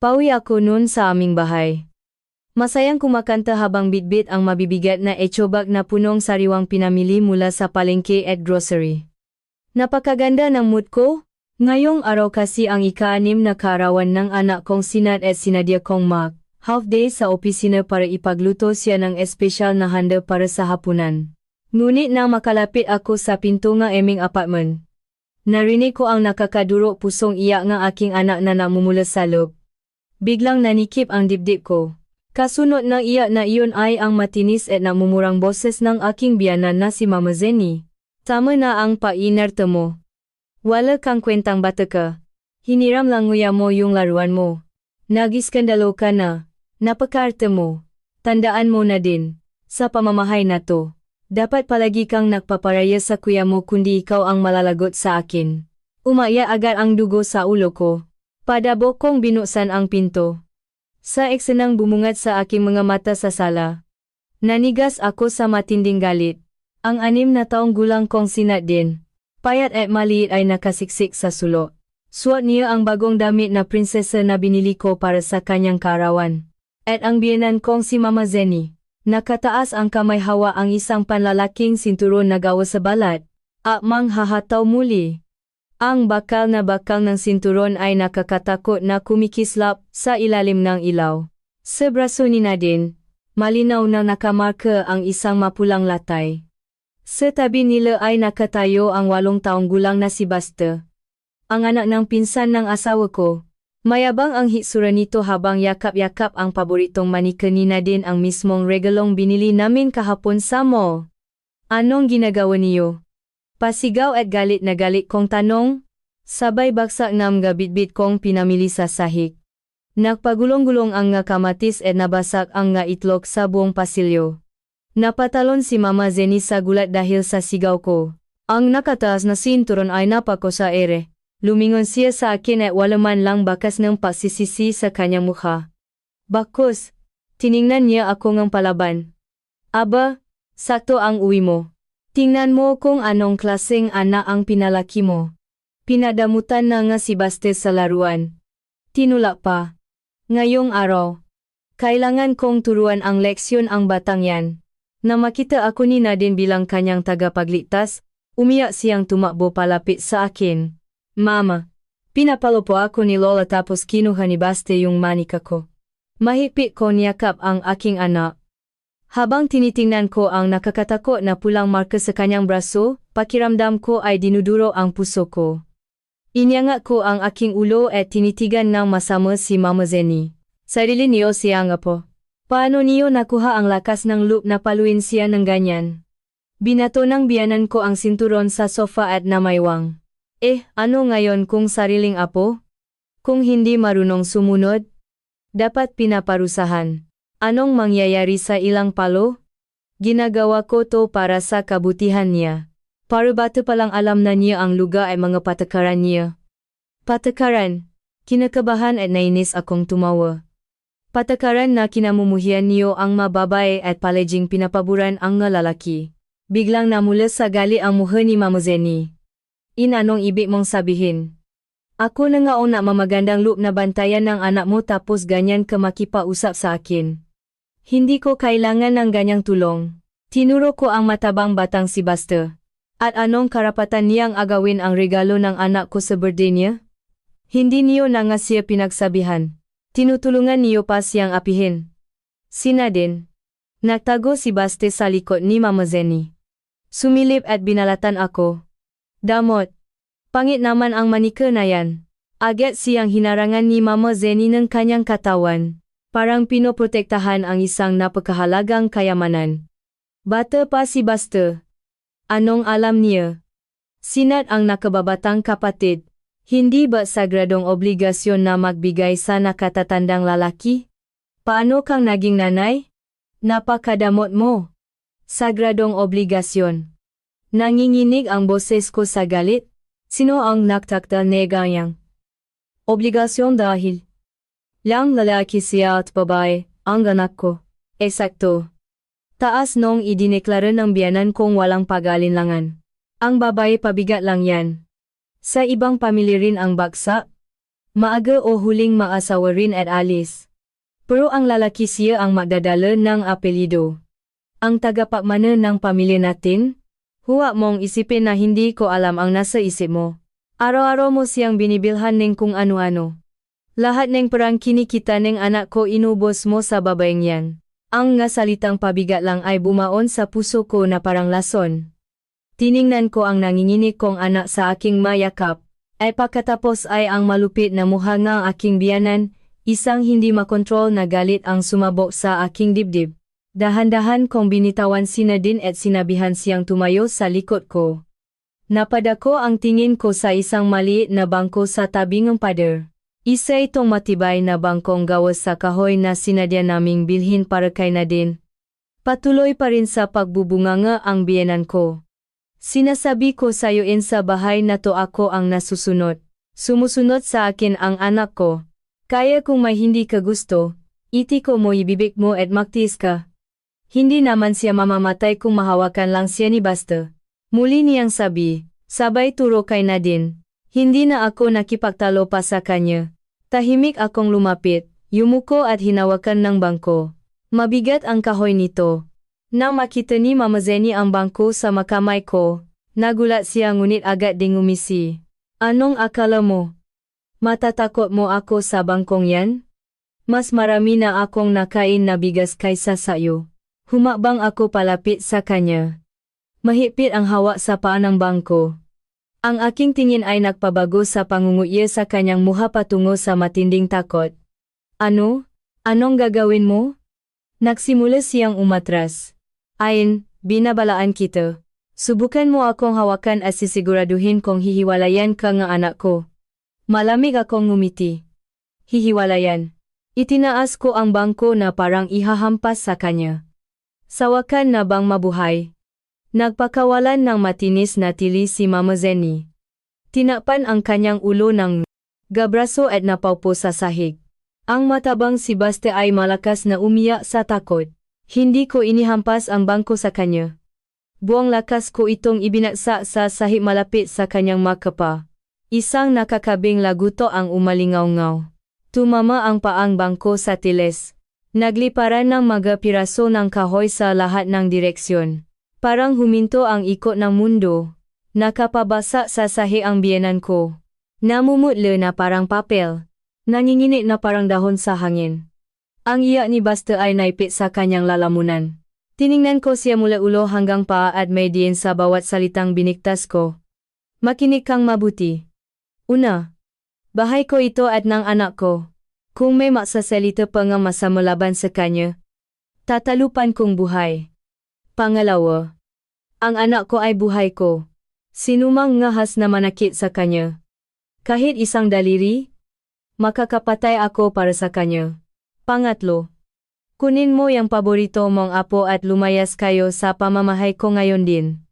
Pauwi ako noon sa aming bahay. Masayang kumakanta habang bitbit ang mabibigat na echobag na punong sariwang pinamili mula sa palengke at grocery. Napakaganda ng mood ko. Ngayong araw kasi ang ika-6 na kaarawan ng anak kong Sinat at sinadya kong half day sa opisina para ipagluto siya ng espesyal na handa para sa hapunan. Ngunit nang makalapit ako sa pinto ng aming apartment, narinig ko ang nakakadurog pusong iyak ng aking anak na namumula sa loob. Biglang nanikip ang dibdib ko. Kasunod ng iyak na iyon ay ang matinis at namumurang boses ng aking biyanan na si Mama Zenny. Tama na ang painarte mo. Wala kang kwentang bata ka. Hiniram lang nguya mo yung laruan mo. Nagiskandalo ka na. Napakaarte mo. Tandaan mo na din, sa pamamahay na to, dapat palagi kang nagpaparaya sa kuya mo kundi ikaw ang malalagot sa akin. Umaya agad ang dugo sa ulo ko. Padabok kong binuksan ang pinto. Sa eksenang bumungat sa aking mga mata sa sala. Nanigas ako sa matinding galit. Ang 6 na taong gulang kong Sinat din. Payat at maliit ay nakasiksik sa sulok. Suot niya ang bagong damit na prinsesa na binili ko para sa kanyang kaarawan. At ang biyenan kong si Mama Zenny. Nakataas ang kamay hawa ang isang panlalaking sinturon na gawa sa balat. At manghahataw muli. Ang bakal ng sinturon ay nakakatakot na kumikislap sa ilalim ng ilaw. Sa braso ni Nadine, malinaw na nakamarka ang isang mapulang latay. Sa tabi nila ay nakatayo ang 8 taong gulang na si Buster. Ang anak ng pinsan ng asawa ko. Mayabang ang hitsura nito habang yakap-yakap ang paboritong manika ni Nadine, ang mismong regalong binili namin kahapon sa mall. Anong ginagawa niyo? Pasigaw at galit na galit kong tanong. Sabay baksak ng bitbit kong pinamili sa sahig. Nagpagulong-gulong ang nga kamatis at nabasak ang nga itlog sa buong pasilyo. Napatalon si Mama Zenny sa gulat dahil sa sigaw ko. Ang nakataas na sinturon ay napako sa ere. Lumingon siya sa akin at wala man lang bakas ng pagsisisi sa kanyang mukha. Bakos, tiningnan niya ako ng palaban. Aba, sakto ang uwi mo. Tingnan mo kung anong klaseng anak ang pinalaki mo. Pinadamutan na nga si Buster sa laruan. Tinulak pa. Ngayong araw, kailangan kong turuan ang leksyon ang batang yan. Na makita ako ni Nadine bilang kanyang tagapagligtas, umiyak siyang tumakbo palapit sa akin. Mama, pinapalo po ako ni Lola tapos kinuha ni Buster yung manika ko. Mahigpit ko niyakap ang aking anak. Habang tinitingnan ko ang nakakatakot na pulang marka sa kanyang braso, pakiramdam ko ay dinuduro ang puso ko. Inyangat ko ang aking ulo at tinitigan ng masama si Mama Zenny. Sarili niyo siyang apo. Paano niyo nakuha ang lakas ng loob na paluin siya ng ganyan? Binato ng biyanan ko ang sinturon sa sofa at namaywang. Ano ngayon kung sariling apo? Kung hindi marunong sumunod? Dapat pinaparusahan. Anong mangyayari sa ilang palo? Ginagawa ko to para sa kabutihan niya. Para bata palang alam na niya ang lugar ay mga patakaran niya. Patakaran? Kinakabahan at nainis akong tumawa. Patakaran na kinamumuhian niyo ang mababae at palaging pinapaboran ang lalaki. Biglang namula sa gali ang muha ni Mama Zenny. Anong ibig mong sabihin? Ako na nga na mamagandang loob na bantayan ng anak mo tapos ganyan ka makipausap sa akin. Hindi ko kailangan ng ganyang tulong. Tinuro ko ang matabang batang si Buster. At anong karapatan niyang agawin ang regalo ng anak ko sa birthday niya? Hindi niyo na nga siya pinagsabihan. Tinutulungan niyo pa siyang apihin. Si Nadine. Nagtago si Buster sa likod ni Mama Zenny. Sumilip at binalatan ako. Damot. Pangit naman ang manika na yan. Agad siyang hinarangan ni Mama Zenny ng kanyang katawan. Parang pinoprotektahan ang isang napakahalagang kayamanan. Bata pa si Buster. Anong alam niya? Sinat ang nakababatang kapatid. Hindi ba sagradong obligasyon na magbigay sa nakatatandang lalaki? Paano kang naging nanay? Napakadamot mo. Sagradong obligasyon. Nanginginig ang boses ko sa galit. Sino ang nagtakdal negayang? Obligasyon dahil lang lalaki siya at babae, ang anak ko. Eksakto. Taas nung idineklara ng biyanan kong walang pag-alinlangan. Ang babae pabigat lang yan. Sa ibang pamilya rin ang bagsak. Maaga o huling maasawa rin at alis. Pero ang lalaki siya ang magdadala ng apelido. Ang tagapagmana ng pamilya natin? Huwag mong isipin na hindi ko alam ang nasa isip mo. Araw-araw mo siyang binibilhan ng kung ano-ano. Lahat ng perang kinikita ng anak ko inubos mo sa babaeng yan. Ang nga salitang pabigat lang ay bumaon sa puso ko na parang lason. Tiningnan ko ang nanginginig kong anak sa aking mayakap. Ay pagkatapos ay ang malupit na mukha ng aking biyanan, isang hindi makontrol na galit ang sumabok sa aking dibdib. Dahan-dahan kong binitawan si Nadine at sinabihan siyang tumayo sa likod ko. Napadako ang tingin ko sa isang maliit na bangko sa tabing ng pader. Isa itong matibay na bangkong gawa sa kahoy na sinadya naming bilhin para kay Nadine. Patuloy pa rin sa pagbubunganga ang biyanan ko. Sinasabi ko sa iyo sa bahay na to ako ang nasusunod. Sumusunod sa akin ang anak ko. Kaya kung may hindi ka gusto, iti ko mo ibibig mo at magtiis ka. Hindi naman siya mamamatay kung mahawakan lang siya ni Buster. Muli niyang sabi, sabay turo kay Nadine. Hindi na ako nakipagtalo pa sa kanya. Tahimik akong lumapit, yumuko at hinawakan ng bangko. Mabigat ang kahoy nito. Nang makita ni Mama Zenny ang bangko sa makamay ko, nagulat siya ngunit agad ding umisi. Anong akala mo? Matatakot mo ako sa bangkong yan? Mas marami na akong nakain na bigas kaysa sa'yo. Humakbang ako palapit sa kanya. Mahigpit ang hawak sa paa ng bangko. Ang aking tingin ay nagpabago sa pangunguya sa kanyang muha patungo sa matinding takot. Ano? Anong gagawin mo? Nagsimula siyang umatras. Ayon, binabalaan kita. Subukan mo akong hawakan at sisiguraduhin kong hihiwalayan ka ng anak ko. Malamig akong ngumiti. Hihiwalayan. Itinaas ko ang bangko na parang ihahampas sa kanya. Sawakan na bang mabuhay? Nagpakawalan ng matinis na tili si Mama Zenny. Tinakpan ang kanyang ulo ng gabraso at napaupo sa sahig. Ang matabang si Baste ay malakas na umiyak sa takot. Hindi ko inihampas ang bangko sa kanya. Buong lakas ko itong ibinagsak sa sahig malapit sa kanyang makapa. Isang nakakabing laguto ang umalingaw-ngaw. Tumama ang paang bangko sa tiles. Nagliparan ng mga piraso ng kahoy sa lahat ng direksyon. Parang huminto ang ikot ng mundo. Nakapabasa sa sahig ang biyenan ko. Namumutla na parang papel. Nanginginig na parang dahon sa hangin. Ang iyak ni Buster ay naipit sa kanyang lalamunan. Tiningnan ko siya mula ulo hanggang paa at may diin sa bawat salitang biniktas ko. Makinig kang mabuti. Una, bahay ko ito at ng anak ko. Kung may maksasalita pa nga masama laban sa kanya, tatalupan kong buhay. Pangalawa, ang anak ko ay buhay ko. Sinumang ngahas na manakit sa kanya, kahit isang daliri, makakapatay ako para sa kanya. Pangatlo, kunin mo yung paborito mong apo at lumayas kayo sa pamamahay ko ngayon din.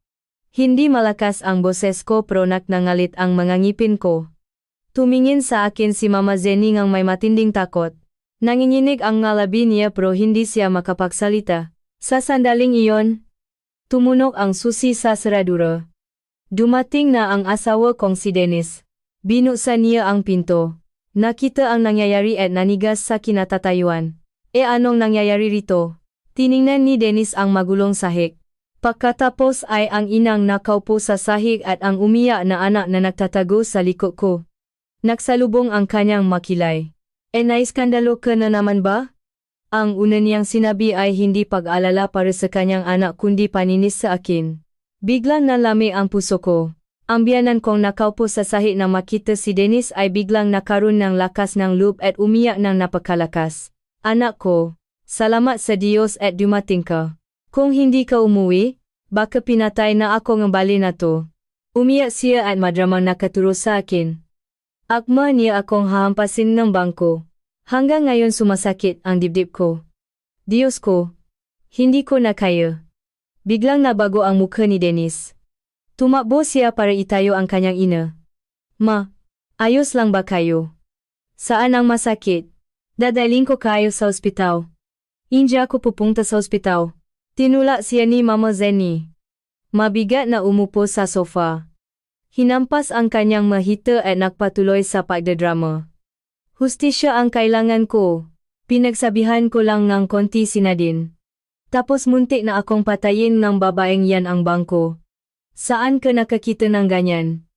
Hindi malakas ang boses ko pero nangalit ang mga ngipin ko. Tumingin sa akin si Mama Zenny ngang may matinding takot. Nanginginig ang ngalabi niya pero hindi siya makapagsalita. Sa sandaling iyon, tumunog ang susi sa seradura. Dumating na ang asawa kong si Dennis. Binuksan niya ang pinto. Nakita ang nangyayari at nanigas sa kinatatayuan. Anong nangyayari rito? Tiningnan ni Dennis ang magulong sahig. Pagkatapos ay ang inang nakaupo sa sahig at ang umiyak na anak na nagtatago sa likod ko. Nagsalubong ang kanyang makilay. Naiskandalo ka na naman ba? Ang una niyang sinabi ay hindi pag-alala para sa kanyang anak kundi paninis sa akin. Biglang nalami ang puso ko. Ang biyanan kong nakaupo sa sahig na makita si Dennis ay biglang nakaroon ng lakas ng loob at umiyak ng napakalakas. Anak ko, salamat sa Diyos at dumating ka. Kung hindi ka umuwi, baka pinatay na ako ng bali na to. Umiyak siya at madramang nakaturo sa akin. Akma niya akong hahampasin ng bangko. Hanggang ngayon sumasakit ang dibdib ko. Diyos ko, hindi ko na kaya. Biglang nabago ang mukha ni Dennis. Tumakbo siya para itayo ang kanyang ina. Ma, ayos lang ba kayo? Saan ang masakit? Dadalhin ko kayo sa ospital. Hindi ako pupunta sa ospital. Tinulak siya ni Mama Zenny. Mabigat na umupo sa sofa. Hinampas ang kanyang mahita at nagpatuloy sa pagdadrama. Hustisya ang kailangan ko. Pinagsabihan ko lang ng konti si Nadine. Tapos muntik na akong patayin ng babaeng yan ang bangko. Saan ka nakakita ng ganyan?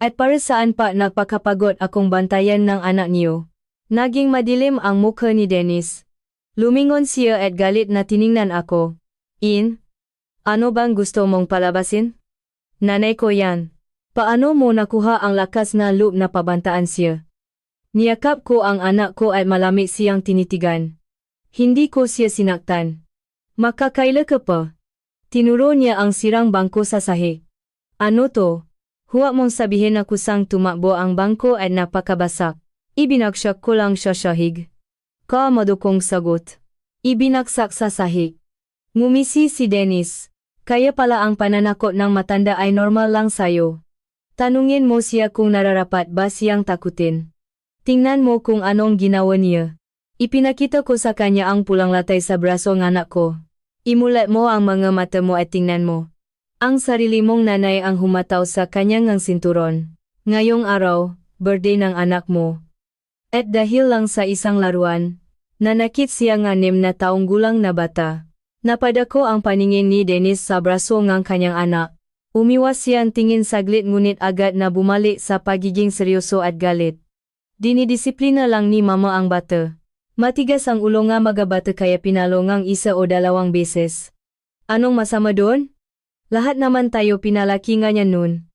At para saan pa nagpakapagod akong bantayan ng anak niyo? Naging madilim ang mukha ni Dennis. Lumingon siya at galit na tiningnan ako. Ano bang gusto mong palabasin? Nanay ko yan. Paano mo nakuha ang lakas na loob na pabantaan siya? Niyakap ko ang anak ko at malamig siyang tinitigan. Hindi ko siya sinaktan. Makakaila ka pa. Tinuro niya ang sirang bangko sa sahig. Ano to? Huwag mong sabihin na kusang tumakbo ang bangko at napakabasak. Ibinagsak ko lang sa sahig. Kaamado kong sagot. Ibinagsak sa sahig. Ngumisi si Dennis. Kaya pala ang pananakot ng matanda ay normal lang sayo. Tanungin mo siya kung nararapat ba siyang takutin. Tingnan mo kung anong ginawa niya. Ipinakita ko sa kanya ang pulang latay sa braso ng anak ko. Imulat mo ang mga mata mo at tingnan mo. Ang sarili mong nanay ang humataw sa kanyang sinturon. Ngayong araw, birthday ng anak mo. At dahil lang sa isang laruan, nanakit siya ng 6 na taong gulang na bata. Napadako ang paningin ni Dennis sa braso ng kanyang anak. Umiwas siyang tingin saglit ngunit agad na bumalik sa pagiging seryoso at galit. Dinidisiplina lang ni mama ang bata. Matigas ang ulo nga magabata kaya pinalo ngang 1 o 2 beses. Anong masama doon? Lahat naman tayo pinalaki nga niya nun.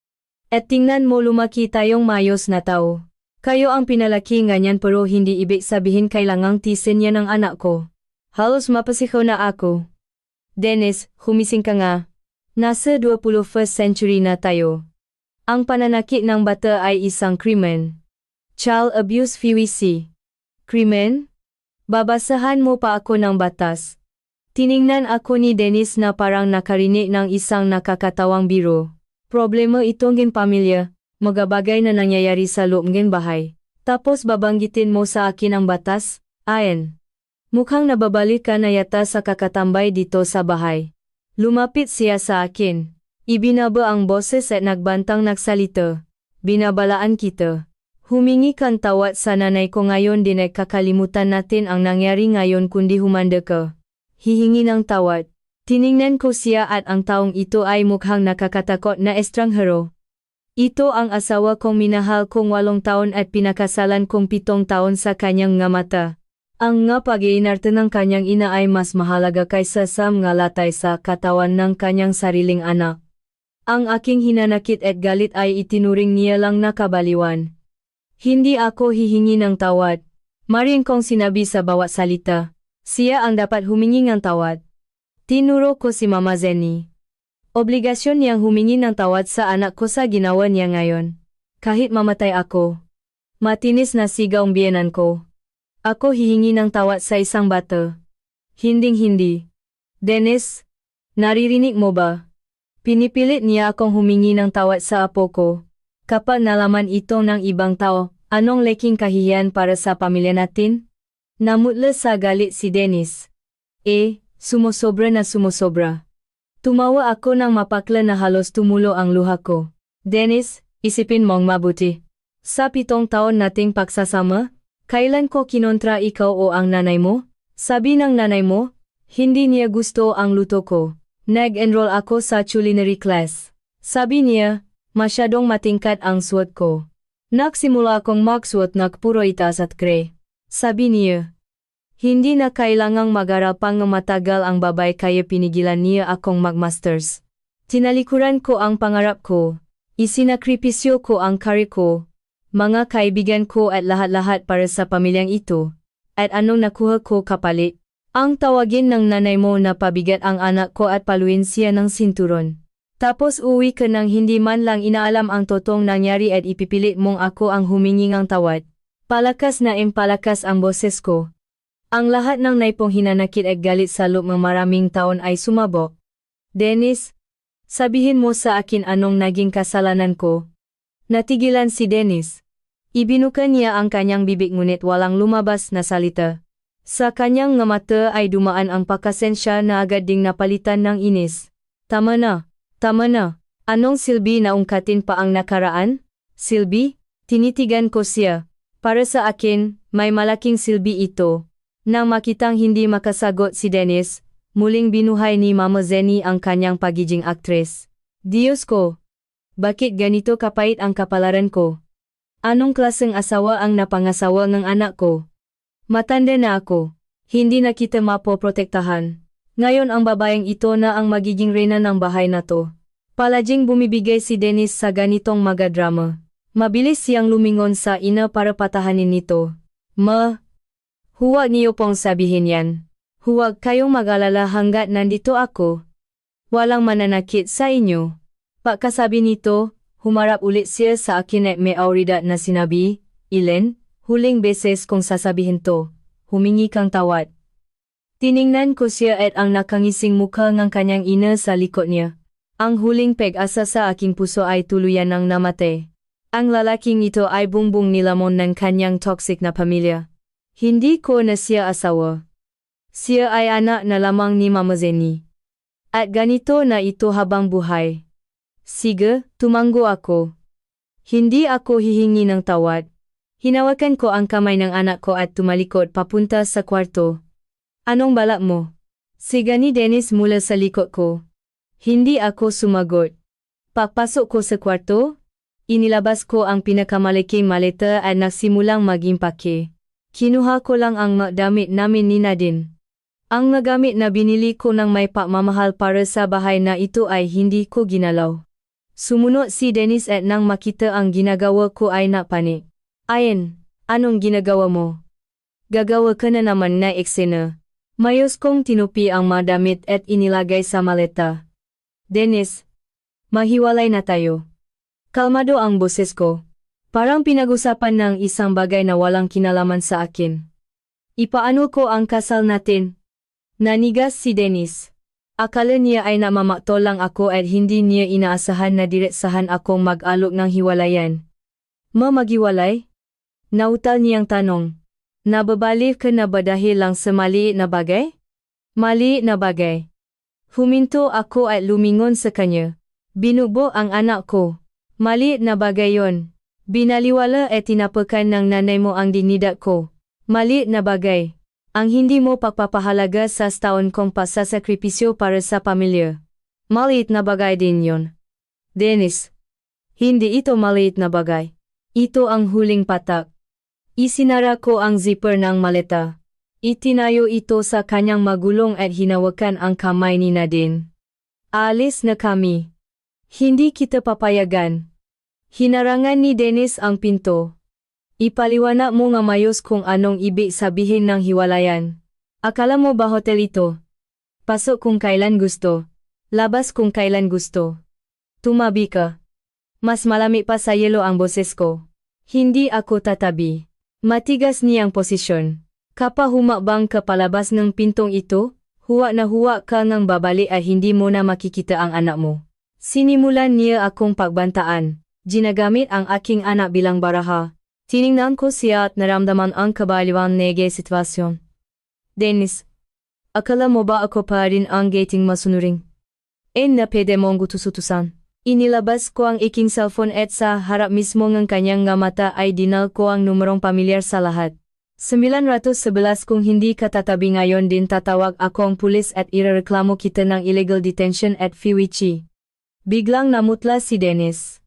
At tingnan mo lumaki tayong mayos na tao. Kayo ang pinalaki nga niyan pero hindi ibig sabihin kailangang tisin niya ng anak ko. Halos mapasigaw na ako. Dennis, humising ka nga. Nasa 21st century na tayo. Ang pananakit ng bata ay isang krimen. Child abuse VWC. Krimen? Babasahan mo pa ako ng batas. Tiningnan ako ni Dennis na parang nakarinig ng isang nakakatawang biro. Problema itong pamilya, magabagay na nangyayari sa loob ng bahay. Tapos babanggitin mo sa akin ang batas? Ayan. Mukhang nababalik ka na yata sa kakatambay dito sa bahay. Lumapit siya sa akin. Ibinaba ang boses at nagbantang nagsalita. Binabalaan kita. Humingi kang tawad sa nanay ko ngayon din ay kakalimutan natin ang nangyari ngayon kundi humanda ka. Hihingi ng tawad. Tiningnan ko siya at ang taong ito ay mukhang nakakatakot na estranghero. Ito ang asawa kong minahal kong 8 taon at pinakasalan kong 7 taon sa kanyang nga mata. Ang nga pag-iinarte ng kanyang ina ay mas mahalaga kaysa sa mga latay sa katawan ng kanyang sariling anak. Ang aking hinanakit at galit ay itinuring niya lang na kabaliwan. Hindi ako hihingi ng tawad. Marin kong sinabi sa bawat salita. Siya ang dapat humingi ng tawad. Tinuro ko si Mama Zenny. Obligasyon niyang humingi ng tawad sa anak ko sa ginawa niya ngayon. Kahit mamatay ako. Matinis na sigaw ang biyenan ko. Ako hihingi ng tawad sa isang bata. Hinding-hindi. Dennis, naririnig mo ba? Pinipilit niya akong humingi ng tawad sa apo ko. Kapag nalaman ito ng ibang tao, anong laking kahihiyan para sa pamilya natin? Namutla sa galit si Dennis. Sumusobra na sumusobra. Tumawa ako nang mapakla na halos tumulo ang luha ko. Dennis, isipin mong mabuti. Sa 7 taon nating pagsasama, kailan ko kinontra ikaw o ang nanay mo? Sabi ng nanay mo, hindi niya gusto ang luto ko. Nag-enroll ako sa culinary class. Sabi niya, masyadong matingkat ang suot ko. Nagsimula akong magsuot ng puro itas at gray. Sabi niya, hindi na kailangang mag-aral pang matagal ang babay kaya pinigilan niya akong mag-masters. Tinalikuran ko ang pangarap ko. Isinakripisyo ko ang karir ko, mga kaibigan ko at lahat-lahat para sa pamilyang ito. At anong nakuha ko kapalit? Ang tawagin ng nanay mo na pabigat ang anak ko at paluin siya ng sinturon. Tapos uwi ka nang hindi man lang inaalam ang totoong nangyari at ipipilit mong ako ang humingi ng tawad. Palakas na impalakas ang boses ko. Ang lahat ng naipong hinanakit at galit sa loob ng maraming taon ay sumabog. Dennis, sabihin mo sa akin anong naging kasalanan ko. Natigilan si Dennis. Ibinuka niya ang kanyang bibig ngunit walang lumabas na salita. Sa kanyang nga mata ay dumaan ang pakasensya na agad ding napalitan ng inis. Tama na. Tama na. Anong silbi na ungkatin pa ang nakaraan? Silbi? Tinitigan ko siya. Para sa akin, may malaking silbi ito. Nang makitang hindi makasagot si Dennis, muling binuhay ni Mama Zenny ang kanyang pagiging aktres. Diyos ko! Bakit ganito kapait ang kapalaran ko? Anong klaseng asawa ang napangasawa ng anak ko? Matanda na ako. Hindi na kita mapoprotektahan. Ngayon ang babaeng ito na ang magiging reyna ng bahay na to. Palaging bumibigay si Dennis sa ganitong magadrama. Mabilis siyang lumingon sa ina para patahanin nito. Huwag niyo pong sabihin yan. Huwag kayong mag-alala hanggat nandito ako. Walang mananakit sa inyo. Pagkasabi nito, humarap ulit siya sa akin at may auridat na sinabi, Ellen, huling beses kong sasabihin to, humingi kang tawad. Tiningnan ko siya at ang nakangising mukha ng kanyang ina sa likod niya. Ang huling peg-asa sa aking puso ay tuluyan ng namatay. Ang lalaking ito ay bumbong nilamon ng kanyang toxic na pamilya. Hindi ko na siya asawa. Siya ay anak na lamang ni Mama Zenny. At ganito na ito habang buhay. Sige, tumanggo ako. Hindi ako hihingi ng tawad. Hinawakan ko ang kamay ng anak ko at tumalikod papunta sa kwarto. Anong balak mo? Siga ni Dennis mula sa likod ko. Hindi ako sumagot. Pagpasok ko sa kwarto, inilabas ko ang pinakamalaking maleta at nagsimulang mag-impake. Kinuha ko lang ang damit namin ni Nadine. Ang nagamit na binili ko ng may pagmamahal para sa bahay na ito ay hindi ko ginalaw. Sumunod si Dennis at nang makita ang ginagawa ko ay napanik. Ayan, anong ginagawa mo? Gagawa ka na naman na eksena. Mayos kong tinupi ang mga damit at inilagay sa maleta. Dennis, mahiwalay na tayo. Kalmado ang boses ko. Parang pinag-usapan ng isang bagay na walang kinalaman sa akin. Ipaano ko ang kasal natin? Nanigas si Dennis. Akala niya ay namamakto lang ako at hindi niya inaasahan na diretsahan akong mag-alok ng hiwalayan. Maghiwalay? Nautal niyang tanong. Nababaliw ka na ba dahil lang sa maliit na bagay? Maliit na bagay. Huminto ako at lumingon sa kanya. Binubo ang anak ko. Maliit na bagay yon. Binaliwala at tinapakan ng nanay mo ang dinidak ko. Maliit na bagay. Ang hindi mo pagpapahalaga sa taon kong pasasakripisyo para sa pamilya. Maliit na bagay din yon. Dennis. Hindi ito maliit na bagay. Ito ang huling patak. Isinara ko ang zipper ng maleta. Itinayo ito sa kanyang magulong at hinawakan ang kamay ni Nadine. Aalis na kami. Hindi kita papayagan. Hinarangan ni Dennis ang pinto. Ipaliwanag mo nga mayos kung anong ibig sabihin ng hiwalayan. Akala mo ba hotel ito? Pasok kung kailan gusto. Labas kung kailan gusto. Tumabi ka. Mas malami pa sa yelo ang boses ko. Hindi ako tatabi. Matigas niyang posisyon. Kapag humakbang ka palabas ng pintong ito, huwag na huwag ka ngang babalik at hindi mo na makikita ang anak mo. Sinimulan niya akong pagbantaan. Ginagamit ang aking anak bilang baraha. Tiningnan ko siya at naramdaman ang kabaliwang nege sitwasyon. Dennis, akala mo ba ako pa rin ang gating masunuring? Na pwede mong gutusutusan. Inilabas ko ang aking cellphone at sa harap mismo ng kanyang nga mata ay dinal ko ang numerong pamilyar sa lahat. 911 kung hindi ka tatabi ngayon din tatawag ako ang pulis at irereklamo kita ng illegal detention at Fiwichi. Biglang namutla si Dennis.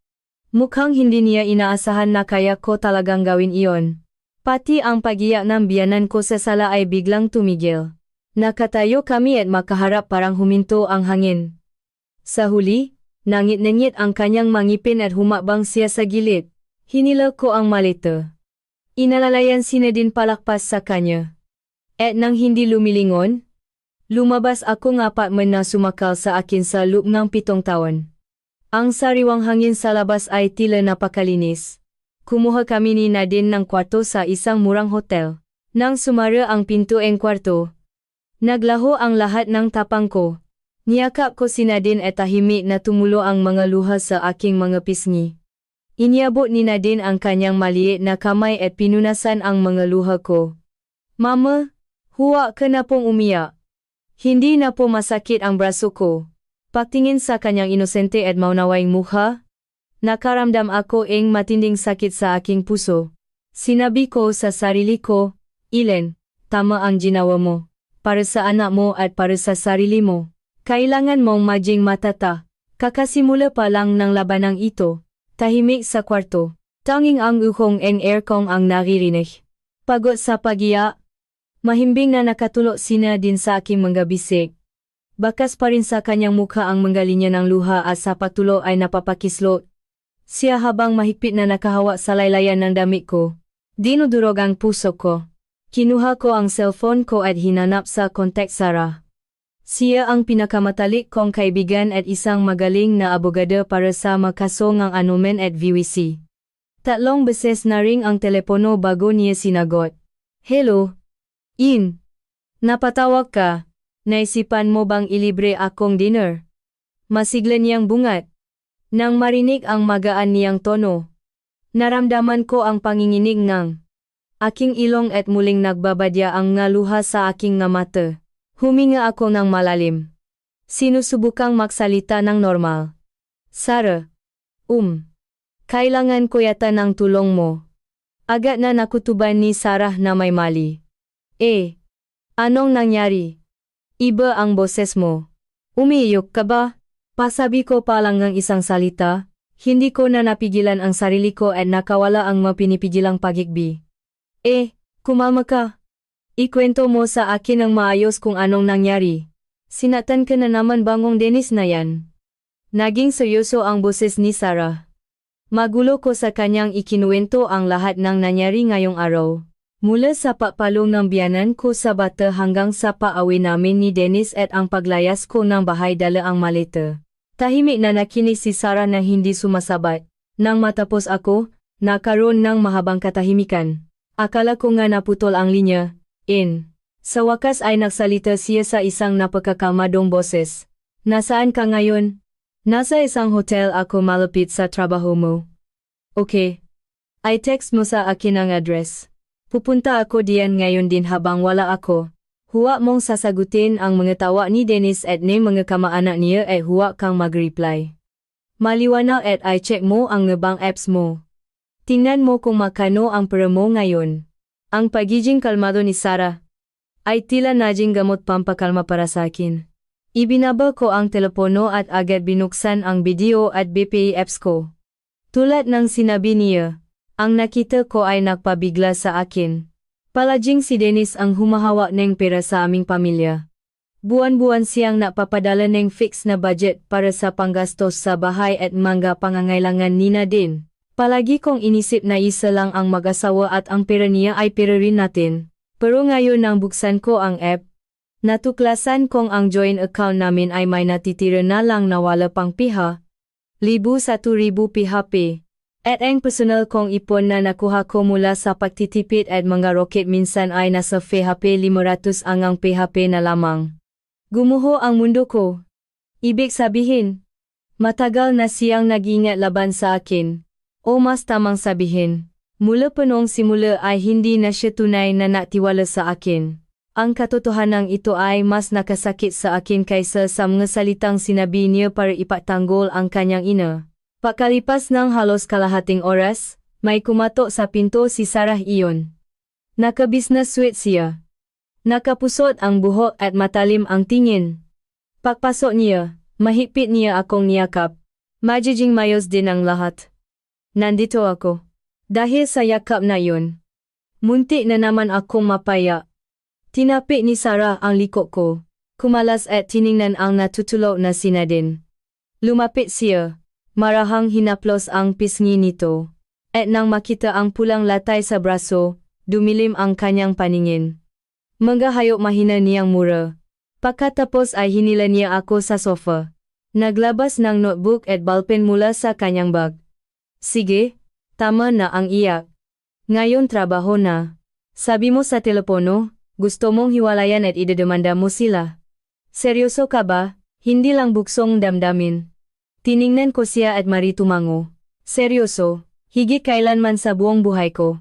Mukhang hindi niya inaasahan na kaya ko talagang gawin iyon. Pati ang pagiyak ng biyanan ko sa sala ay biglang tumigil. Nakatayo kami at makaharap parang huminto ang hangin. Sa huli, nangit-nangit ang kanyang mangipin at humakbang siya sa gilid. Hinila ko ang maleta. Inalalayan si Nadine palakpas sa kanya. At nang hindi lumilingon, lumabas ako ng apartment na sumakal sa akin sa loob ng 7 taon. Ang sariwang hangin sa labas ay tila napakalinis. Kumuha kami ni Nadine ng kwarto sa isang murang hotel. Nang sumara ang pinto ng kwarto, naglaho ang lahat ng tapang ko. Niyakap ko si Nadine at tahimik na tumulo ang mga luha sa aking mga pisngi. Iniabot ni Nadine ang kanyang maliit na kamay at pinunasan ang mga luha ko. Mama, huwag ka na pong umiyak. Hindi na po masakit ang braso ko. Pagtingin sa kanyang inosente at maunawang mukha, nakaramdam ako ng matinding sakit sa aking puso. Sinabi ko sa sarili ko, Ellen, tama ang ginawa mo. Para sa anak mo at para sa sarili mo. Kailangan mong maging matata. Kakasimula pa lang ng labanang ito. Tahimik sa kwarto. Tanging ang uhong ng aircon ang naririnig. Pagod sa pagiya. Mahimbing na nakatulog sina din sa aking mga bisig. Bakas pa rin sa kanyang mukha ang mga linya ng luha at sa patulo ay napapakislot. Siya habang mahigpit na nakahawa sa laylayan ng damit ko. Dinudurog ang puso ko. Kinuha ko ang cellphone ko at hinanap sa kontak Sarah. Siya ang pinakamatalik kong kaibigan at isang magaling na abogado para sa makaso ng anuman at VWC. 3 beses na ring ang telepono bago niya sinagot. Hello? In. Napatawag ka? Naisipan mo bang ilibre akong dinner? Masigla niyang bungat. Nang marinig ang magaan niyang tono, naramdaman ko ang panginginig ng aking ilong at muling nagbabadya ang ngaluha sa aking nga mata. Huminga ako ng malalim. Sinusubukang magsalita ng normal. Sarah. Kailangan ko yata ng tulong mo. Agad na nakutuban ni Sarah na may mali. Anong nangyari? Iba ang boses mo. Umiiyok ka ba? Pasabi ko pa lang ng isang salita. Hindi ko na napigilan ang sarili ko at nakawala ang mapinipigilang pagigbi. Kumalma ka. Ikwento mo sa akin ng maayos kung anong nangyari. Sinatan ka na naman bangong Dennis na yan. Naging seryoso ang boses ni Sarah. Magulo ko sa kanyang ikinuwento ang lahat ng nangyari ngayong araw. Mula sa papalong ng biyanan ko sa bata hanggang sa paawi namin ni Dennis at ang paglayas ko ng bahay dala ang maleta. Tahimik na nakinig si Sarah na hindi sumasabat. Nang matapos ako, nakaroon ng mahabang katahimikan. Akala ko nga naputol ang linya. Sa wakas ay nagsalita siya sa isang napakakalmadong boses. Nasaan ka ngayon? Nasa isang hotel ako malapit sa trabaho mo. Okay. I-text mo sa akin ang address. Pupunta ako diyan ngayon din habang wala ako. Huwag mong sasagutin ang mga tawa ni Dennis at ng mga kamaanak niya at huwag kang mag-reply. Maliwanag at i-check mo ang ngebang apps mo. Tingnan mo kung makano ang pera mo ngayon. Ang pagiging kalmado ni Sarah ay tila naging gamot pampakalma para sa akin. Ibinaba ko ang telepono at agad binuksan ang video at BPI apps ko. Tulad ng sinabi niya, ang nakita ko ay nagpabigla sa akin. Palaging si Dennis ang humahawak ng pera sa aming pamilya. Buwan-buwan siyang napapadala ng fix na budget para sa panggastos sa bahay at mga pangangailangan ni Nadine. Palagi kong inisip na isa lang ang mag-asawa at ang pera niya ay pera rin natin. Pero ngayon nang buksan ko ang app, natuklasan kong ang joint account namin ay may natitira na lang na wala pang piha. 1,000 PHP. At ang personal kong ipon na nakuha ko mula sa pagtitipid at mga rocket minsan ay nasa PHP 500 ang PHP na lamang. Gumuho ang mundo ko. Ibig sabihin, matagal na siyang nag-ingat laban sa akin. O mas tamang sabihin, mula pa noong simula ay hindi na siya tunay na natiwala sa akin. Ang katotohanan ito ay mas nakasakit sa akin kaysa sa mga salitang sinabi niya para ipatanggol ang kanyang ina. Pakalipas ng halos kalahating oras, may kumatok sa pinto si Sarah iyon. Naka-business suit siya. Nakapusot ang buhok at matalim ang tingin. Pagpasok niya, mahigpit niya akong niyakap. Magiging mayos din ang lahat. Nandito ako. Dahil sa yakap na yun. Muntik na naman akong mapaya. Tinapik ni Sarah ang likod ko. Kumalas at tiningnan ang natutulog na si Nadine. Lumapit siya. Marahang hinaplos ang pisngi nito. At nang makita ang pulang latay sa braso, dumilim ang kanyang paningin. Mga hayop mahina niyang mura. Pagkatapos ay hinila niya ako sa sofa. Naglabas ng notebook at ballpen mula sa kanyang bag. Sige, tama na ang iyak. Ngayon trabaho na. Sabi mo sa telepono, gusto mong hiwalayan at idedemanda mo sila. Seryoso ka ba? Hindi lang buksong damdamin. Tiningnan ko siya at maritumango. Seryoso, higit kailanman sa buong buhay ko.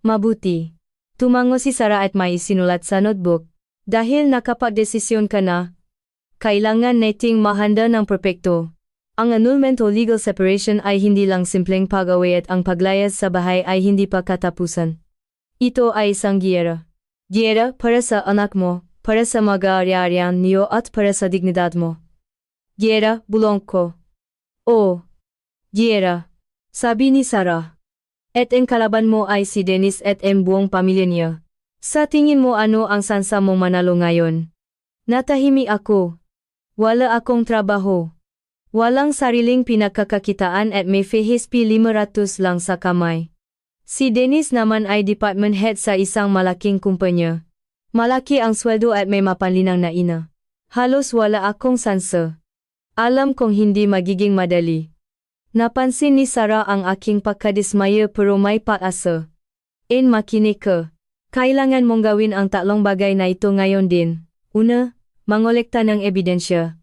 Mabuti. Tumango si Sarah at may sinulat sa notebook. Dahil nakapagdesisyon ka na, kailangan nating mahanda ng perpekto. Ang annulment o legal separation ay hindi lang simpleng pag-away at ang paglayas sa bahay ay hindi pa katapusan. Ito ay isang giyera. Giyera para sa anak mo, para sa mag-aari-arian niyo at para sa dignidad mo. Giyera, bulong ko. Oh, giyera, sabi ni Sarah. At ang kalaban mo ay si Dennis at ang buong pamilya niya. Sa tingin mo ano ang sansa mo manalo ngayon? Natahimik ako. Wala akong trabaho. Walang sariling pinagkakakitaan at may FHP 500 lang sa kamay. Si Dennis naman ay department head sa isang malaking kumpanya. Malaki ang sweldo at may mapanlinang na ina. Halos wala akong sansa. Alam kong hindi magiging madali. Napansin ni Sarah ang aking pagkadismaya pero may pag-asa. Makinig ka. Kailangan mong gawin ang tatlong bagay na ito ngayon din. Una, mangolekta ng ebidensya.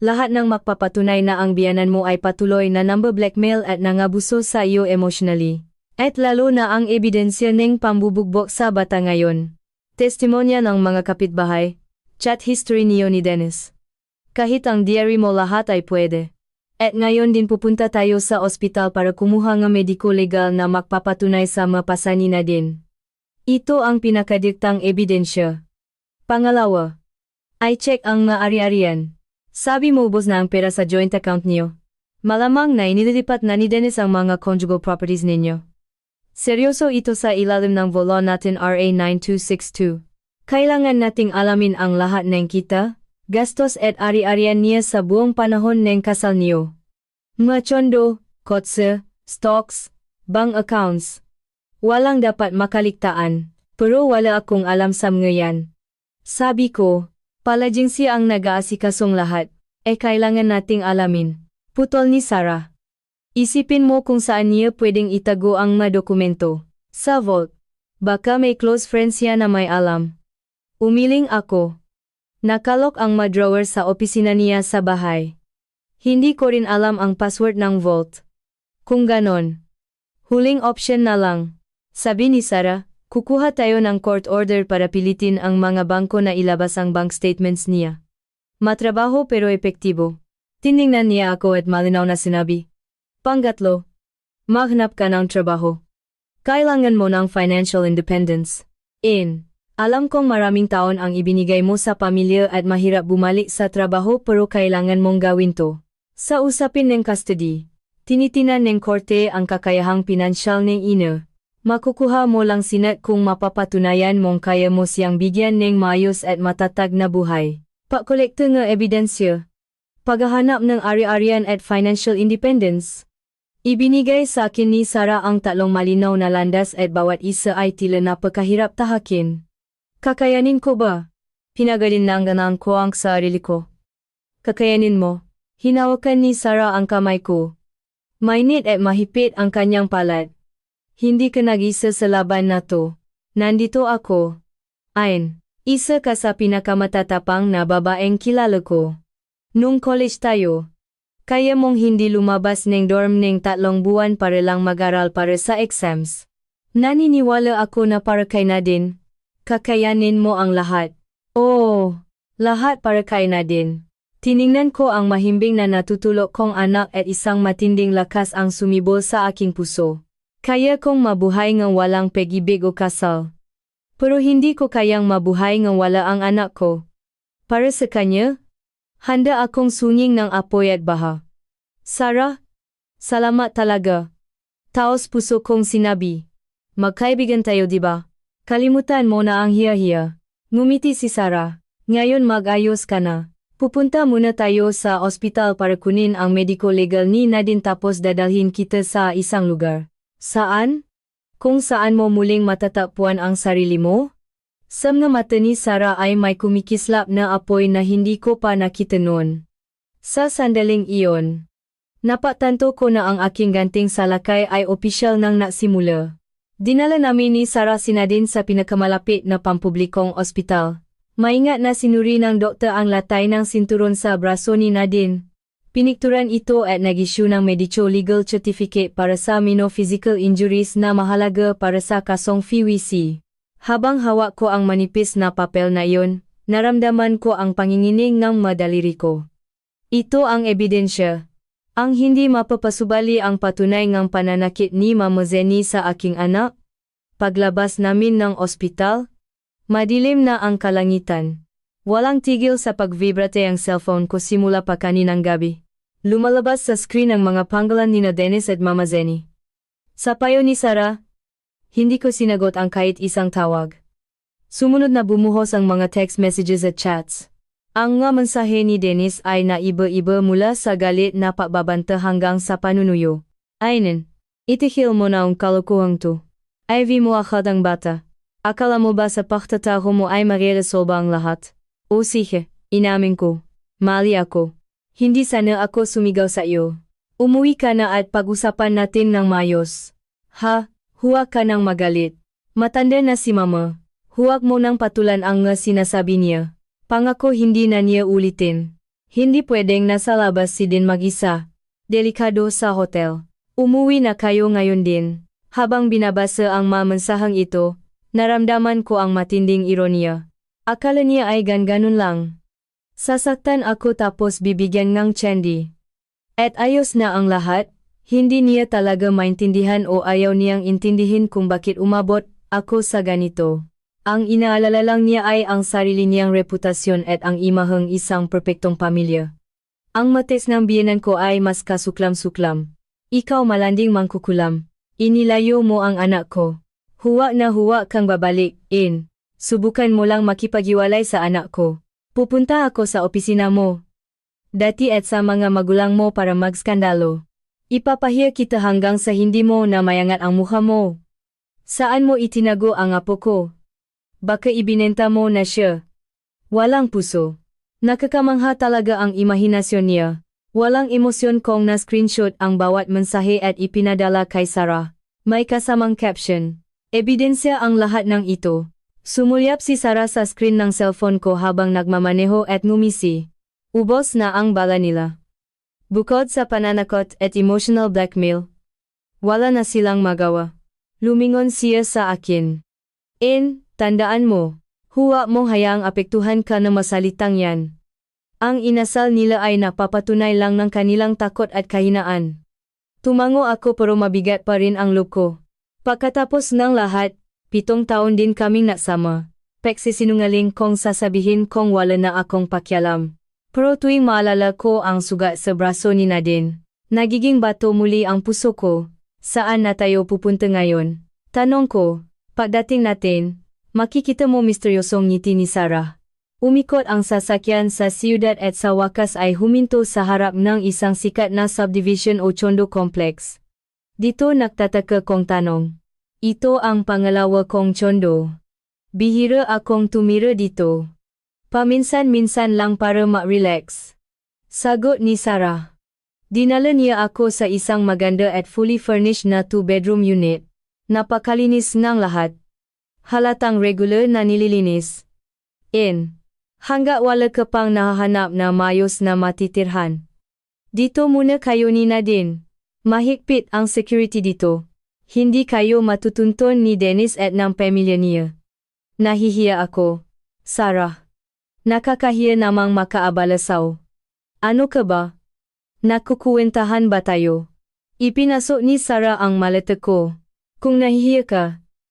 Lahat ng magpapatunay na ang biyanan mo ay patuloy na blackmail at nangabuso sa iyo emotionally. At lalo na ang ebidensya ng pambubugbog sa bata ngayon. Testimonya ng mga kapitbahay, chat history niyo ni Dennis. Kahit ang diary mo lahat ay pwede. At ngayon din pupunta tayo sa ospital para kumuha ng mediko legal na magpapatunay sa mapasani na din. Ito ang pinakadiktang ebidensya. Pangalawa, I check ang ari-arian. Sabi mo ubos na ang pera sa joint account niyo. Malamang na inililipat na ni Dennis ang mga conjugal properties ninyo. Seryoso ito sa ilalim ng law natin RA 9262. Kailangan nating alamin ang lahat ng kita, gastos at ari-arian niya sa buong panahon ng kasal niyo. Mga tsondo, kotse, stocks, bank accounts. Walang dapat makaligtaan, pero wala akong alam sa mga yan. Sabi ko, palaging siya ang nag-aasikasong lahat, kailangan nating alamin. Putol ni Sarah. Isipin mo kung saan niya pwedeng itago ang mga dokumento. Sa vault. Baka may close friends siya na may alam. Umiling ako. Nakalok ang mga drawer sa opisina niya sa bahay. Hindi ko rin alam ang password ng vault. Kung ganon, huling option na lang. Sabi ni Sarah, kukuha tayo ng court order para pilitin ang mga bangko na ilabas ang bank statements niya. Matrabaho pero epektibo. Tiningnan niya ako at malinaw na sinabi. Pangatlo, maghanap ka ng trabaho. Kailangan mo ng financial independence. Alam kong maraming taon ang ibinigay mo sa pamilya at mahirap bumalik sa trabaho pero kailangan mong gawin to. Sa usapin ng custody, tinitinan ng korte ang kakayahang pinansyal ng ina. Makukuha mo lang sinat kung mapapatunayan mong kaya mo siyang bigyan ng maayos at matatag na buhay. Pagkolekta ng ebidensya. Paghahanap ng ari-arian at financial independence. Ibinigay sa akin ni Sarah ang tatlong malinaw na landas at bawat isa ay tila napakahirap tahakin. Kakayanin ko ba? Pinagalinlanganan ko ang sarili ko. Kakayanin mo. Hinawakan ni Sarah ang kamay ko. Mainit at mahipit ang kanyang palad. Hindi ka nag-isa sa laban na to. Nandito ako. Isa ka sa pinakamatatapang na babaeng kilala ko. Nung college tayo, kaya mong hindi lumabas ng dorm ng 3 buwan para lang mag-aral para sa exams. Naniniwala ako na para kay Nadine, kakayanin mo ang lahat. Oo, lahat para kay Nadine. Tiningnan ko ang mahimbing na natutulog kong anak at isang matinding lakas ang sumibol sa aking puso. Kaya kong mabuhay ng walang pag-ibig o kasal. Pero hindi ko kayang mabuhay ng wala ang anak ko. Para sa kanya, handa akong sunging ng apoy at baha. Sarah, salamat talaga. Taos puso kong sinabi. Magkaibigan tayo diba? Kalimutan mo na ang hiya-hiya. Ngumiti si Sarah. Ngayon mag-ayos ka na. Pupunta muna tayo sa ospital para kunin ang medico legal ni Nadine tapos dadalhin kita sa isang lugar. Saan? Kung saan mo muling matatagpuan ang sarili mo? Sa mga mata ni Sarah ay may kumikislap na apoy na hindi ko pa nakita noon. Sa sandaling iyon, napatanto ko na ang aking ganting salakay ay opisyal nang nasimula. Dinala namin ni Sarah si Nadine sa pinakamalapit na pampublikong ospital. Maingat na sinuri ng doktor ang latay ng sinturon sa braso ni Nadine. Pinikturan ito at nag-issue ng medico-legal certificate para sa minor physical injuries na mahalaga para sa kasong FEWC. Habang hawak ko ang manipis na papel na iyon, naramdaman ko ang panginginig ng madaliri ko. Ito ang ebidensya. Ang hindi mapapasubali ang patunay ngang pananakit ni Mama Zenny sa aking anak. Paglabas namin ng ospital, madilim na ang kalangitan. Walang tigil sa pagvibrate ang cellphone ko simula pa kaninang gabi. Lumalabas sa screen ang mga panggalan nina Dennis at Mama Zenny. Sa payo ni Sarah, hindi ko sinagot ang kahit isang tawag. Sumunod na bumuhos ang mga text messages at chats. Ang mga mensahe ni Dennis ay naiba-iba mula sa galit na pagbabanta hanggang sa panunuyo. Aynen, itihil mo na ang kalokohang to. Ivy mo akad ang bata. Akala mo ba sa pagtataho mo ay mariresolba ang lahat? O sige, inamin ko. Mali ako. Hindi sana ako sumigaw sa iyo. Umuwi ka na at pag-usapan natin ng mayos. Ha, huwag ka nang magalit. Matanda na si Mama. Huwag mo nang patulan ang nga sinasabi niya. Pangako hindi na niya ulitin. Hindi pwedeng nasa labas si Din mag-isa. Delikado sa hotel. Umuwi na kayo ngayon din. Habang binabasa ang mga mensaheng ito, naramdaman ko ang matinding ironiya. Akala niya ay ganun lang. Sasaktan ako tapos bibigyan ng candy. At ayos na ang lahat, hindi niya talaga maintindihan o ayaw niyang intindihin kung bakit umabot ako sa ganito. Ang inaalala lang niya ay ang sarili niyang reputasyon at ang imaheng isang perpektong pamilya. Ang mates ng biyenan ko ay mas kasuklam-suklam. Ikaw malanding mangkukulam. Inilayo mo ang anak ko. Huwag na huwag kang babalik, in. Subukan mo lang makipaghiwalay sa anak ko. Pupunta ako sa opisina mo. Dati at sa mga magulang mo para magskandalo. Ipapahiya kita hanggang sa hindi mo na mayangat ang mukha mo. Saan mo itinago ang apo ko? Baka ibinenta mo na siya. Walang puso. Nakakamangha talaga ang imahinasyon niya. Walang emosyon kong na-screenshot ang bawat mensahe at ipinadala kay Sarah. May kasamang caption. Ebidensya ang lahat ng ito. Sumulyap si Sarah sa screen ng cellphone ko habang nagmamaneho at ngumisi. Ubos na ang bala nila. Bukod sa pananakot at emotional blackmail, wala na silang magawa. Lumingon siya sa akin. Tandaan mo, huwag mong hayaang apektuhan ka ng masalitang yan. Ang inasal nila ay napapatunay lang ng kanilang takot at kahinaan. Tumango ako pero mabigat pa rin ang loob ko. Pagkatapos ng lahat, 7 taon din kaming nagsama. Pagsisinungaling kong sasabihin kong wala na akong pakialam. Pero tuwing maalala ko ang sugat sa braso ni Nadine, nagiging bato muli ang puso ko. Saan na tayo pupunta ngayon? Tanong ko, pagdating natin, makikita mo misteryosong ngiti ni Sarah. Umikot ang sasakyan sa siyudad at sa wakas ay huminto sa harap ng isang sikat na subdivision o condo complex. Dito nagtataka kong tanong. Ito ang pangalawa kong condo. Bihira akong tumira dito. Paminsan-minsan lang para ma-relax. Sagot ni Sarah. Dinala niya ako sa isang maganda at fully furnished na 2-bedroom unit. Napakalinis ng lahat. Halatang regular na nililinis. Hanggat wala ka pang nahahanap na mayos na matitirhan. Dito muna kayo ni Nadine. Mahigpit ang security dito. Hindi kayo matutuntun ni Dennis at ng pamilya niya. Nahihiya ako. Sarah. Nakakahiya namang makaabalasaw. Ano ka ba? Nakukuwentahan ba tayo? Ipinasok ni Sarah ang maleta ko. Kung nahihiya ka,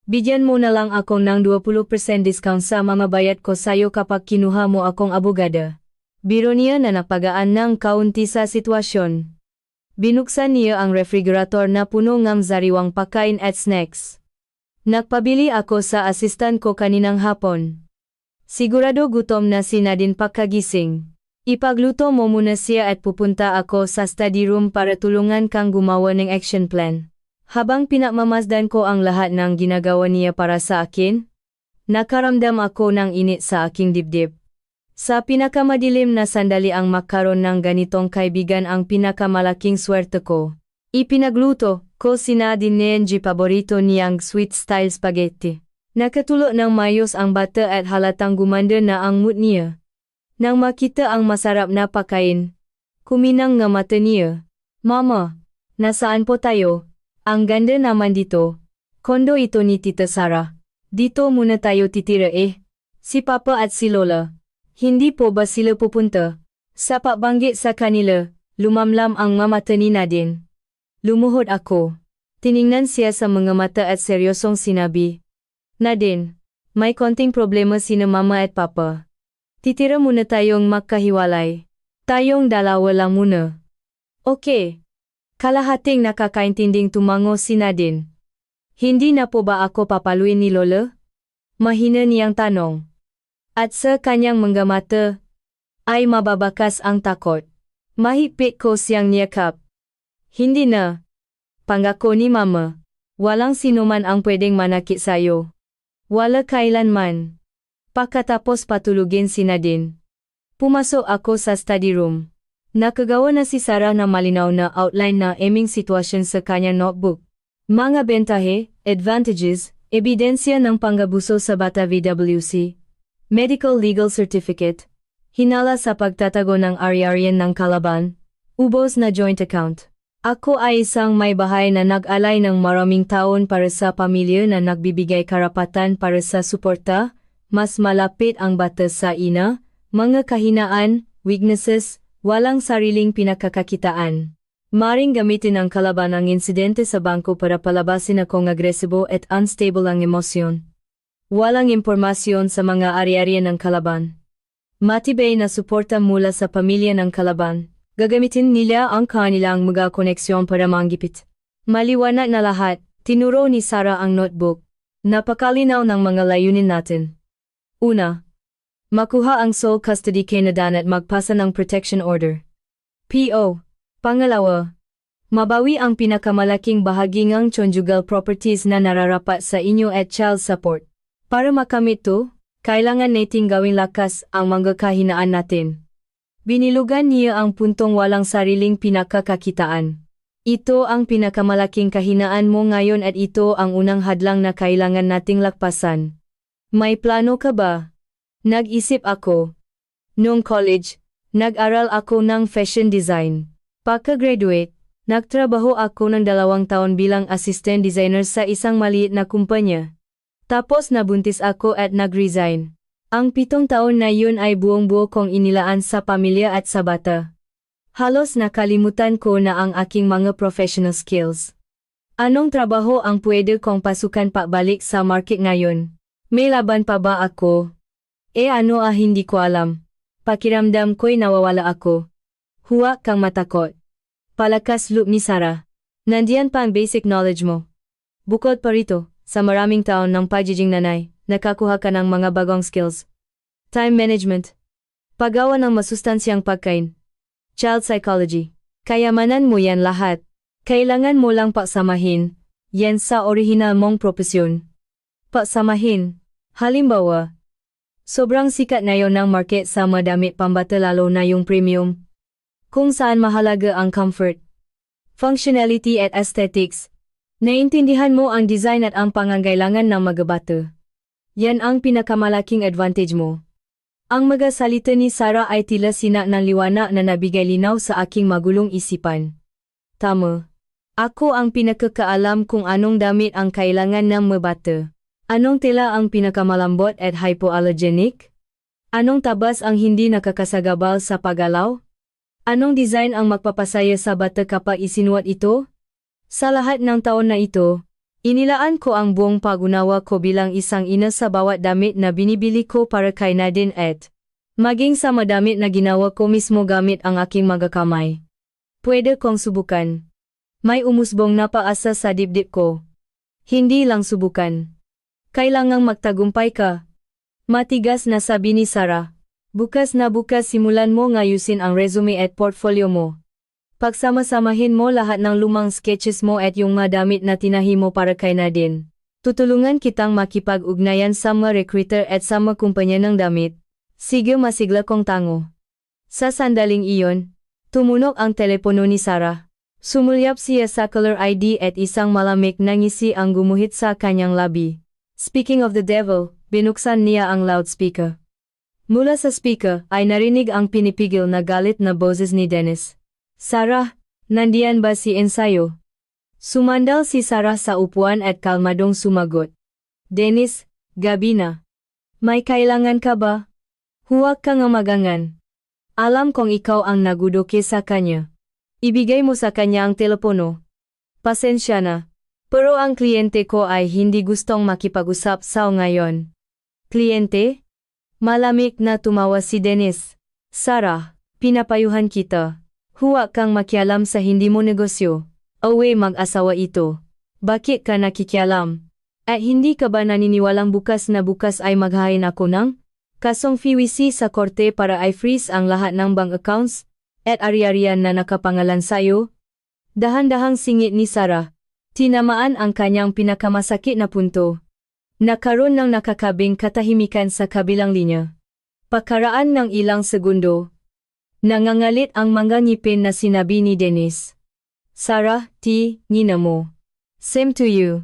bigyan mo na lang ako ng 20% discount sa mamabayad ko sayo kapag kinuha mo akong abogada. Biro niya na napagaan ng kaunti sa sitwasyon. Binuksan niya ang refrigerator na puno ng sariwang pagkain at snacks. Nagpabili ako sa asistan ko kaninang hapon. Sigurado gutom na si Nadine pagkagising. Ipagluto mo muna siya at pupunta ako sa study room para tulungan kang gumawa ng action plan. Habang pinagmamasdan ko ang lahat ng ginagawa niya para sa akin, nakaramdam ako ng init sa aking dibdib. Sa pinakamadilim na sandali ang magkaroon ng ganitong kaibigan ang pinakamalaking swerte ko. Ipinagluto ko si Nadine ng paborito niyang sweet style spaghetti. Nakatulo ng mayos ang bata at halatang gumanda na ang mood niya. Nang makita ang masarap na pagkain, kuminang nga mata niya. Mama, nasaan po tayo? Ang ganda naman dito. Kondo ito ni Tita Sarah. Dito muna tayo titira Si Papa at si Lola. Hindi po ba sila pupunta? Sa pagbanggit sa kanila, Lumamlam ang mga mata ni Nadine. Lumuhod ako. Tiningnan siya sa mga mata at seryosong sinabi, Nadine, may konting problema sina mama at papa. Titira muna tayong magkahiwalay. Tayong dalawa lang muna. Okay. Kalahating nakakaintinding tumango si Nadine. Hindi na po ba ako papaluin ni Lola? Mahina niyang tanong. At sa kanyang mga mata, ay mababakas ang takot. Mahigpit ko siyang niyakap. Hindi na. Pangako ni Mama. Walang sinuman ang pwedeng manakit sayo. Wala kailanman. Pagkatapos patulugin si Nadine. Pumasok ako sa study room. Nakagawa na si Sarah na malinaw na outline na aming sitwasyon sa kanyang notebook. Mga bentahe, advantages, ebidensya ng panggabuso sa bata VWC, medical legal certificate, hinala sa pagtatago ng ari-arian ng kalaban, ubos na joint account. Ako ay isang may bahay na nag-alay ng maraming taon para sa pamilya na nagbibigay karapatan para sa suporta, mas malapit ang bata sa ina, mga kahinaan, weaknesses, walang sariling pinakakakitaan. Maring gamitin ang kalaban ang insidente sa bangko para palabasin akong agresibo at unstable ang emosyon. Walang impormasyon sa mga ari-arian ng kalaban. Matibay na suporta mula sa pamilya ng kalaban. Gagamitin nila ang kanilang mga koneksyon para manggipit. Maliwanag na lahat, tinuro ni Sarah ang notebook. Napakalinaw ng mga layunin natin. Una, makuha ang sole custody kay Nadine at magpasa ng protection order. P.O. Pangalawa, mabawi ang pinakamalaking bahagi ng conjugal properties na nararapat sa inyo at child support. Para makamit to, kailangan nating gawing lakas ang mga kahinaan natin. Binilugan niya ang puntong walang sariling pinakakakitaan. Ito ang pinakamalaking kahinaan mo ngayon at ito ang unang hadlang na kailangan nating lakpasan. May plano ka ba? Nag-isip ako. Noong college, nag-aral ako ng fashion design. Pagka-graduate, nagtrabaho ako ng 2 taon bilang assistant designer sa isang maliit na kumpanya. Tapos nabuntis ako at nag-resign. Ang 7 taon na yun ay buong-buo kong inilaan sa pamilya at sa bata. Halos nakalimutan ko na ang aking mga professional skills. Anong trabaho ang pwede kong pasukan pabalik sa market ngayon? May laban pa ba ako? Ano hindi ko alam. Pakiramdam ko'y nawawala ako. Huwag kang matakot. Palakas loob ni Sarah. Nandiyan pa ang basic knowledge mo. Bukod pa rito, sa maraming taon ng pagiging nanay, nakakuha ka ng mga bagong skills. Time management. Paggawa ng masustansyang pagkain. Child psychology. Kayamanan mo yan lahat. Kailangan mo lang pagsamahin. Yan sa orihinal mong propesyon. Pagsamahin. Halimbawa, sobrang sikat na yon ng market sa mga damit pambata lalo na yung premium. Kung saan mahalaga ang comfort, functionality at aesthetics. Naintindihan mo ang design at ang pangangailangan ng mga bata. Yan ang pinakamalaking advantage mo. Ang mga salita ni Sarah ay tila sinak ng liwanag na nabigay linaw sa aking magulong isipan. Tama. Ako ang pinakakaalam kung anong damit ang kailangan ng mga bata. Anong tela ang pinakamalambot at hypoallergenic? Anong tabas ang hindi nakakasagabal sa paggalaw? Anong design ang magpapasaya sa bata kapag isinuot ito? Sa lahat ng taon na ito, inilaan ko ang buong pag-unawa ko bilang isang ina sa bawat damit na binibili ko para kay Nadine at maging sa mga damit na ginawa ko mismo gamit ang aking mga kamay. Pwede kong subukan. May umusbong na paasa sa dibdib ko. Hindi lang subukan. Kailangang magtagumpay ka. Matigas na sabi ni Sarah. Bukas na bukas simulan mo ngayusin ang resume at portfolio mo. Pagsama-samahin mo lahat ng lumang sketches mo at yung mga damit na tinahi mo para kay Nadine. Tutulungan kitang makipag-ugnayan sa mga recruiter at sa mga kumpanya ng damit. Sige masigla kong tango. Sa sandaling iyon, tumunog ang telepono ni Sarah. Sumulyap siya sa caller ID at isang malamig na ngisi ang gumuhit sa kanyang labi. Speaking of the devil, binuksan niya ang loudspeaker. Mula sa speaker ay narinig ang pinipigil na galit na boses ni Dennis. Sarah, nandiyan ba si ensayo? Sumandal si Sarah sa upuan at kalmadong sumagot. Dennis, gabi na. May kailangan ka ba? Huwag kang magangan. Alam kong ikaw ang naguduki sa kanya. Ibigay mo sa kanya ang telepono. Pasensya na. Pero ang kliyente ko ay hindi gustong makipag-usap sa ngayon. Kliyente? Malamig na tumawa si Dennis. Sarah, pinapayuhan kita. Huwag kang makialam sa hindi mo negosyo. Awe mag-asawa ito. Bakit ka nakikialam? At hindi ka ba naniniwalang bukas na bukas ay maghahain ako ng kasong PVC sa korte para i-freeze ang lahat ng bank accounts at ari-arian na nakapangalan sa'yo? Dahan-dahang singit ni Sarah. Tinamaan ang kanyang pinakamasakit na punto. Nakaroon ng nakakabing katahimikan sa kabilang linya. Pakaraan ng ilang segundo, nangangalit ang mga ngipin na sinabi ni Dennis. Sarah, ngina mo. Same to you.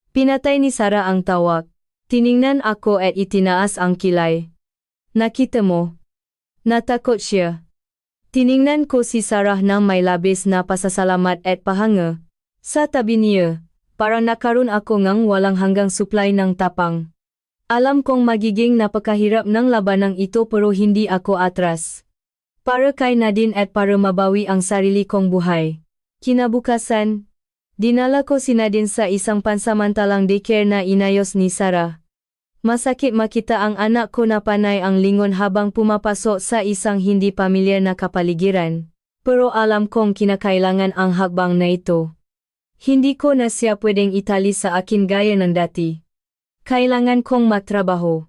Pinatay ni Sarah ang tawag. Tiningnan ako at itinaas ang kilay. Nakita mo? Natakot siya. Tiningnan ko si Sarah nang may labis na pasasalamat at pahanga. Sa tabi niya, parang nakaroon ako ngang walang hanggang supply ng tapang. Alam kong magiging napakahirap ng labanang ito pero hindi ako atras. Para kay Nadine at para mabawi ang sarili kong buhay. Kinabukasan, dinala ko si Nadine sa isang pansamantalang daycare na inayos ni Sarah. Masakit makita ang anak ko na panay ang lingon habang pumapasok sa isang hindi pamilyar na kapaligiran. Pero alam kong kinakailangan ang hakbang na ito. Hindi ko na siya pwedeng itali sa akin gaya ng dati. Kailangan kong magtrabaho.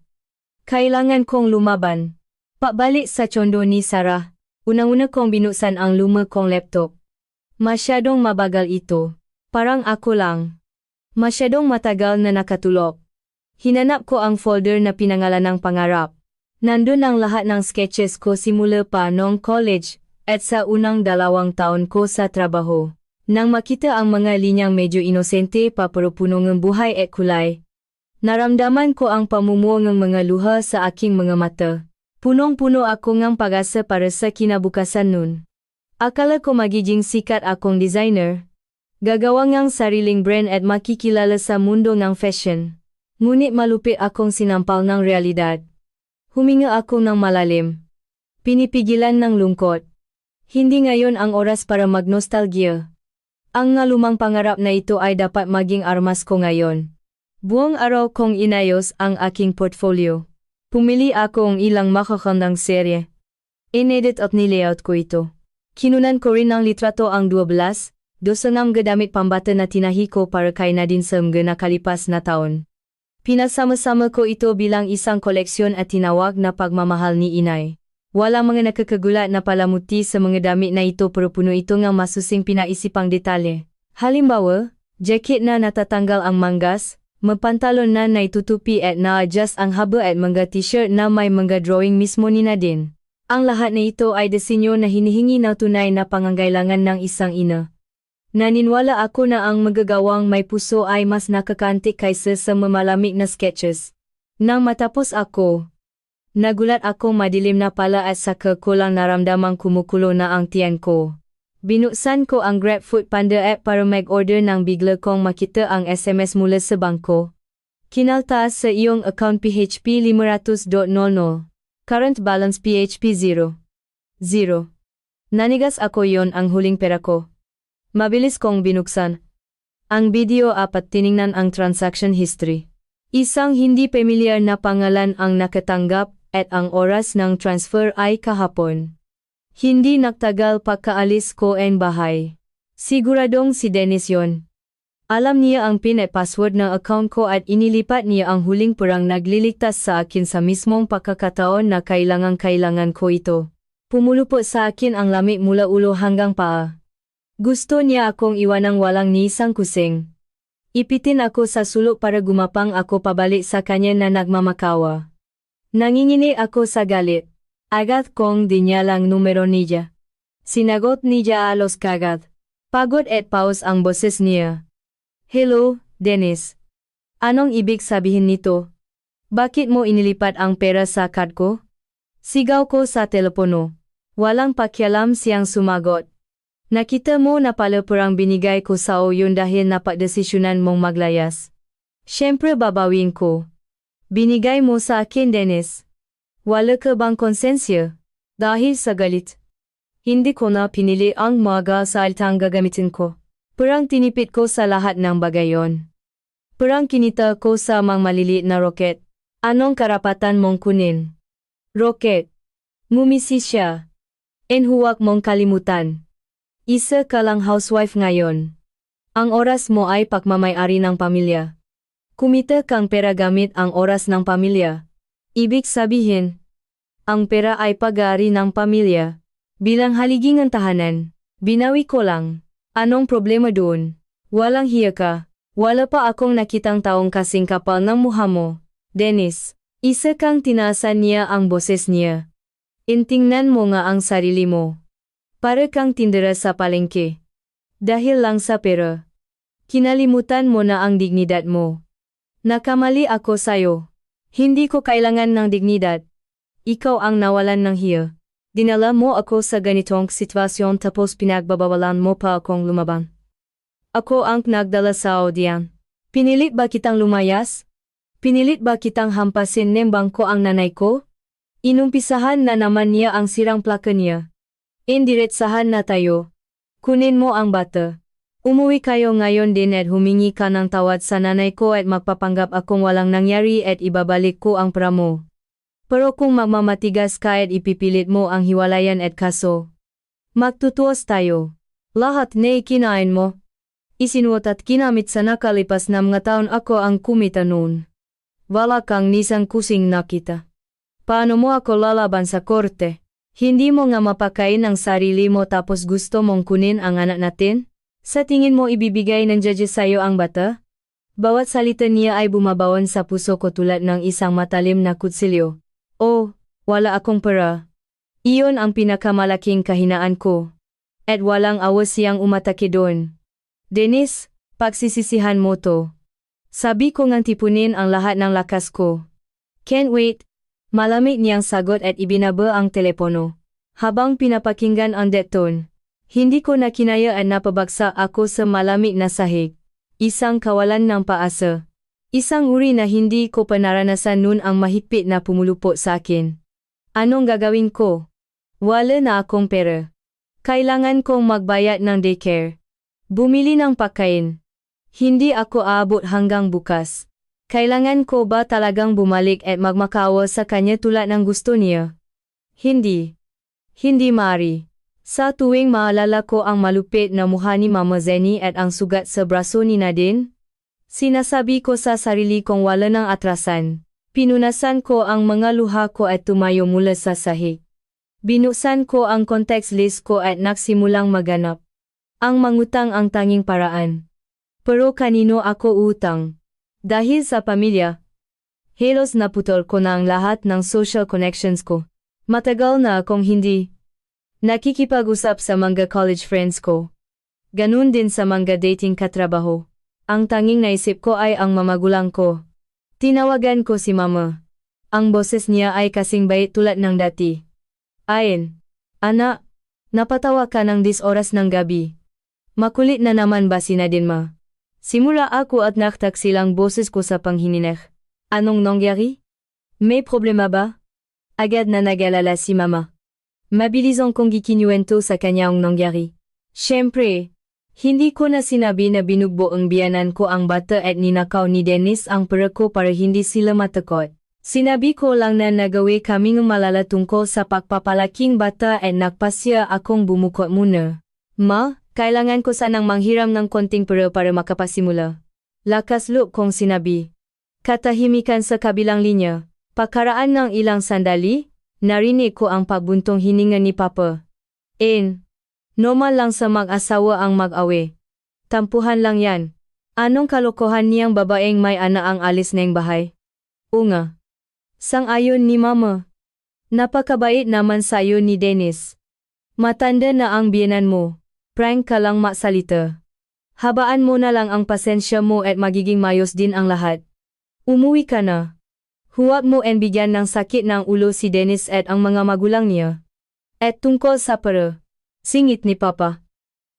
Kailangan kong lumaban. Pabalik sa tsondo ni Sarah, unang-una kong binuksan ang luma kong laptop. Masyadong mabagal ito. Parang ako lang. Masyadong matagal na nakatulog. Hinanap ko ang folder na pinangalan ng pangarap. Nandun ang lahat ng sketches ko simula pa noong college at sa unang 2 taon ko sa trabaho. Nang makita ang mga linyang medyo inosente pa pero puno ng buhay at kulay, naramdaman ko ang pamumuo ng mga luha sa aking mga mata. Punong-puno ako ng pag-asa para sa kinabukasan nun. Akala ko magiging sikat akong designer. Gagawa ng sariling brand at makikilala sa mundo ng fashion. Ngunit malupit akong sinampal ng realidad. Huminga ako ng malalim. Pinipigilan ng lungkot. Hindi ngayon ang oras para magnostalgia. Ang lumang pangarap na ito ay dapat maging armas ko ngayon. Buong araw kong inayos ang aking portfolio. Pumili ako ng ilang makakandang serye. Inedit at nilayout ko ito. Kinunan ko rin ng litrato ang 12, dosanang gadamit pambata na tinahi ko para kay Nadine sa mga nakalipas na taon. Pinasama-sama ko ito bilang isang koleksyon at tinawag na pagmamahal ni inay. Walang mga nakakagulat na palamuti sa mga damit na ito pero puno ito ng masusing pinaisipang detalye. Halimbawa, jacket na natatanggal ang manggas, mapantalon na naitutupi at na-adjust ang haba at mga t-shirt na may mga drawing mismo ni Nadine. Ang lahat na ito ay disenyo na hinihingi na tunay na pangangailangan ng isang ina. Naniniwala ako na ang magagawang may puso ay mas nakakantik kaysa sa mamalamig na sketches. Nang matapos ako, nagulat ako madilim na pala at saka ko lang naramdamang kumukulo na ang tiyan ko. Binuksan ko ang GrabFood Panda app para mag-order nang bigla kong makita ang SMS mula sa bangko. Kinaltaas sa iyong account PHP 500.00. Current balance PHP 0. Nanigas ako yon ang huling pera ko. Mabilis kong binuksan ang video at tiningnan ang transaction history. Isang hindi pamilyar na pangalan ang nakatanggap at ang oras ng transfer ay kahapon. Hindi nagtagal pagkaalis ko en bahay. Siguradong si Dennis yon. Alam niya ang PIN at password ng account ko at inilipat niya ang huling perang nagliligtas sa akin sa mismong pagkakataon na kailangan ko ito. Pumulupot sa akin ang lamig mula ulo hanggang paa. Gusto niya akong iwanang walang ni isang kusing. Ipitin ako sa sulok para gumapang ako pabalik sa kanya na nagmamakawa. Nangingini ako sa galit. Agad kong dinyalang numero niya. Sinagot niya alos kagad. Pagod at paus ang boses niya. Hello, Dennis. Anong ibig sabihin nito? Bakit mo inilipat ang pera sa card ko? Sigaw ko sa telepono. Walang pakialam siyang sumagot. Nakita mo na pala perang binigay ko sa yun dahil napagdesisyonan mong maglayas. Siyempre babawin ko. Binigay mo sa akin, Dennis. Wala ka bang konsensya? Dahil sa galit. Hindi ko na pinili ang mga salitang gagamitin ko. Perang tinipid ko sa lahat ng bagayon. Perang kinita ko sa mga maliliit na roket. Anong karapatan mong kunin? Roket. Ngumisi siya. Huwag mong kalimutan. Isa ka lang housewife ngayon. Ang oras mo ay pagmamay-ari ng pamilya. Kumita kang pera gamit ang oras ng pamilya. Ibig sabihin, ang pera ay pag-aari ng pamilya. Bilang haligi ng tahanan, binawi ko lang. Anong problema doon? Walang hiya ka. Wala pa akong nakitang taong kasing kapal ng mukha mo. Dennis, isa kang tinaasan niya ang boses niya. Tingnan mo nga ang sarili mo. Para kang tindera sa palengke. Dahil lang sa pera. Kinalimutan mo na ang dignidad mo. Nakamali ako sayo. Hindi ko kailangan ng dignidad. Ikaw ang nawalan ng hiya. Dinala mo ako sa ganitong sitwasyon tapos pinagbabawalan mo pa akong lumaban. Ako ang nagdala sa audian. Pinilit ba kitang lumayas? Pinilit ba kitang hampasin ng bangko ang nanay ko? Inumpisahan na naman niya ang sirang plaka niya. Indiretsahan na tayo. Kunin mo ang bata. Umuwi kayo ngayon din at humingi ka ng tawad sa nanay ko at magpapanggap akong walang nangyari at ibabalik ko ang pera mo. Pero kung magmamatigas ka at ipipilit mo ang hiwalayan at kaso, magtutuos tayo. Lahat na ikinain mo. Isinuot at kinamit sa nakalipas na mga taon ako ang kumita noon. Wala kang nisang kusing nakita. Paano mo ako lalaban sa korte? Hindi mo nga mapakain ang sarili mo tapos gusto mong kunin ang anak natin? Sa tingin mo ibibigay ng judge sa'yo ang bata? Bawat salita niya ay bumabaon sa puso ko tulad ng isang matalim na kutsilyo. Oh, wala akong pera. Iyon ang pinakamalaking kahinaan ko. At walang awas siyang umatake doon. Dennis, pagsisisihan mo to. Sabi ko ngang tipunin ang lahat ng lakas ko. Can't wait. Malamig niyang sagot at ibinaba ang telepono. Habang pinapakinggan ang dead tone, hindi ko na kinaya at napabagsak ako sa malamig na sahig. Isang kawalan ng paasa. Isang uri na hindi ko pa naranasan noon ang mahigpit na pumulupo sa akin. Anong gagawin ko? Wala na akong pera. Kailangan kong magbayad ng daycare. Bumili ng pagkain. Hindi ako aabot hanggang bukas. Kailangan ko ba talagang bumalik at magmakaawa sa kanya tulad ng gusto niya? Hindi. Hindi maaari. Sa tuwing maalala ko ang malupit na mukha ni Mama Zenny at ang sugat sa braso ni Nadine, sinasabi ko sa sarili kong wala ng atrasan. Pinunasan ko ang mga luha ko at tumayo mula sa sahig. Binuksan ko ang context list ko at nagsimulang maganap. Ang mangutang ang tanging paraan. Pero kanino ako utang? Dahil sa pamilya. Halos naputol ko na ang lahat ng social connections ko. Matagal na akong hindi nakikipag-usap sa mga college friends ko. Ganun din sa mga dating katrabaho. Ang tanging naisip ko ay ang mamagulang ko. Tinawagan ko si Mama. Ang boses niya ay kasing bait tulad ng dati. Ayn, anak, napatawa ka ng 10 oras ng gabi. Makulit na naman ba si Nadine ma? Simula ako at naktak silang boses ko sa panghininag. Anong nangyari? May problema ba? Agad na nag-alala si Mama. Mabilis kong gikinuwento sa kanya ang nangyari. Siyempre, hindi ko na sinabi na binugbo ang biyanan ko ang bata at ninakaw ni Dennis ang pera ko para hindi sila matakot. Sinabi ko lang na nagawi kaming malala tungkol sa pagpapalaking bata at nagpasya akong bumukot muna. Ma, kailangan ko sanang manghiram ng konting pera para makapasimula. Lakas loob kong sinabi. Katahimikan sa kabilang linya. Pakaraan ng ilang sandali, narinig ko ang pagbuntong hininga ni Papa. Normal lang sa mag-asawa ang mag-awe. Tampuhan lang yan. Anong kalokohan niyang babaeng may anak ang alis ng bahay? Unga. Sang-ayon ni Mama. Napakabait naman sa'yo ni Dennis. Matanda na ang biyenan mo. Prank ka lang maksalita. Habaan mo na lang ang pasensya mo at magiging mayos din ang lahat. Umuwi ka na. Huwag mo bigyan ng sakit ng ulo si Dennis at ang mga magulang niya. At tungkol sa pera. Singit ni Papa.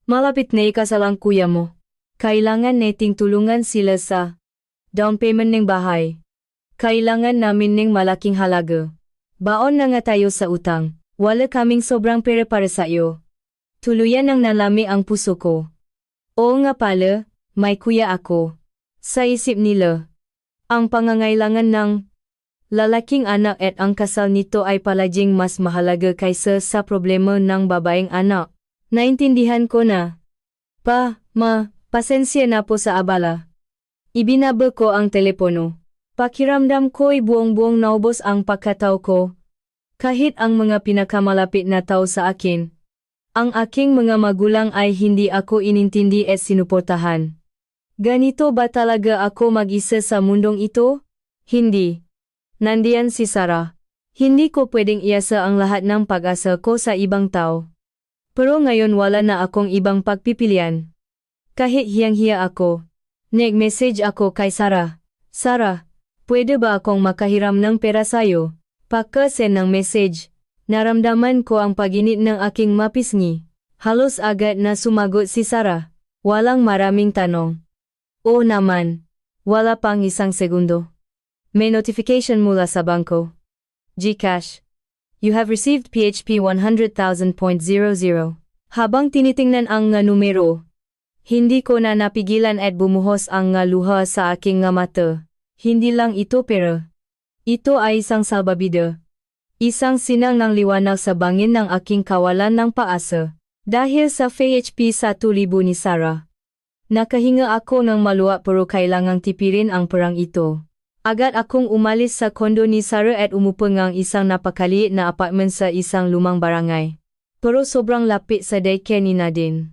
Malapit na ikasalang kuya mo. Kailangan nating tulungan sila sa down payment ng bahay. Kailangan namin ng malaking halaga. Baon na nga tayo sa utang. Wala kaming sobrang pera para sa iyo. Tuluyan nang nalami ang puso ko. Oo nga pala, may kuya ako. Sa isip nila, ang pangangailangan ng lalaking anak at ang kasal nito ay palaging mas mahalaga kaysa sa problema ng babaeng anak. Naintindihan ko na. Pasensya na po sa abala. Ibinaba ko ang telepono. Pakiramdam ko'y buong-buong naubos ang pagkatao ko. Kahit ang mga pinakamalapit na tao sa akin, ang aking mga magulang ay hindi ako inintindi at sinuportahan. Ganito ba talaga ako mag-isa sa mundong ito? Hindi. Nandiyan si Sarah. Hindi ko pwedeng iasa ang lahat ng pag-asa ko sa ibang tao. Pero ngayon wala na akong ibang pagpipilian. Kahit hiyang-hiya ako, nag-message ako kay Sarah. Sarah, pwede ba akong makahiram ng pera sa'yo? Pagka-send ng message, naramdaman ko ang paginit ng aking mapisngi. Halos agad na sumagot si Sarah. Walang maraming tanong. Oo naman. Wala pang isang segundo. May notification mula sa bangko. GCash. You have received PHP 100,000.00. Habang tinitingnan ang nga numero, hindi ko na napigilan at bumuhos ang nga luha sa aking nga mata. Hindi lang ito pera. Ito ay isang salbabida. Isang sinang ng liwanag sa bangin ng aking kawalan ng paasa. Dahil sa PHP 1,000 ni Sarah. Nakahinga ako ng maluwa pero kailangang tipirin ang perang ito. Agad akong umalis sa kondo ni Sarah at umupo ng isang napakaliit na apartment sa isang lumang barangay. Pero sobrang lapit sa daycare ni Nadine.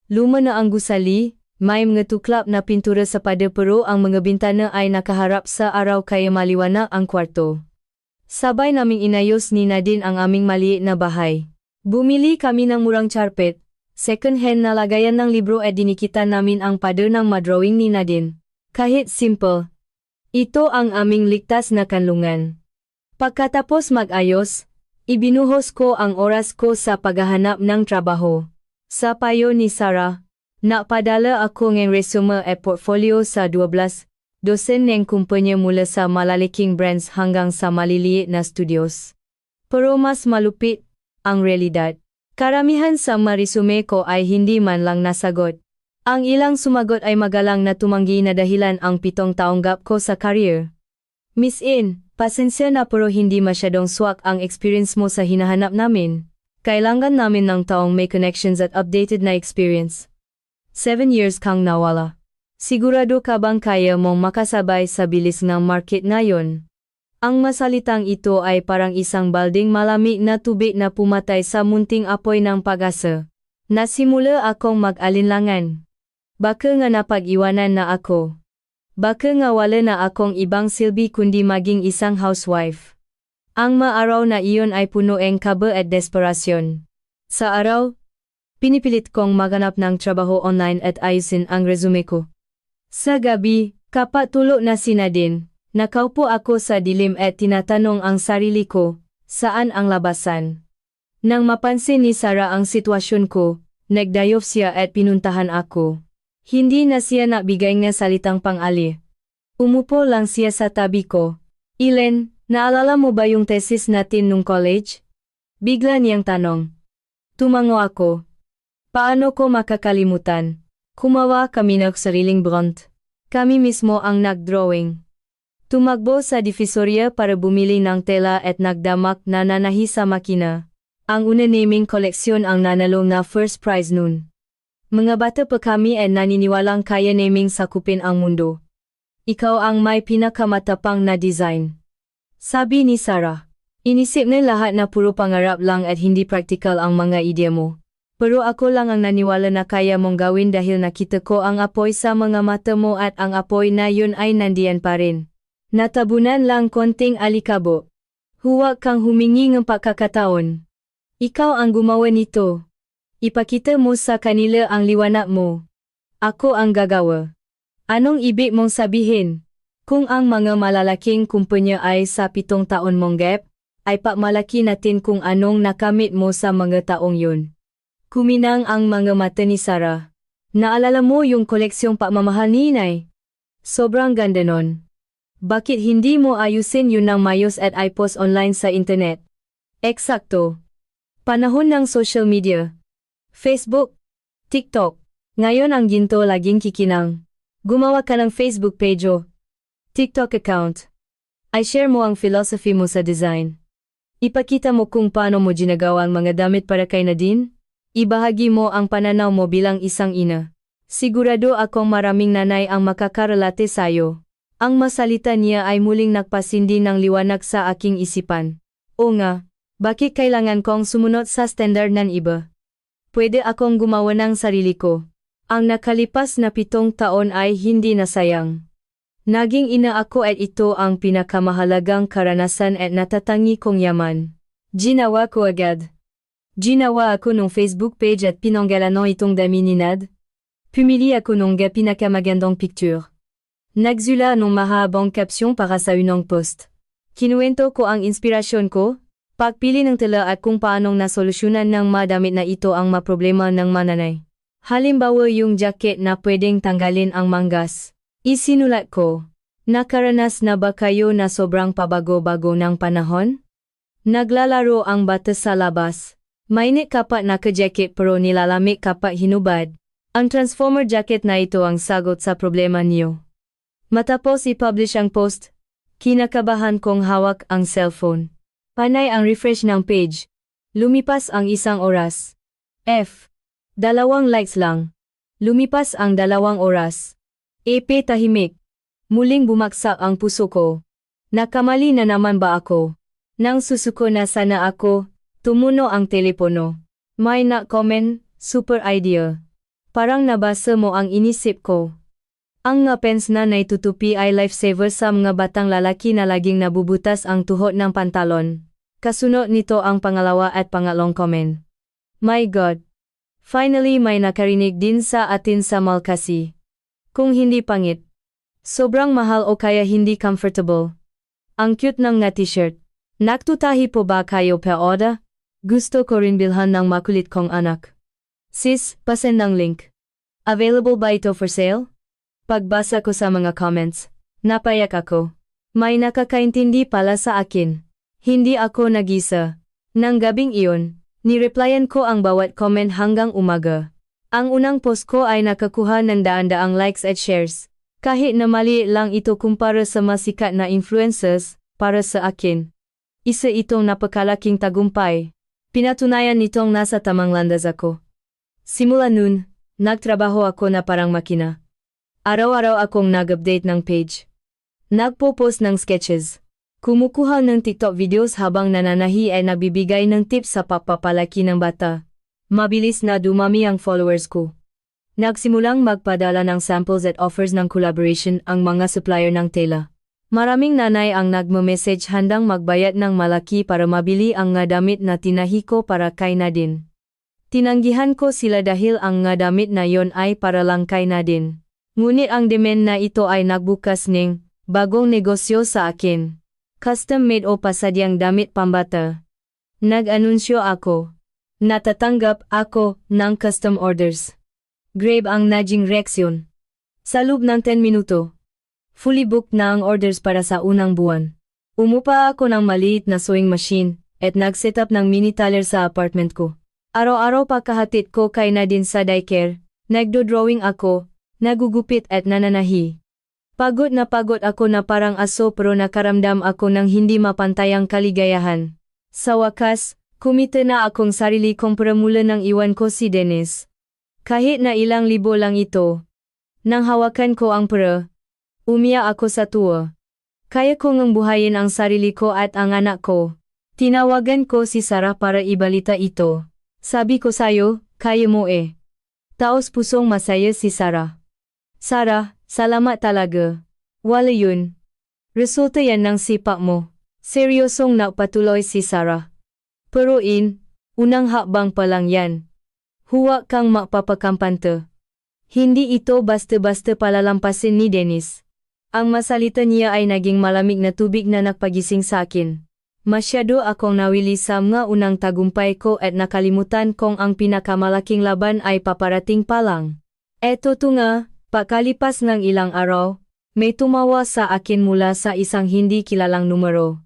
Luma na ang gusali, may mga tuklap na pintura sa pada pero ang mga bintana ay nakaharap sa araw kaya maliwanag ang kwarto. Sabay naming inayos ni Nadine ang aming maliit na bahay. Bumili kami ng murang carpet, second-hand na lagayan ng libro at dinikitan namin ang pada ng madrawing ni Nadine. Kahit simple, ito ang aming ligtas na kanlungan. Pagkatapos mag-ayos, ibinuhos ko ang oras ko sa paghahanap ng trabaho. Sa payo ni Sarah, napadala ako ng resume at portfolio sa 12 dosen ng kumpanya mula sa malalaking brands hanggang sa maliliit na studios. Pero mas malupit ang realidad. Karamihan sa mga resume ko ay hindi man lang nasagot. Ang ilang sumagot ay magalang na tumanggi na dahilan ang 7 taong gap ko sa career. Miss In, pasensya na pero hindi masyadong swak ang experience mo sa hinahanap namin. Kailangan namin ng taong may connections at updated na experience. 7 years kang nawala. Sigurado ka bang kaya mong makasabay sa bilis ng market ngayon? Ang masalitang ito ay parang isang balding malamig na tubig na pumatay sa munting apoy ng pag-asa. Nasimula akong mag-alinlangan. Baka nga napag-iwanan na ako. Baka nga wala na akong ibang silbi kundi maging isang housewife. Ang maaraw na iyon ay puno ng kaba at desperasyon. Sa araw, pinipilit kong maghanap ng trabaho online at ayusin ang resume ko. Sa gabi, kapatulog na si Nadine, nakaupo ako sa dilim at tinatanong ang sarili ko, saan ang labasan? Nang mapansin ni Sarah ang sitwasyon ko, nagdayof siya at pinuntahan ako. Hindi na siya nagbigay ng salitang pang-ali. Umupo lang siya sa tabi ko. Ellen, naalala mo ba yung thesis natin nung college? Bigla niyang tanong. Tumango ako. Paano ko makakalimutan? Kumawa kami ng sariling brunt. Kami mismo ang nag-drawing. Tumakbo sa divisoria para bumili ng tela at nagdamak na nanahi sa makina. Ang una naming koleksyon ang nanalo na first prize nun. Mga bata pa kami at naniniwalang kaya naming sakupin ang mundo. Ikaw ang may pinakamatapang na design. Sabi ni Sarah. Inisip na lahat na puro pangarap lang at hindi praktikal ang mga ideya mo. Pero ako lang ang naniwala na kaya mong gawin dahil nakita ko ang apoy sa mga mata mo at ang apoy na yun ay nandiyan pa rin. Natabunan lang konting alikabo. Huwag kang humingi ng pagkakataon. Ikaw ang gumawa nito. Ipakita mo sa kanila ang liwanag mo. Ako ang gagawa. Anong ibig mong sabihin? Kung ang mga malalaking kumpanya ay sa 7 taon mong gap, ay pamalaki natin kung anong nakamit mo sa mga taong yun. Kuminang ang mga mata ni Sarah. Naalala mo yung koleksyong pagmamahal ni Inay? Sobrang ganda nun. Bakit hindi mo ayusin yun ng mayos at i-post online sa internet? Eksakto. Panahon ng social media. Facebook, TikTok. Ngayon ang ginto laging kikinang. Gumawa ka ng Facebook page o TikTok account. I share mo ang philosophy mo sa design. Ipakita mo kung paano mo ginagawa ang mga damit para kay Nadine. Ibahagi mo ang pananaw mo bilang isang ina. Sigurado akong maraming nanay ang makakarelate sa'yo. Ang masalita niya ay muling nagpasindi ng liwanag sa aking isipan. O nga, bakit kailangan kong sumunod sa standard ng iba? Pwede akong gumawa ng sarili ko. Ang nakalipas na 7 taon ay hindi na sayang. Naging ina ako at ito ang pinakamahalagang karanasan at natatangi kong yaman. Ginawa ko agad. Ginawa ako ng Facebook page at pinanggalan itong dami ni Nad. Pumili ako ng pinakamagandang picture. Nagsula ng mahabang caption para sa unang post. Kinuwento ko ang inspirasyon ko, pagpili ng tela at kung paanong nasolusyonan ng madamit na ito ang maproblema ng mananay. Halimbawa yung jacket na pwedeng tanggalin ang manggas. Isinulat ko, nakaranas na ba kayo na sobrang pabago-bago ng panahon? Naglalaro ang bata sa labas. Mainit kapag naka-jacket pero nilalamig kapag hinubad. Ang transformer jacket na ito ang sagot sa problema niyo. Matapos i-publish ang post, kinakabahan kong hawak ang cellphone. Panay ang refresh ng page. Lumipas ang 1 oras. 2 likes lang. Lumipas ang 2 oras. Tahimik. Muling bumaksak ang puso ko. Nakamali na naman ba ako? Nang susuko na sana ako, tumuno ang telepono. May na-comment, super idea. Parang nabasa mo ang inisip ko. Ang nga pens na naitutupi ay lifesaver sa mga batang lalaki na laging nabubutas ang tuhod ng pantalon. Kasunod nito ang pangalawa at pangatlong comment. My God! Finally may nakarinig din sa atin sa Malkasi. Kung hindi pangit. Sobrang mahal o kaya hindi comfortable. Ang cute ng nga t-shirt. Nagtutahi po ba kayo per order? Gusto ko rin bilhan ng makulit kong anak. Sis, pasend ng link. Available ba ito for sale? Pagbasa ko sa mga comments, napayak ako. May nakakaintindi pala sa akin. Hindi ako nag-isa. Nang gabing iyon, nireplyan ko ang bawat comment hanggang umaga. Ang unang post ko ay nakakuha ng daan-daang likes at shares. Kahit na mali lang ito kumpara sa masikat na influencers, para sa akin. Isa itong napakalaking tagumpay. Pinatunayan nitong nasa tamang landas ako. Simula nun, nagtrabaho ako na parang makina. Araw-araw akong nag-update ng page. Nagpo-post ng sketches. Kumukuha ng TikTok videos habang nananahi ay nagbibigay ng tips sa pagpapalaki ng bata. Mabilis na dumami ang followers ko. Nagsimulang magpadala ng samples at offers ng collaboration ang mga supplier ng tela. Maraming nanay ang nagme-message handang magbayad ng malaki para mabili ang nga damit na tinahi ko para kay Nadine. Tinanggihan ko sila dahil ang nga damit na yon ay para lang kay Nadine. Ngunit ang demand na ito ay nagbukas ng bagong negosyo sa akin. Custom-made o pasadyang damit pambata. Nag-anunsyo ako. Natatanggap ako ng custom orders. Grab ang naging reaksyon. Sa loob ng 10 minuto, fully booked na ang orders para sa unang buwan. Umupa ako ng maliit na sewing machine at nag-set up ng mini tailor sa apartment ko. Araw-araw pagkahatid ko kay Nadine sa daycare, nagdo-drawing ako, nagugupit at nananahi. Pagod ako na parang aso pero nakaramdam ako ng hindi mapantayang kaligayahan. Sa wakas, kumita na akong sarili kong mula nang iwan ko si Dennis. Kahit na ilang libo lang ito. Nang hawakan ko ang pera, umiyak ako sa tuwa. Kaya ko ngang buhayin ang sarili ko at ang anak ko. Tinawagan ko si Sarah para ibalita ito. Sabi ko sayo, kaya mo eh. Taos pusong masaya si Sarah. Sarah, salamat talaga. Wala yun. Resulta yan ng sipak mo. Seryosong nagpatuloy si Sarah. Pero unang hakbang pa lang yan. Huwag kang magpapakampante. Hindi ito basta-basta palalampasin ni Dennis. Ang masalita niya ay naging malamig na tubig na nagpagising sa akin. Masyado akong nawili sa mga unang tagumpay ko at nakalimutan kong ang pinakamalaking laban ay paparating pa lang. Eto to nga. Pagkalipas ng ilang araw, may tumawa sa akin mula sa isang hindi kilalang numero.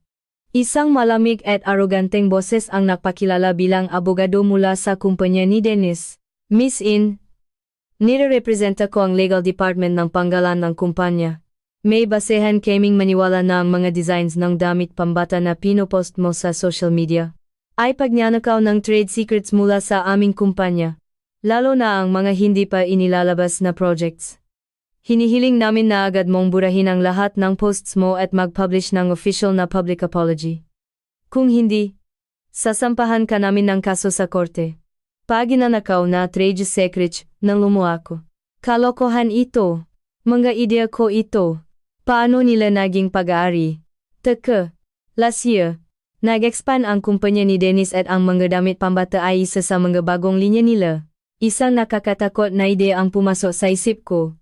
Isang malamig at aroganteng boses ang nagpakilala bilang abogado mula sa kumpanya ni Dennis. Miss In, nire-representa ko ang legal department ng panggalan ng kumpanya. May basehan kaming maniwala na ang mga designs ng damit pambata na pinopost mo sa social media ay pagnanakaw ng trade secrets mula sa aming kumpanya, lalo na ang mga hindi pa inilalabas na projects. Hinihiling namin na agad mong burahin ang lahat ng posts mo at mag-publish ng official na public apology. Kung hindi, sasampahan ka namin ng kaso sa korte. Paginanakaw na trade secrets ng lumuako. Kalokohan ito. Mga ideya ko ito. Paano nila naging pag-aari? Teka, last year, nag-expand ang kumpanya ni Dennis at ang mga damit pambata ay isa sa mga bagong linya nila. Isang nakakatakot na ideya ang pumasok sa isip ko.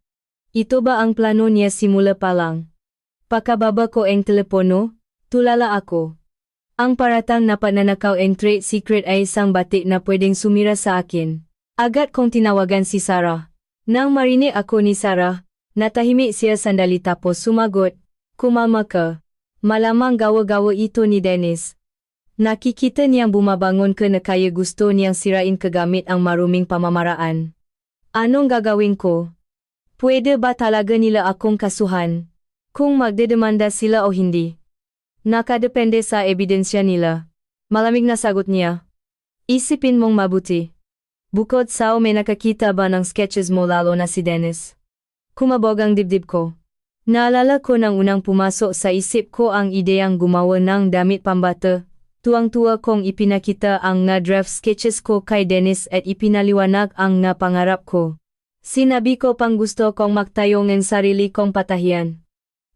Ito ba ang plano niya simula pa lang? Pakababa ko ang telepono, tulala ako. Ang paratang na pananakaw ang trade secret ay isang batik na pwedeng sumira sa akin. Agad kong tinawagan si Sarah. Nang marinig ako ni Sarah, natahimik siya sandali tapos sumagot, "Kumalma ka. Malamang gawa-gawa ito ni Dennis." Nakikita niyang bumabangon ka na kaya gusto niyang sirain kagamit ang maruming pamamaraan. Anong gagawin ko? Pwede ba talaga nila akong kasuhan? Kung magdedemanda sila o hindi? Nakadepende sa ebidensya nila. Malamig na sagot niya. Isipin mong mabuti. Bukod sa may nakakita ba ng sketches mo lalo na si Dennis? Kumabog ang dibdib ko. Naalala ko nang unang pumasok sa isip ko ang ideyang gumawa ng damit pambata. Tuwang-tuwa kong ipinakita ang na-draft sketches ko kay Dennis at ipinaliwanag ang napangarap ko. Sinabi ko pang gusto kong magtayo ng sarili kong patahian.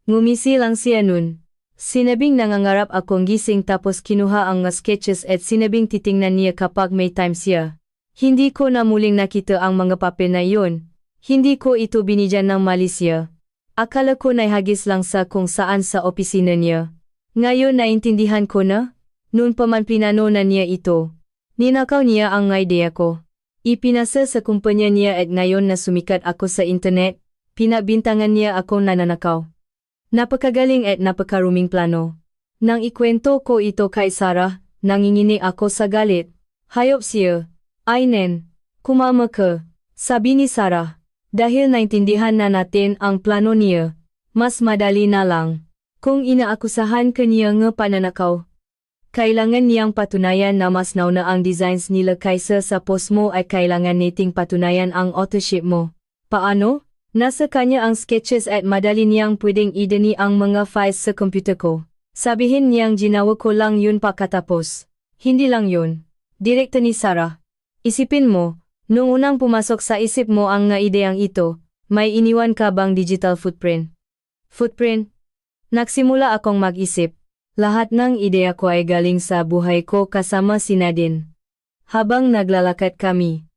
Ngumisi lang siya nun. Sinabing nangangarap akong gising tapos kinuha ang sketches at sinabing titingnan niya kapag may time siya. Hindi ko na muling nakita ang mga papel na iyon. Hindi ko ito binigyan ng malisya. Akala ko na hagis lang sa kung saan sa opisina niya. Ngayon naintindihan ko na, noon pa man pinano na niya ito. Ninakaw niya ang idea ko. Ipinasa sa kumpanya niya at ngayon na sumikat ako sa internet, pinabintangan niya akong nananakaw. Napakagaling at napakaruming plano. Nang ikwento ko ito kay Sarah, nangingini ako sa galit. Hayop siya. Ainen, kumalma ka, sabi ni Sarah. Dahil naintindihan na natin ang plano niya, mas madali na lang. Kung inaakusahan ka niya ng pananakaw, kailangan niyang patunayan na mas nauna ang designs nila kaysa sa post mo ay kailangan niting patunayan ang authorship mo. Paano? Nasa kanya ang sketches at madali niyang pwedeng idani ang mga files sa computer ko. Sabihin niyang ginawa ko lang yun pagkatapos. Hindi lang yun. Direkta ni Sarah. Isipin mo, nung unang pumasok sa isip mo ang nga ideyang ito, may iniwan ka bang digital footprint? Footprint? Nagsimula akong mag-isip. Lahat ng ideya ko ay galing sa buhay ko kasama si Nadine. Habang naglalakad kami,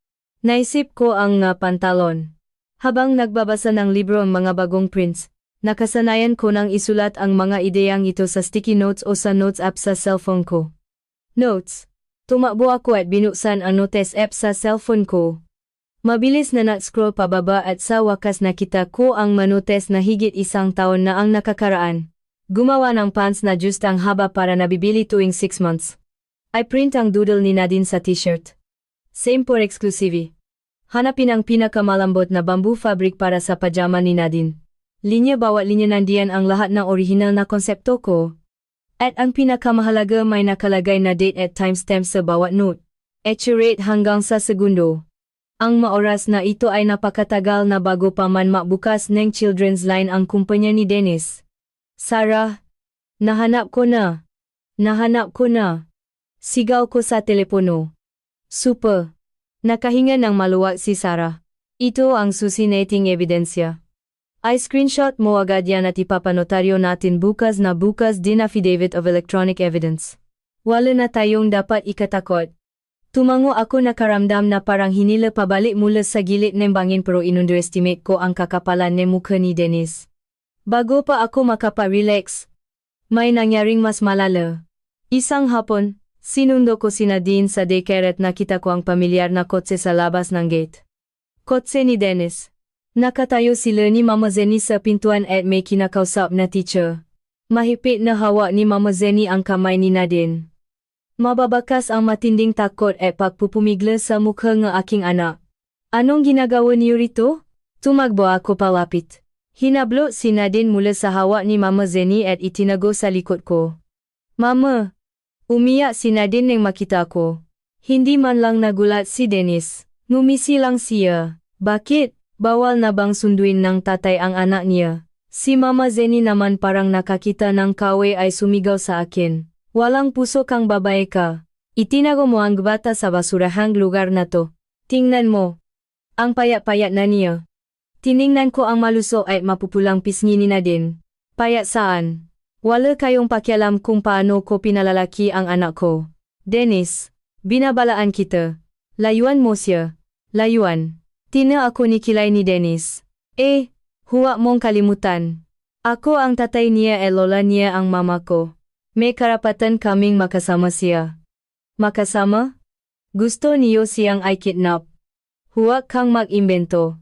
naisip ko ang nga pantalon. Habang nagbabasa ng libro ang mga bagong prints, nakasanayan ko nang isulat ang mga ideyang ito sa sticky notes o sa notes app sa cellphone ko. Notes. Tumakbo ako at binuksan ang notes app sa cellphone ko. Mabilis na nag-scroll pababa at sa wakas nakita ko ang manotes na higit isang taon na ang nakakaraan. Gumawa ng pants na just ang haba para nabibili tuwing 6 months. I print ang doodle ni Nadine sa t-shirt. Same for exclusive. Hanapin ang pinakamalambot na bamboo fabric para sa pajama ni Nadine. Linya bawat linya nandiyan ang lahat ng original na konsepto ko. At ang pinakamahalaga may nakalagay na date at timestamp sa bawat note. Accurate hanggang sa segundo. Ang maoras na ito ay napakatagal na bago pa man makbukas ng children's line ang kumpanya ni Dennis. Sarah, nahanap ko na. Nahanap ko na. Sigaw ko sa telepono. Super. Nakahinga ng maluwag si Sarah. Ito ang susinating ebidensya. I screenshot mo agad yan at ipapanotaryo natin bukas na bukas din affidavit of electronic evidence. Wala na tayong dapat ikatakot. Tumango ako nakaramdam na parang hinila pabalik mula sa gilid ng bangin pero in-underestimate ko ang kakapalan ng mukha ni Dennis. Bago pa ako makapa-relax, may nangyaring mas malala. Isang hapon, sinundo ko si Nadine sa daycare at nakita ko ang pamilyar na kotse sa labas ng gate. Kotse ni Dennis. Nakatayo sila ni Mama Zenny sa pintuan at may kinakausap na teacher. Mahigpit na hawak ni Mama Zenny ang kamay ni Nadine. Mababakas ang matinding takot at pagpupumigla sa mukha ng aking anak. Anong ginagawa niyo rito? Tumakbo ako palapit. Hinablo si Nadine mula sa hawak ni Mama Zenny at itinago sa likod ko. Mama! Umiyak si Nadine nang makita ko. Hindi man lang nagulat si Dennis. Ngumisi lang siya. Bakit? Bawal na bang sunduin ng tatay ang anak niya? Si Mama Zenny naman parang nakakita ng kawe ay sumigaw sa akin. Walang puso kang babae ka. Itinago mo ang bata sa basurahang lugar na to. Tingnan mo. Ang payat-payat na niya. Tiningnan ko ang malusog at mapupulang pisngi ni Nadine. Payat saan? Wala kayong pakialam kung paano ko pinalalaki ang anak ko. Dennis, binabalaan kita. Layuan mo siya. Layuan. Tina ako ni kilay ni Dennis. Huwag mong kalimutan. Ako ang tatay niya at lola niya ang mama ko. May karapatan kaming makasama siya. Makasama? Gusto niyo siyang i-kidnap. Huwag kang mag-imbento.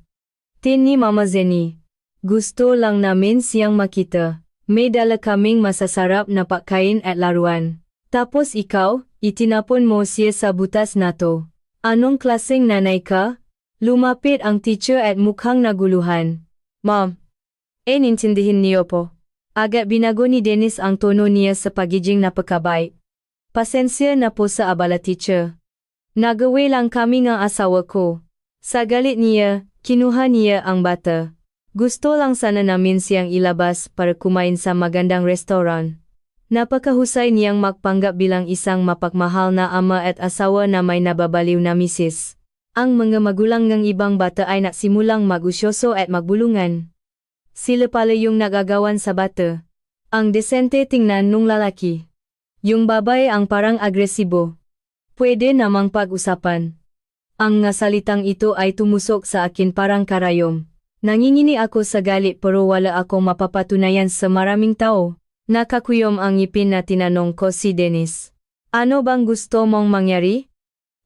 Tin ni Mama Zenny. Gusto lang namin siyang makita. May dala kaming masasarap na pagkain at laruan. Tapos ikaw, itinapon mo siya sa butas na to. Anong klaseng nanay ka? Lumapit ang teacher at mukhang naguluhan. Mom. Nintindihin niyo po. Agad binago ni Dennis ang tono niya sa pagiging napakabait. Pasensya na po sa abala teacher. Nagawi lang kami ng asawa ko. Sa galit niya, kinuha niya ang bata. Gusto lang sana namin siyang ilabas para kumain sa magandang restoran. Napakahusay niyang magpanggap bilang isang mapagmahal na ama at asawa na may nababaliw na misis. Ang mga magulang ng ibang bata ay nagsimulang mag-usyoso at magbulungan. Sila pala yung nagagawan sa bata. Ang desente tingnan nung lalaki. Yung babae ang parang agresibo. Pwede namang pag-usapan. Ang salitang ito ay tumusok sa akin parang karayom. Nangingini ako sa galit pero wala akong mapapatunayan sa maraming tao. Nakakuyom ang ngipin na tinanong ko si Dennis. Ano bang gusto mong mangyari?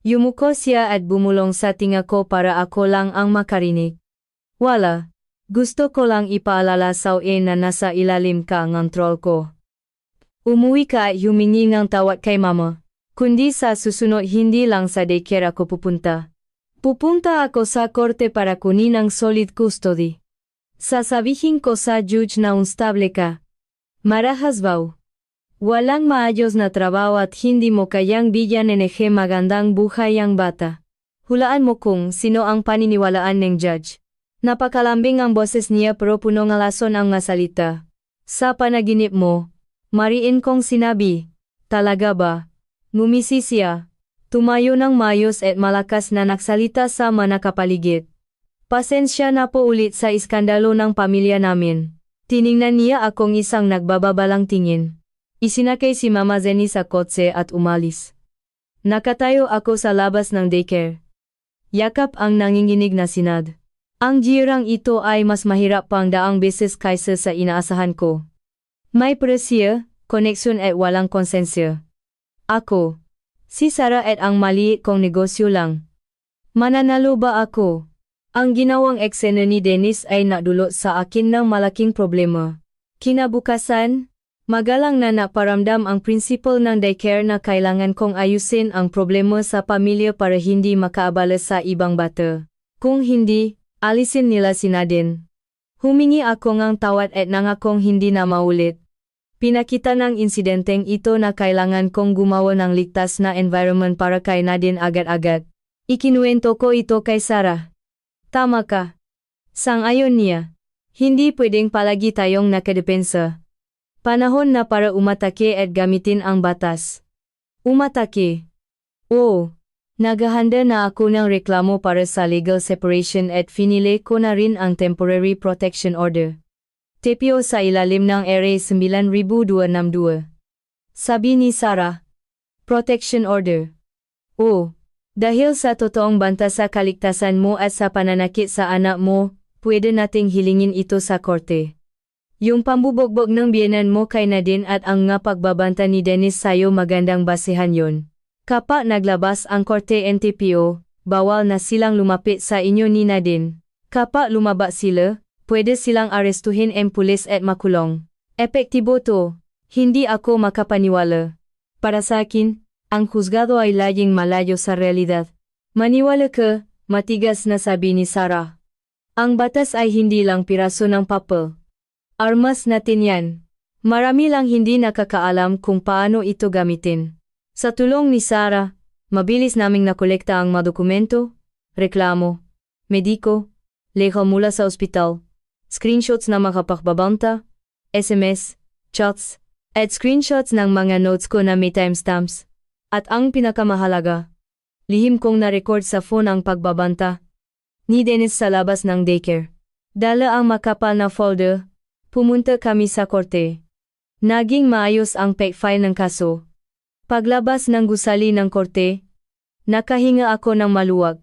Yumuko siya at bumulong sa tinga ko para ako lang ang makarinig. Wala. Gusto ko lang ipaalala sa na nasa ilalim ka ng troll ko. Umuwi ka at humingi ng tawad kay mama. Kundi sa susunod hindi lang sa daycare ako pupunta. Pupunta ako sa korte para kunin ang solid custody. Sasabihin ko sa judge na unstable ka. Marahas ba? Walang maayos na trabaho at hindi mo kayang bigyan ng magandang buhay ang bata. Hulaan mo kung sino ang paniniwalaan ng judge. Napakalambing ang boses niya pero puno ng lason ang salita. Sa panaginip mo, mariin kong sinabi, talaga ba? Ngumisi siya. Tumayo ng mayos at malakas na nagsalita sa mga nakapaligid. Pasensya na po ulit sa iskandalo ng pamilya namin. Tiningnan niya akong isang nagbababalang tingin. Isinakay si Mama Zenny sa kotse at umalis. Nakatayo ako sa labas ng daycare. Yakap ang nanginginig na sinad. Ang jirang ito ay mas mahirap pang daang beses kaysa sa inaasahan ko. May presya, koneksyon at walang konsensya. Ako, si Sarah at ang maliit kong negosyo lang. Mananalo ba ako? Ang ginawang eksena ni Dennis ay nadulot sa akin ng malaking problema. Kinabukasan, magalang na naparamdam ang principal ng daycare na kailangan kong ayusin ang problema sa pamilya para hindi makaabala sa ibang bata. Kung hindi, alisin nila si Nadine. Humingi ako ng tawad at nangakong hindi na maulit. Pinakita ng insidenteng ito na kailangan kong gumawa ng ligtas na environment para kay Nadine agad-agad. Ikinuwento ko ito kay Sarah. Tama ka. Sang-ayon niya. Hindi pwedeng palagi tayong nakadepensa. Panahon na para umatake at gamitin ang batas. Umatake. Oo. Naghahanda na ako ng reklamo para sa legal separation at finile ko na rin ang temporary protection order. TPO sa ilalim ng RA 9262. Sabi ni Sarah. Protection order. Oo. Dahil sa totoong banta sa kaligtasan mo at sa pananakit sa anak mo, pwede nating hilingin ito sa korte. Yung pambubogbog ng biyenan mo kay Nadine at ang nga pagbabanta ni Dennis sayo magandang basehan yon. Kapag naglabas ang korte NTPO, bawal na silang lumapit sa inyo ni Nadine. Kapag lumaba sila, pwede silang arestuhin ng pulis at makulong. Epektibo to. Hindi ako makapaniwala. Para sa akin, ang husgado ay laging malayo sa realidad. Maniwala ka, matigas na sabi ni Sarah. Ang batas ay hindi lang piraso ng papel. Armas natin yan. Marami lang hindi nakakaalam kung paano ito gamitin. Sa tulong ni Sarah, mabilis naming nakolekta ang mga dokumento, reklamo, mediko, lehal mula sa ospital, screenshots na makapagbabanta, SMS, chats, at screenshots ng mga notes ko na may timestamps. At ang pinakamahalaga, lihim kong na-record sa phone ang pagbabanta ni Dennis sa labas ng daycare. Dala ang makapal na folder, pumunta kami sa korte. Naging maayos ang fact file ng kaso. Paglabas ng gusali ng korte, nakahinga ako ng maluwag.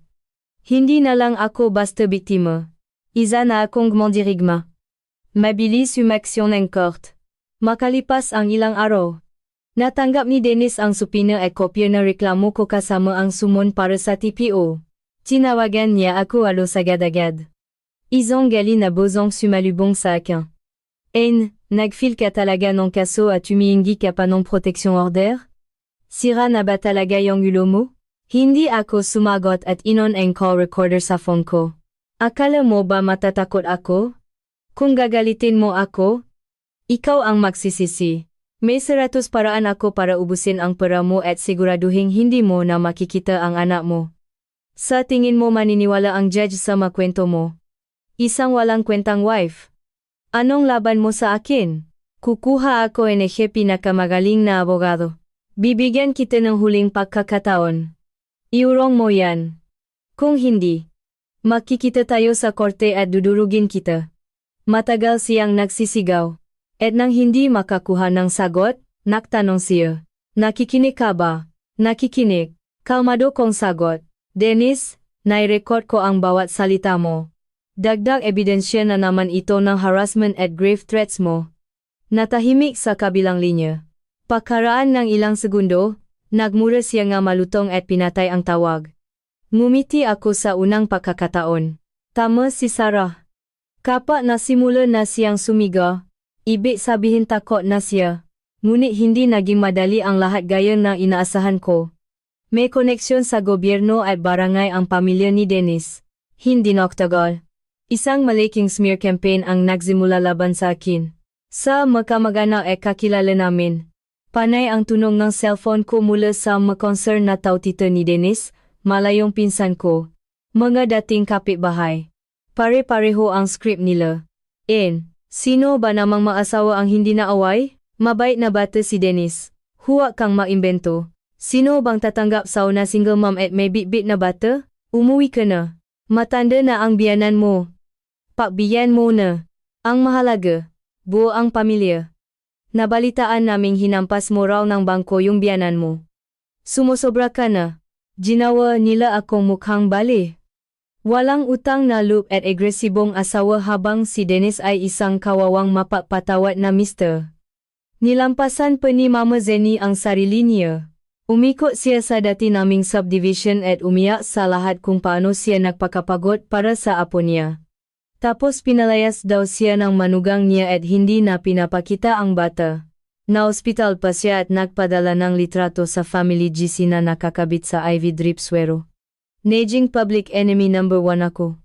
Hindi na lang ako basta biktima. Isa na akong mandirigma. Mabilis umaksyon ng court. Makalipas ang ilang araw, natanggap ni Dennis ang supina at kopya ng reklamo ko kasama ang sumon para sa TPO. Tinawagan niya ako alos agad-agad. Isang gali na bozong sumalubong sa akin. Nag-fil ka talaga ng kaso at humihingi ka pa ng protection order? Sira na ba talaga yung ulo mo? Hindi ako sumagot at inon ang call recorder sa phone ko. Akala mo ba matatakot ako? Kung gagalitin mo ako, ikaw ang magsisisi. May 100 paraan ako para ubusin ang pera mo at siguraduhin hindi mo na makikita ang anak mo. Sa tingin mo maniniwala ang judge sa makwento mo? Isang walang kwentang wife. Anong laban mo sa akin? Kukuha ako ng pinakamagaling na abogado. Bibigyan kita ng huling pagkakataon. Iurong mo yan. Kung hindi, makikita tayo sa korte at dudurugin kita. Matagal siyang nagsisigaw. At nang hindi makakuha ng sagot, nagtanong siya. Nakikinig ka ba? Nakikinig. Kalmado kong sagot. Dennis, nai-record ko ang bawat salita mo. Dagdag ebidensya na naman ito ng harassment at grave threats mo. Natahimik sa kabilang linya. Pagkaraan ng ilang segundo, nagmura siya nga malutong at pinatay ang tawag. Ngumiti ako sa unang pagkakataon. Tama si Sarah. Kapag nasimula na siyang sumiga, ibig sabihin takot na siya. Ngunit hindi naging madali ang lahat gaya ng inaasahan ko. May koneksyon sa gobyerno at barangay ang pamilya ni Dennis. Hindi nagtagal. Isang malaking smear campaign ang nagsimula laban sa akin. Sa magkamag-anak at kakilala namin. Panay ang tunog ng cellphone ko mula sa concern na tautita ni Dennis, malayong pinsan ko. Mga dating kapitbahay. Pare-pareho ang script nila. Sino ba namang maasawa ang hindi naaway? Mabait na bata si Dennis. Huwag kang maimbento. Sino bang tatanggap sa una single mom at may bit-bit na bata? Umuwi ka na. Matanda na ang biyanan mo. Pakbiyan mo na. Ang mahalaga, buo ang pamilya. Nabalitaan naming hinampas mo raw ng bangko yung biyanan mo. Sumusobra ka na. Ginawa nila akong mukhang bali. Walang utang na loob at agresibong asawa habang si Dennis ay isang kawawang mapagpatawad na mister. Nilampasan pa ni Mama Zenny ang sarili niya. Umikot siya sa dati naming subdivision at umiyak sa lahat kung paano siya nagpakapagod para sa apo niya. Tapos pinalayas daw siya ng manugang niya at hindi na pinapakita ang bata. Na-hospital pa siya at nagpadala ng litrato sa family GC na nakakabit sa IV drip swero. Naging public enemy number 1 ako.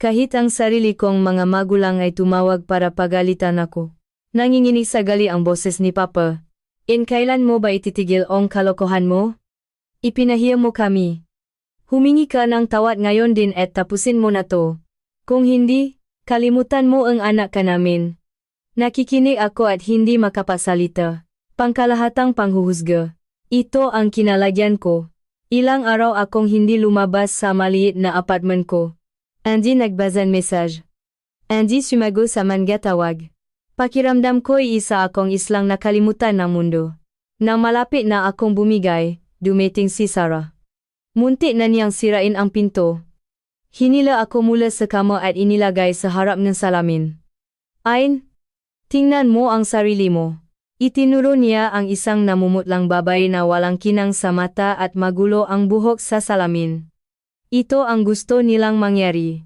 Kahit ang sarili kong mga magulang ay tumawag para pagalitan ako. Nanginginig sa gali ang boses ni Papa. Kailan mo ba ititigil ang kalokohan mo? Ipinahiya mo kami. Humingi ka ng tawad ngayon din at tapusin mo na to. Kung hindi, kalimutan mo ang anak ka namin. Nakikinig ako at hindi makapasalita. Pangkalahatang panghuhusga. Ito ang kinalagyan ko. Ilang araw akong hindi lumabas sa maliit na apartment ko. Andy nagbazan message. Andy sumago sa mangatawag. Pakiramdam ko'y isa akong islang nakalimutan ng mundo. Nang malapit na akong bumigay, dumating si Sarah. Muntik na niyang sirain ang pinto. Hinila ako mula sa kama at inilagay sa harap ng salamin. Tingnan mo ang sarili mo. Itinuro niya ang isang namumutlang babae na walang kinang sa mata at magulo ang buhok sa salamin. Ito ang gusto nilang mangyari.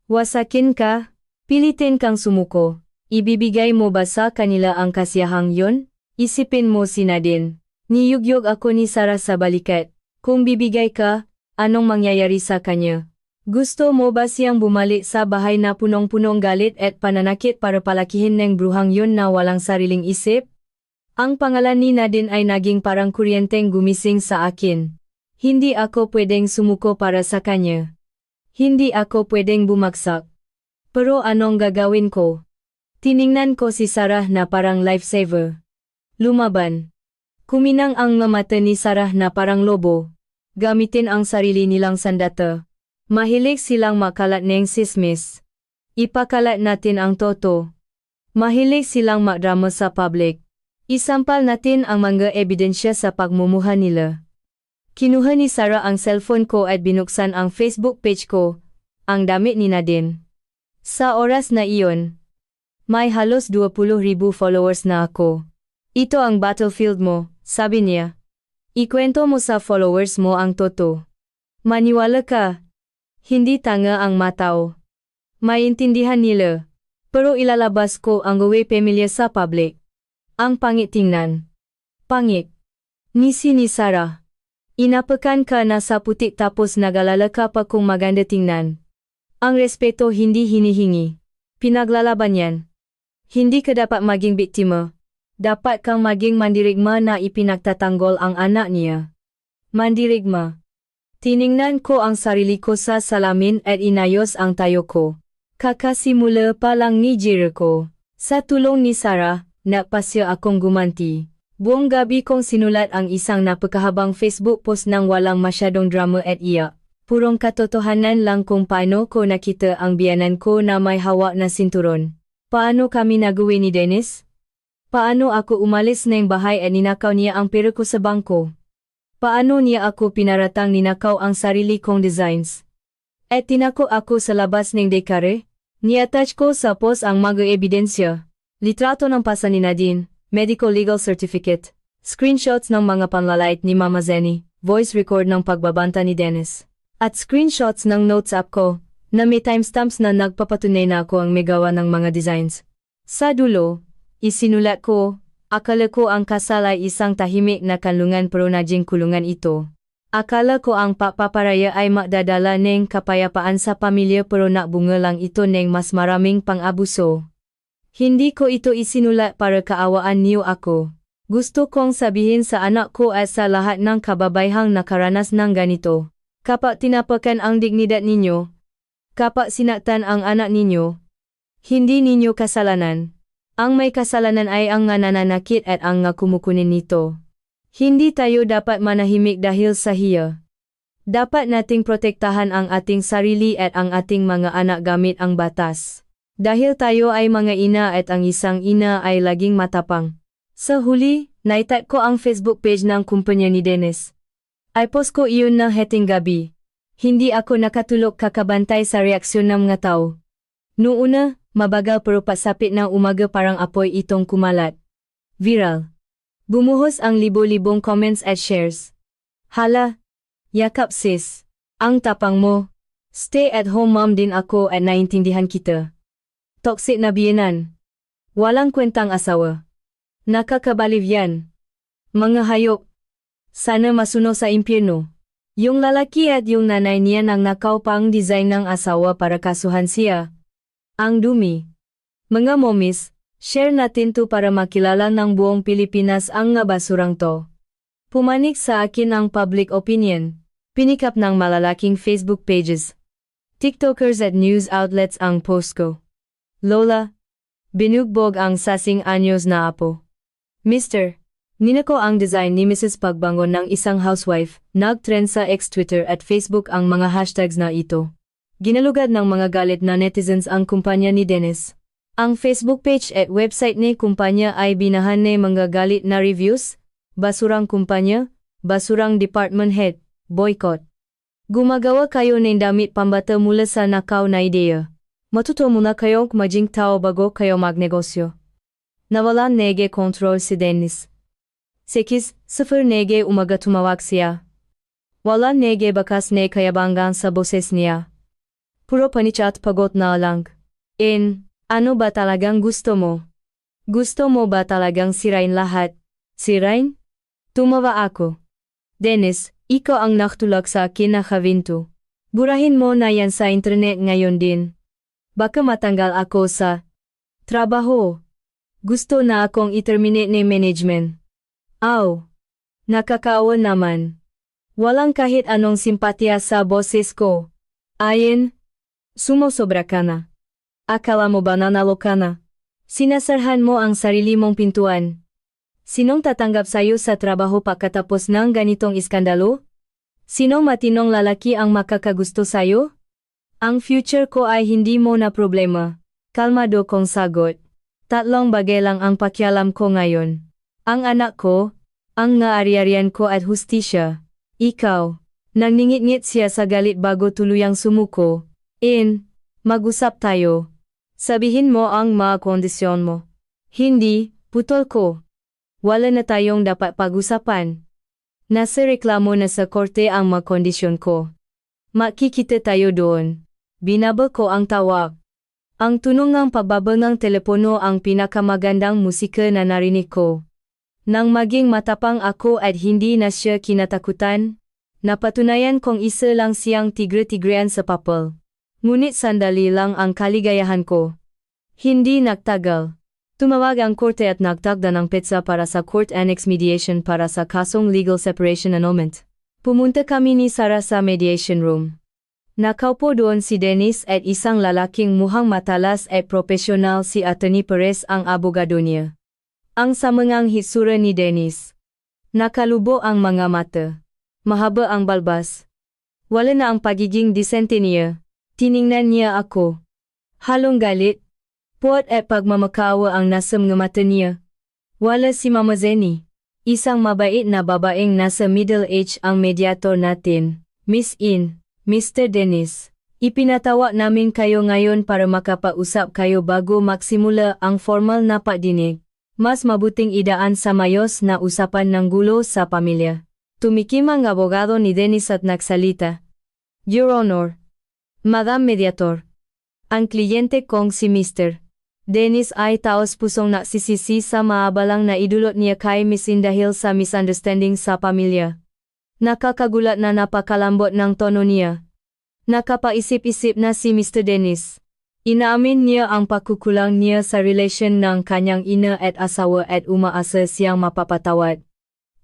Wasakin ka, pilitin kang sumuko. Ibibigay mo ba sa kanila ang kasiyahang yon? Isipin mo si Nadine. Niyugyog ako ni Sarah sa balikat. Kung bibigay ka, anong mangyayari sa kanya? Gusto mo ba siyang bumalik sa bahay na punong-punong galit at pananakit para palakihin ng bruhang yun na walang sariling isip? Ang pangalan ni Nadine ay naging parang kuryenteng gumising sa akin. Hindi ako pwedeng sumuko para sa kanya. Hindi ako pwedeng bumagsak. Pero anong gagawin ko? Tiningnan ko si Sarah na parang lifesaver. Lumaban. Kuminang ang mata ni Sarah na parang lobo. Gamitin ang sarili nilang sandata. Mahilig silang makalat ng sismis. Ipakalat natin ang toto. Mahilig silang magdrama sa public. Isampal natin ang mga ebidensya sa pagmumuha nila. Kinuha ni Sarah ang cellphone ko at binuksan ang Facebook page ko, ang damit ni Nadine. Sa oras na iyon, may halos 20,000 followers na ako. Ito ang battlefield mo, sabi niya. Ikwento mo sa followers mo ang toto. Maniwala ka. Hindi tanga ang matao. Maintindihan nila. Pero ilalabas ko ang gawe pamilya sa public. Ang pangit tingnan. Pangit. Ngisi ni Sarah. Inapakan ka na sa putik tapos nagalala ka pa kung maganda tingnan. Ang respeto hindi hinihingi. Pinaglalaban yan. Hindi ka dapat maging biktima. Dapat kang maging mandirigma na ipinagtatanggol ang anak niya. Mandirigma. Tiningnan ko ang sarili ko sa salamin at inayos ang tayo ko. Kakasimula pa lang ni Jericho. Sa tulong ni Sarah, napasya akong gumanti. Buong gabi kong sinulat ang isang napakahabang Facebook post nang walang masyadong drama at iyak. Purong katotohanan lang kung paano ko nakita ang biyanan ko na may hawak na sinturon. Paano kami nagawi ni Dennis? Paano ako umalis ng bahay at ninakaw niya ang pera ko sa bangko? Paano niya ako pinaratang ninakaw ang sarili kong designs? At tinako ako sa labas ng dekare? Ni-attach ko sa post ang mga ebidensya. Litrato ng pasa ni Nadine, medical legal certificate, screenshots ng mga panlalait ni Mama Zenny, voice record ng pagbabanta ni Dennis, at screenshots ng notes app ko, na may timestamps na nagpapatunay na ako ang may gawa ng mga designs. Sa dulo, isinulat ko, akala ko ang kasal ay isang tahimik na kanlungan pero naging kulungan ito. Akala ko ang papaparaya ay magdadala ng kapayapaan sa pamilya pero nakbunga lang ito ng mas maraming pang-abuso. Hindi ko ito isinulat para kaawaan niyo ako. Gusto kong sabihin sa anak ko at sa lahat ng kababayhang nakaranas ng ganito. Kapag tinapakan ang dignidad ninyo, kapag sinaktan ang anak ninyo, hindi ninyo kasalanan. Ang may kasalanan ay ang nananakit at ang kumukunin nito. Hindi tayo dapat manahimik dahil sa hiya. Dapat nating protektahan ang ating sarili at ang ating mga anak gamit ang batas. Dahil tayo ay mga ina at ang isang ina ay laging matapang. Sa huli, naitag ko ang Facebook page ng kumpanya ni Dennis. Ay post ko iyon ng heting gabi. Hindi ako nakatulog kakabantay sa reaksyon ng mga tao. Noona, mabagal pero pasapit ng umaga parang apoy itong kumalat. Viral. Bumuhos ang libo-libong comments at shares. Hala, yakap sis. Ang tapang mo. Stay-at-home mom din ako at naintindihan kita. Toxic na biyenan. Walang kwentang asawa. Nakakabaliw yan. Mga hayop. Sana masuno sa impyerno. Yung lalaki at yung nanay niya nang nakaw pang design ng asawa para kasuhan siya. Ang dumi. Mga momis, share natin to para makilala ng buong Pilipinas ang nga basurang to. Pumanik sa akin ang public opinion. Pinikap ng malalaking Facebook pages. TikTokers at news outlets ang post ko. Lola, binugbog ang sasing anyos na apo. Mr. Ninako ang design ni Mrs. Pagbangon ng isang housewife, nag-trend sa X Twitter at Facebook ang mga hashtags na ito. Ginalugad ng mga galit na netizens ang kumpanya ni Dennis. Ang Facebook page at website ni kumpanya ay binahan ng mga galit na reviews, basurang kumpanya, basurang department head, boycott. Gumagawa kayo ng damit pambata mula sa nakaw na ideya. Matuto muna kayong maging tao bago kayo magnegosyo. Nawalan nege control si Dennis. 8:00 nege umaga tumawag siya. Wala nege bakas ne kayabangan sa boses niya. Puro panichat pagod na lang. Ano ba talagang gusto mo? Gusto mo ba talagang sirain lahat? Sirain? Tumawa ako. Dennis, ikaw ang nakatulak sa akin na kavinto. Burahin mo na yan sa internet ngayon din. Baka matanggal ako sa trabaho. Gusto na akong i-terminate ni management. Aw, nakakaawa naman. Walang kahit anong simpatya sa boses ko. Ayen, sumosobra ka na. Akala mo ba nanalo ka na? Sinasarhan mo ang sarili mong pintuan. Sinong tatanggap sa'yo sa trabaho pagkatapos ng ganitong iskandalo? Sinong matinong lalaki ang makakagusto sa'yo? Ang future ko ay hindi mo na problema. Kalmado kong sagot. 3 bagay lang ang pakialam ko ngayon. Ang anak ko, ang nga-ari-arian ko at hustisya. Ikaw. Nangningit-ngit siya sa galit bago tuluyang sumuko. Mag-usap tayo. Sabihin mo ang mga kondisyon mo. Hindi, putol ko. Wala na tayong dapat pag-usapan. Nasa reklamo na sa korte ang mga kondisyon ko. Makikita tayo doon. Binabal ko ang tawag. Ang tunog ng pagbabal ng telepono ang pinakamagandang musika na narinig ko. Nang maging matapang ako at hindi na siya kinatakutan, napatunayan kong isa lang siyang tigre-tigrean sa papel. Ngunit sandali lang ang kaligayahan ko. Hindi nagtagal. Tumawag ang korte at nagtakda ng petsa para sa court annex mediation para sa kasong legal separation annulment. Pumunta kami ni Sarah sa mediation room. Nakaupo doon si Dennis at isang lalaking mukhang matalas at profesional si Attorney Perez ang abogado niya. Ang samangang hitsura ni Dennis. Nakalubo ang mga mata. Mahaba ang balbas. Wala na ang pagiging disente niya. Tiningnan niya ako. Halong galit. Puot at pagmamakawa ang nasa mga mata niya. Wala si Mama Zenny. Isang mabait na babaeng nasa middle age ang mediator natin. Miss In, Mr. Dennis. Ipinatawa namin kayo ngayon para makapausap kayo bago magsimula ang formal na pagdinig. Mas mabuting idaan sa mayos na usapan ng gulo sa pamilya. Tumikim ang abogado ni Dennis at nagsalita. Your Honor. Madam Mediator. Ang kliyente kong si Mr. Dennis ay taos-pusong nagsisisi sa maabalang na idulot niya kay Miss In dahil sa misunderstanding sa pamilya. Nakakagulat na napakalambot ng tono niya. Nakapaisip-isip na si Mr. Dennis. Inaamin niya ang pagkukulang niya sa relasyon ng kanyang ina at asawa at umaasa siyang mapapatawad.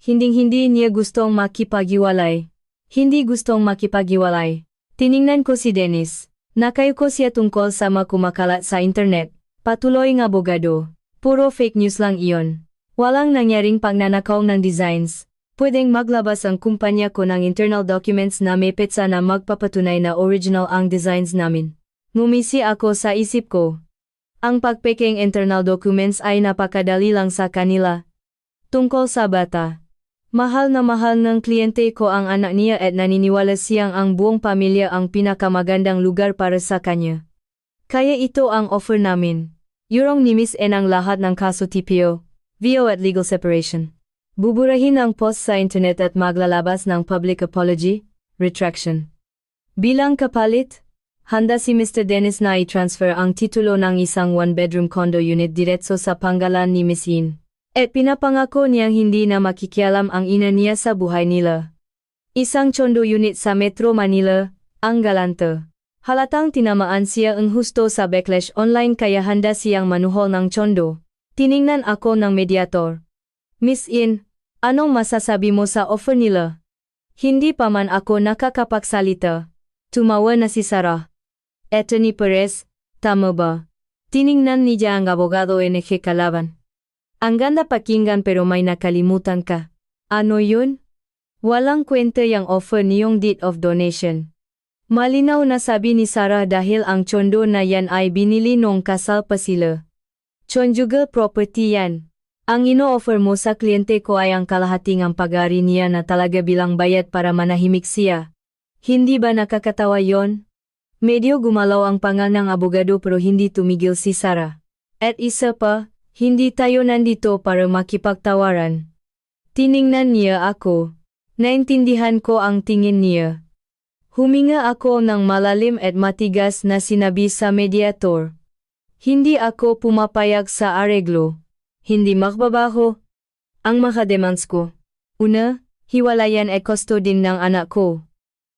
Hinding-hindi niya gustong makipaghiwalay. Hindi gustong makipaghiwalay. Tiningnan ko si Dennis. Nakayuko siya tungkol sa mga kumakalat sa internet. Patuloy ng abogado. Puro fake news lang iyon. Walang nangyaring pagnanakaw ng designs. Pwedeng maglabas ang kumpanya ko ng internal documents na may petsa na magpapatunay na original ang designs namin. Ngumisi ako sa isip ko. Ang pagpeking internal documents ay napakadali lang sa kanila. Tungkol sa bata. Mahal ng kliyente ko ang anak niya at naniniwala siyang ang buong pamilya ang pinakamagandang lugar para sa kanya. Kaya ito ang offer namin. Yurong ni Miss N ang lahat ng kaso TPO, VO at legal separation. Buburahin ang post sa internet at maglalabas ng public apology, retraction. Bilang kapalit, handa si Mr. Dennis na i-transfer ang titulo ng isang one-bedroom condo unit diretso sa pangalan ni Miss In. At pinapangako niyang hindi na makikialam ang ina niya sa buhay nila. Isang condo unit sa Metro Manila, ang galante. Halatang tinamaan siya ang husto sa backlash online kaya handa siyang manuhol ng condo. Tiningnan ako ng mediator. Miss In, anong masasabi mo sa offer nila? Hindi pa man ako nakakapagsalita. Tumawa na si Sarah. Attorney Perez, tama ba? Tiningnan niya ang abogado NG kalaban. Ang ganda pakinggan pero may nakalimutan ka. Ano yun? Walang kwenta yung offer niyong deed of donation. Malinaw na sabi ni Sarah dahil ang condo na yan ay binili nung kasal pa sila. Conjugal property yan. Ang ino-offer mo sa kliyente ko ay ang kalahating ang pag-ari niya na talaga bilang bayad para manahimik siya. Hindi ba nakakatawa yon? Medyo gumalaw ang panga ng abogado pero hindi tumigil si Sarah. At isa pa, hindi tayo nandito para makipagtawaran. Tiningnan niya ako. Naintindihan ko ang tingin niya. Huminga ako ng malalim at matigas na sinabi sa mediator. Hindi ako pumapayag sa areglo. Hindi magbabago ang mga demands ko. Una, hiwalayan at custodian ng anak ko.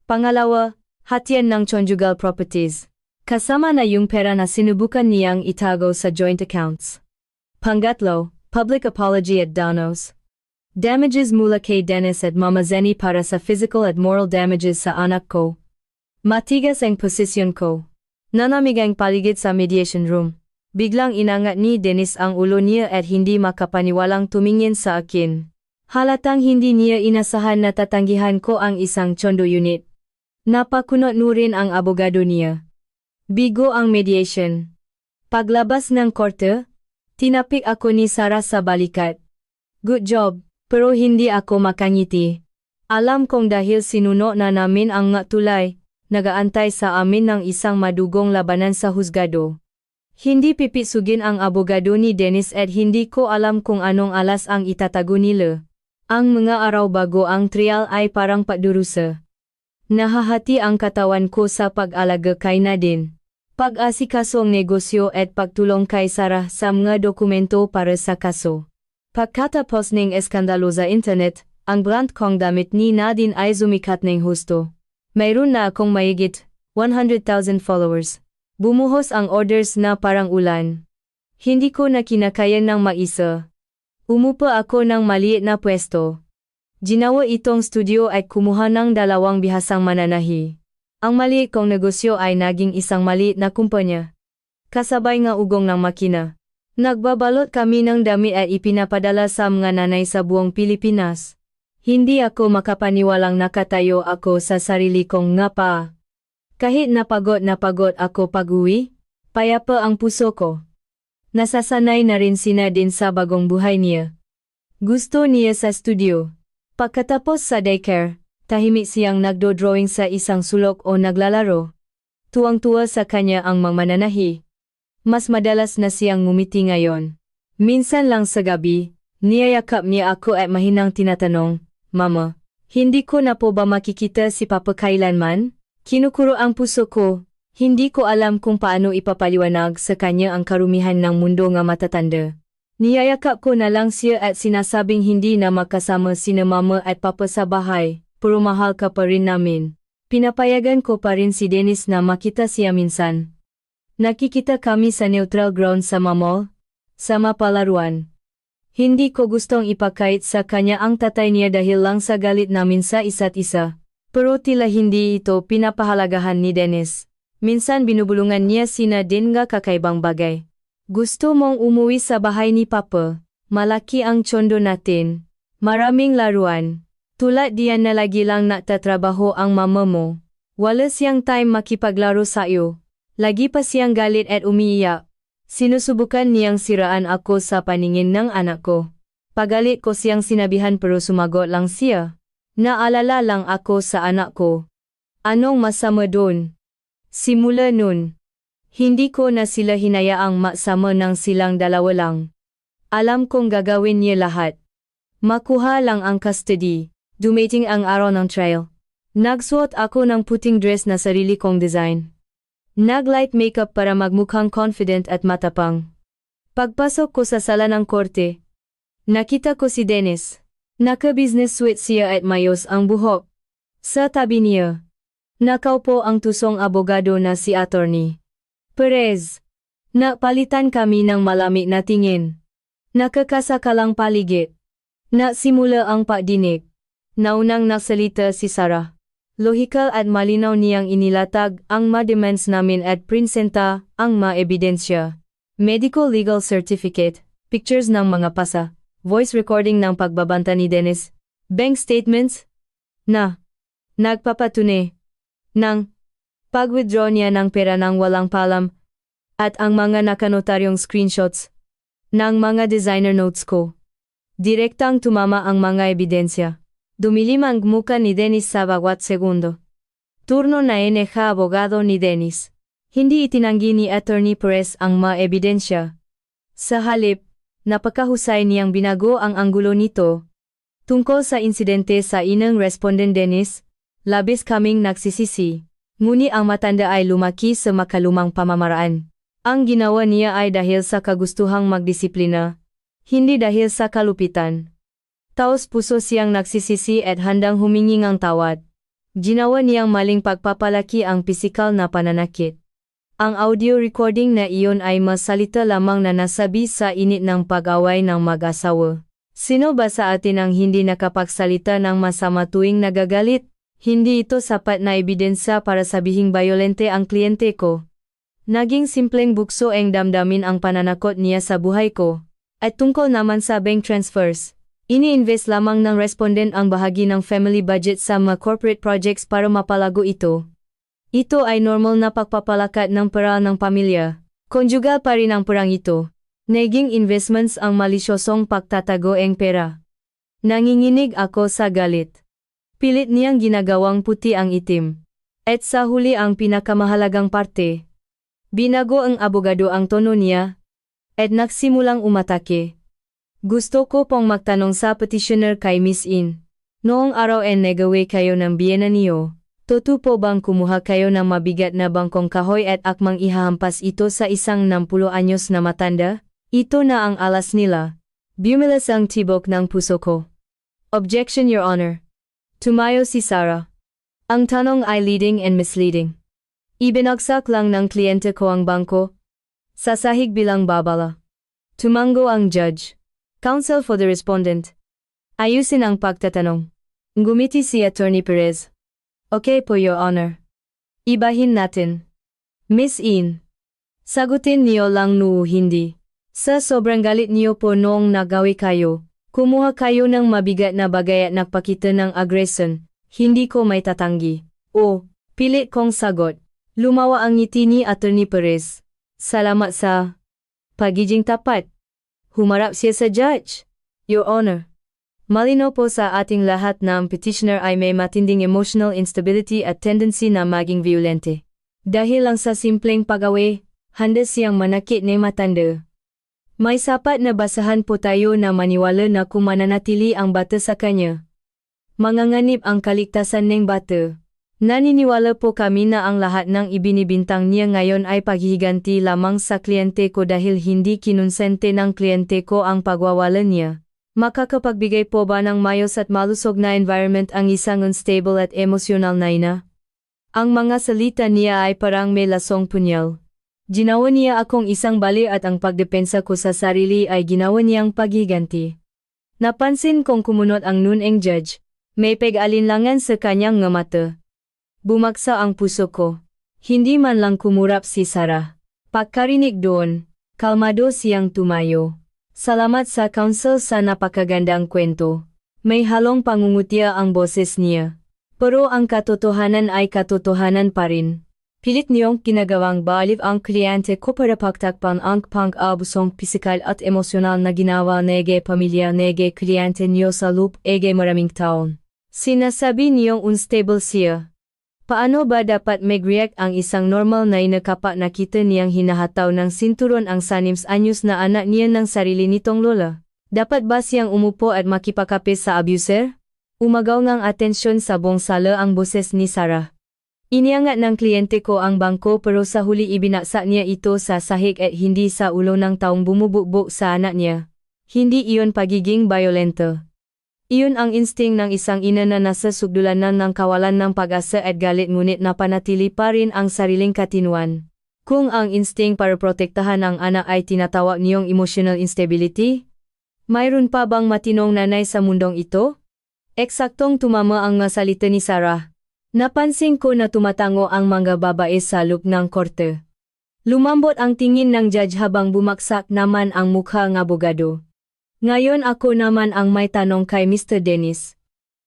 Pangalawa, hatian ng conjugal properties. Kasama na yung pera na sinubukan niyang itago sa joint accounts. Pangatlo, public apology at danos. Damages mula kay Dennis at Mama Zenny para sa physical at moral damages sa anak ko. Matigas ang posisyon ko. Nanamig ang paligid sa mediation room. Biglang inangat ni Dennis ang ulo niya at hindi makapaniwalang tumingin sa akin. Halatang hindi niya inasahan na tatanggihan ko ang isang condo unit. Napakunot rin ang abogado niya. Bigo ang mediation. Paglabas ng korte, tinapik ako ni Sarah sa balikat. Good job, pero hindi ako makangiti. Alam kong dahil sinuno na namin ang nga tulay, nagaantay sa amin ng isang madugong labanan sa husgado. Hindi pipisugin ang abogado ni Dennis at hindi ko alam kung anong alas ang itatago nila. Ang mga araw bago ang trial ay parang padurusa. Nahahati ang katawan ko sa pag-alaga kay Nadine, pag-asikaso ang negosyo at pagtulong kay Sarah sa mga dokumento para sa kaso. Pagkatapos ng eskandalo sa internet, ang brand kong damit ni Nadine ay sumikat ng husto. Mayroon na akong mahigit 100,000 followers. Bumuhos ang orders na parang ulan. Hindi ko na kinakaya ng maisa. Umupa ako ng maliit na pwesto. Ginawa itong studio at kumuha ng 2 bihasang mananahi. Ang maliit kong negosyo ay naging isang maliit na kumpanya. Kasabay nga ugong ng makina. Nagbabalot kami ng damit at ipinapadala sa mga nanay sa buong Pilipinas. Hindi ako makapaniwalang nakatayo ako sa sarili kong nga paa. Kahit na pagod ako pag-uwi, payapa ang puso ko. Nasasanay na rin si Nadine sa bagong buhay niya. Gusto niya sa studio. Pagkatapos sa daycare, tahimik siyang nagdo-drawing sa isang sulok o naglalaro. Tuwang-tuwa sa kanya ang mga mananahi. Mas madalas na siyang ngumiti ngayon. Minsan lang sa gabi, niyayakap niya ako at mahinang tinatanong, Mama, hindi ko na po ba makikita si Papa kailanman? Kinukuro ang puso ko. Hindi ko alam kung paano ipapaliwanag sa kanya ang karumihan ng mundo nga matatanda. Niyayakap ko na lang siya at sinasabing hindi na makasama sina Mama at Papa sa bahay, pero mahal ka pa rin namin. Pinapayagan ko pa rin si Dennis na makita siya minsan. Nakikita kami sa neutral ground sa mall, sa mapalaruan. Hindi ko gustong ipakait sa kanya ang tatay niya dahil lang sa galit namin sa isa't isa. Pero tila hindi ito pinapahalagahan ni Dennis. Minsan binubulungan niya si Nadine nga kakaibang bagay. Gusto mong umuwi sa bahay ni Papa. Malaki ang condo natin. Maraming laruan. Tulad diyan na lagi lang nagtatrabaho ang mama mo. Wala siyang time makipaglaro sa iyo. Lagi pa siyang galit at umiiyak. Sinusubukan niyang siraan ako sa paningin ng anak ko. Pagalit ko siyang sinabihan pero sumagot lang siya. Naalala lang ako sa anak ko. Anong masama doon? Simula nun, hindi ko na sila hinayaang maksama ng silang dalawa lang. Alam kong gagawin niya lahat. Makuha lang ang custody. Dumating ang araw ng trial. Nagsuot ako ng puting dress na sarili kong design. Nag-light makeup para magmukhang confident at matapang. Pagpasok ko sa sala ng korte, nakita ko si Dennis. Naka-business suit siya at mayos ang buhok. Sa tabi niya, nakaupo ang tusong abogado na si Attorney Perez. Napalitan kami ng malamig na tingin. Nakakasakalang paligid. Nasimula ang pagdinig. Naunang nagsalita si Sarah. Lohikal at malinaw niyang inilatag ang mga demands namin at prinsenta ang mga ebidensya. Medical legal certificate, pictures ng mga pasa, voice recording ng pagbabanta ni Dennis, bank statements na nagpapatunay ng pag-withdraw niya ng pera ng walang palam at ang mga nakanotaryong screenshots ng mga designer notes ko. Direktang tumama ang mga ebidensya. Dumilim ang muka ni Dennis sa bawat segundo. Turno na NH abogado ni Dennis. Hindi itinanggi ni Attorney Perez ang mga ebidensya. Sa halip, napakahusay niyang binago ang anggulo nito. Tungkol sa insidente sa inang respondent Dennis, labis kaming nagsisisi. Ngunit ang matanda ay lumaki sa makalumang pamamaraan. Ang ginawa niya ay dahil sa kagustuhang magdisiplina, hindi dahil sa kalupitan. Taos puso siyang nagsisisi at handang humingi ng tawad. Ginawa niyang maling pagpapalaki ang pisikal na pananakit. Ang audio recording na iyon ay mas salita lamang na nasabi sa init ng pag-away ng mag-asawa. Sino ba sa atin ang hindi nakapagsalita ng masama tuwing nagagalit? Hindi ito sapat na ebidensya para sabihing bayolente ang kliyente ko. Naging simpleng bukso ang damdamin ang pananakot niya sa buhay ko. At tungkol naman sa bank transfers, ini-invest lamang ng respondent ang bahagi ng family budget sa mga corporate projects para mapalago ito. Ito ay normal na pagpapalakat ng pera ng pamilya. Konjugal pa rin ang perang ito. Naging investments ang malisyosong pagtatago ng pera. Nanginginig ako sa galit. Pilit niyang ginagawang puti ang itim. At sa huli ang pinakamahalagang parte. Binago ang abogado ang tono niya. At nagsimulang umatake. Gusto ko pong magtanong sa petitioner kay Miss In. Noong araw nagawa kayo ng biyena niyo. Totoo po bang kumuha kayo ng mabigat na bangkong kahoy at akmang ihahampas ito sa isang 60 anyos na matanda? Ito na ang alas nila. Bumilas ang tibok ng puso ko. Objection, Your Honor. Tumayo si Sarah. Ang tanong ay leading and misleading. Ibinagsak lang ng kliyente ko ang bangko. Sa sahig bilang babala. Tumango ang judge. Counsel for the respondent. Ayusin ang pagtatanong. Ngumiti si Attorney Perez. Okay po, Your Honor. Ibahin natin. Miss In. Sagutin niyo lang hindi. Sa sobrang galit niyo po noong nagawi kayo, kumuha kayo ng mabigat na bagay at nagpakita ng aggression, hindi ko may tatanggi. O, pilit kong sagot. Lumawa ang ngiti ni Attorney Perez. Salamat sa pagiging tapat. Humarap siya sa judge. Your Honor. Malinaw po sa ating lahat na ang petitioner ay may matinding emotional instability at tendency na maging violente. Dahil lang sa simpleng pag-away, handa siyang manakit ni matanda. May sapat na basahan po tayo na maniwala na kung mananatili ang bata sa kanya. Manganganib ang kaligtasan ng bata. Naniniwala po kami na ang lahat ng ibinibintang niya ngayon ay paghihiganti lamang sa kliyente ko dahil hindi kinonsente ng kliyente ko ang pagwawala niya. Makakapagbigay po ba ng mayos at malusog na environment ang isang unstable at emosyonal na ina? Ang mga salita niya ay parang may lasong punyal. Ginawa niya akong isang bali at ang pagdepensa ko sa sarili ay ginawa niyang paghiganti. Napansin kong kumunot ang nuneng judge. May pag-alinlangan sa kanyang nga mata. Bumaksa ang puso ko. Hindi man lang kumurap si Sarah. Pagkarinig doon, kalmado siyang tumayo. Salamat sa counsel sa napakagandang kwento. May halong pangungutya ang boses niya. Pero ang katotohanan ay katotohanan pa rin. Pilit niyong ginagawang baliw ang kliyente ko para pagtakpan ang pang-abusong pisikal at emosyonal na ginawa nege pamilya nege kliyente niyo sa loop ege maraming taon. Sinasabi niyong unstable siya. Paano ba dapat mag-react ang isang normal na ina kapag nakita niyang hinahataw ng sinturon ang 6 anyos na anak niya ng sarili nitong lola? Dapat ba siyang umupo at makipagkape sa abuser? Umagaw ngang atensyon sa buong sala ang boses ni Sarah. Iniangat ng kliyente ko ang bangko pero sa huli ibinaksak niya ito sa sahig at hindi sa ulo ng taong bumubukbok sa anak niya. Hindi iyon pagiging violento. Iyon ang insting ng isang ina na nasa sugdulanan ng kawalan ng pag-asa at galit ngunit napanatili pa rin ang sariling katinuan. Kung ang insting para protektahan ang anak ay tinatawag niyong emotional instability, mayroon pa bang matinong nanay sa mundong ito? Eksaktong tumama ang mga salita ni Sarah. Napansin ko na tumatango ang mga babae sa loob ng korte. Lumambot ang tingin ng judge habang bumaksak naman ang mukha ng abogado. Ngayon ako naman ang may tanong kay Mr. Dennis.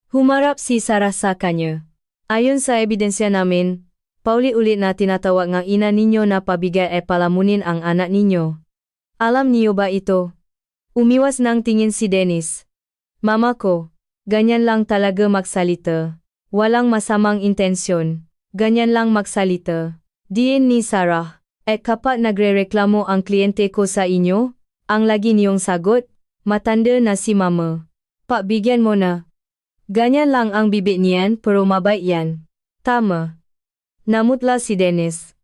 Humarap si Sarah sa kanya. Ayon sa ebidensya namin, pauli-ulit na tinatawag ng ina ninyo na pabigay ay palamunin ang anak ninyo. Alam niyo ba ito? Umiwas ng tingin si Dennis. Mama ko, ganyan lang talaga magsalita. Walang masamang intensyon. Ganyan lang magsalita. Diin ni Sarah. At kapag nagrereklamo ang kliyente ko sa inyo, ang lagi niyong sagot, matanda na si mama. Pagbigyan mo na. Ganyan lang ang bibig niyan pero mabait yan. Tama. Namutla si Dennis.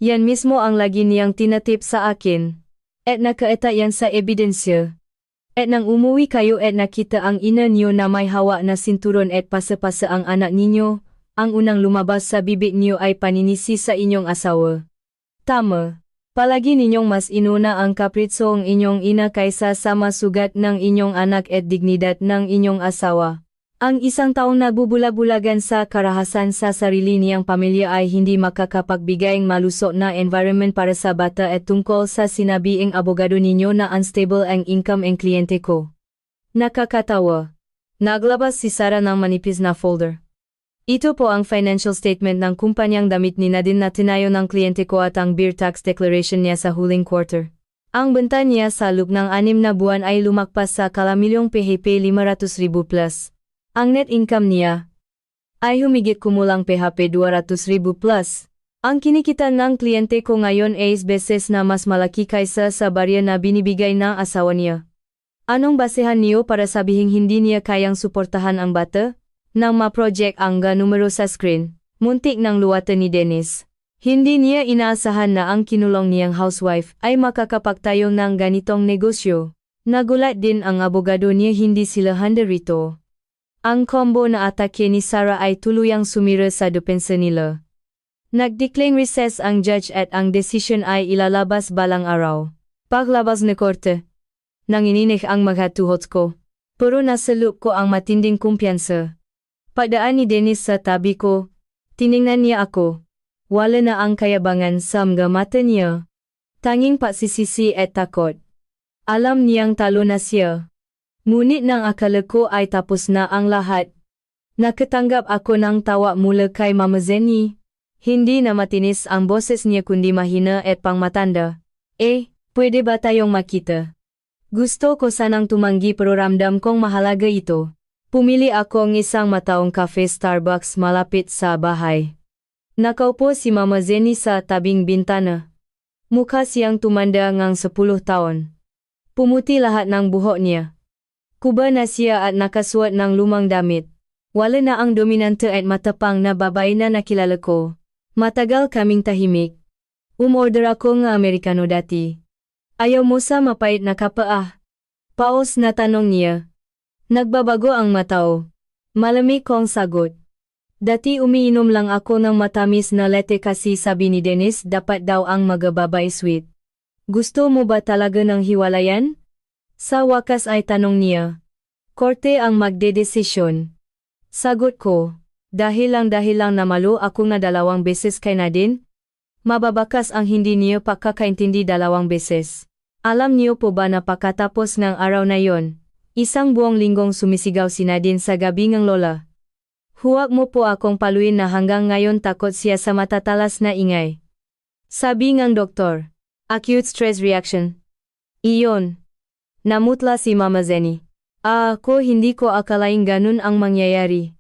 Yan mismo ang lagi niyang tinatip sa akin. At nakaeta yan sa ebidensya. At nang umuwi kayo at nakita ang ina niyo na may hawak na sinturon at pasa-pasa ang anak ninyo, ang unang lumabas sa bibig niyo ay paninisi sa inyong asawa. Tama. Palagi ninyong mas inuna ang kapritsong inyong ina kaysa sa masugat ng inyong anak at dignidad ng inyong asawa. Ang isang taong nabubula-bulagan sa karahasan sa sarili niyang pamilya ay hindi makakapagbigay ng malusog na environment para sa bata at tungkol sa sinabiing abogado ninyo na unstable ang income ng kliyente ko. Nakakatawa. Naglabas si Sarah ng manipis na folder. Ito po ang financial statement ng kumpanyang damit ni Nadine na tinayo ng kliyente ko at ang beer tax declaration niya sa huling quarter. Ang benta niya sa loob ng 6 na buwan ay lumakpas sa kalamilyong PHP 500,000 plus. Ang net income niya ay humigit kumulang PHP 200,000 plus. Ang kinikita ng kliyente ko ngayon ay 6 beses na mas malaki kaysa sa barya na binibigay ng asawa niya. Anong basehan niyo para sabihing hindi niya kayang suportahan ang bata? Nang ma-project ang numero sa screen, muntik ng luwatan ni Dennis. Hindi niya inaasahan na ang kinulong niyang housewife ay makakapagtayo ng ganitong negosyo. Nagulat din ang abogado niya hindi sila handa rito. Ang combo na atake ni Sarah ay tuluyang sumira sa depensa nila. Nag-declare recess ang judge at ang decision ay ilalabas balang araw. Paglabas na korte, nanginginig ang magatuhot ko. Pero nasa loob ko ang matinding kumpiyansa. Pagdaan ni Dennis sa tabi ko, tiningnan niya ako. Wala na ang kayabangan sa mga mata niya. Tanging pagsisisi at takot. Alam niyang talo na siya. Ngunit nang akala ko ay tapos na ang lahat. Nakatanggap ako ng tawa mula kay Mama Zenny. Hindi na matinis ang boses niya kundi mahina at pangmatanda. Pwede ba tayong makita? Gusto ko sanang tumanggi pero ramdam kong mahalaga ito. Pumili ako ng isang mataong cafe Starbucks malapit sa bahay. Nakaupo si Mama Zenny sa tabing bintana. Mukha siyang tumanda ngang 10 taon. Pumuti lahat ng buhok niya. Kuba na siya at nakasuot ng lumang damit. Wala na ang dominante at matapang na babae na nakilala ko. Matagal kaming tahimik. Umorder ako ng Amerikano dati. Ayaw mo sa mapait na kapaa? Paos na tanong niya. Nagbabago ang matao. Malamig kong sagot. Dati umiinom lang ako ng matamis na latte kasi sabi ni Dennis dapat daw ang magababay sweet. Gusto mo ba talaga ng hiwalayan? Sa wakas ay tanong niya. Korte ang magdedesisyon. Sagot ko. Dahil lang namalo akong na 2 beses kay Nadine. Mababakas ang hindi niyo pagkakaintindi 2 beses. Alam niyo po ba na pagkatapos ng araw na yon? Isang buong linggong sumisigaw si Nadine sa gabi ng lola. Huwag mo po akong paluin na hanggang ngayon takot siya sa matatalas na ingay. Sabi ng doktor. Acute stress reaction. Iyon. Namutla si Mama Zenny. Ako hindi ko akalaing ganun ang mangyayari.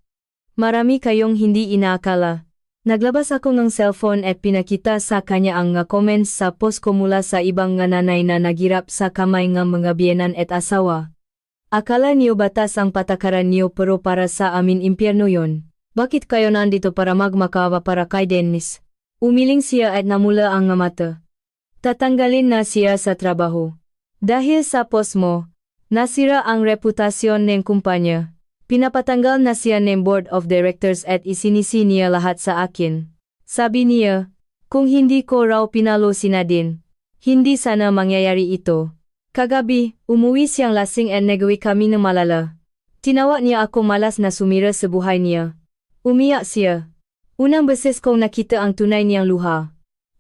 Marami kayong hindi inaakala. Naglabas ako ng cellphone at pinakita sa kanya ang nga comments sa post ko mula sa ibang nga nanay na nagirap sa kamay ng mga biyenan at asawa. Akala niyo batas ang patakaran niyo pero para sa amin impyerno yon. Bakit kayo nandito para magmakawa para kay Dennis? Umiling siya at namula ang mata. Tatanggalin na siya sa trabaho. Dahil sa post mo, nasira ang reputasyon ng kumpanya. Pinapatanggal na siya ng board of directors at isinisi niya lahat sa akin. Sabi niya, kung hindi ko raw pinalo si Nadine, hindi sana mangyayari ito. Kagabi, umuwi siyang lasing at nagawi kami ng malala. Tinawag niya ako malas na sumira sa buhay niya. Umiyak siya. Unang beses kong nakita ang tunay niyang luha.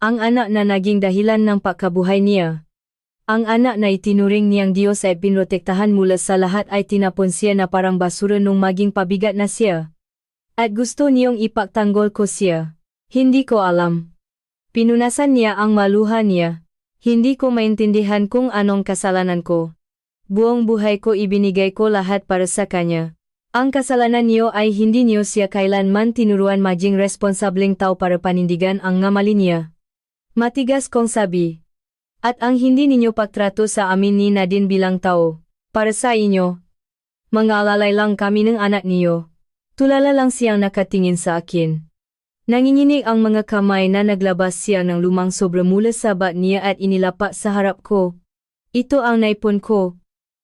Ang anak na naging dahilan ng pagkabuhay niya. Ang anak na itinuring niyang Diyos ay pinrotektahan mula sa lahat ay tinapon siya na parang basura nung maging pabigat na siya. At gusto niyong ipagtanggol ko siya. Hindi ko alam. Pinunasan niya ang maluha niya. Hindi ko maintindihan kung anong kasalanan ko. Buong buhay ko ibinigay ko lahat para sa kanya. Ang kasalanan niyo ay hindi niyo siya kailanman tinuruan maging responsableng tao para panindigan ang mali niya. Matigas kong sabi. At ang hindi ninyo pagtrato sa amin ni Nadine bilang tao. Para sa inyo. Mga alalay lang kami ng anak niyo. Tulala lang siyang nakatingin sa akin. Nanginginig ang mga kamay na naglabas siya ng lumang sobra mula sa bat niya at inilapak sa harap ko. Ito ang naipon ko.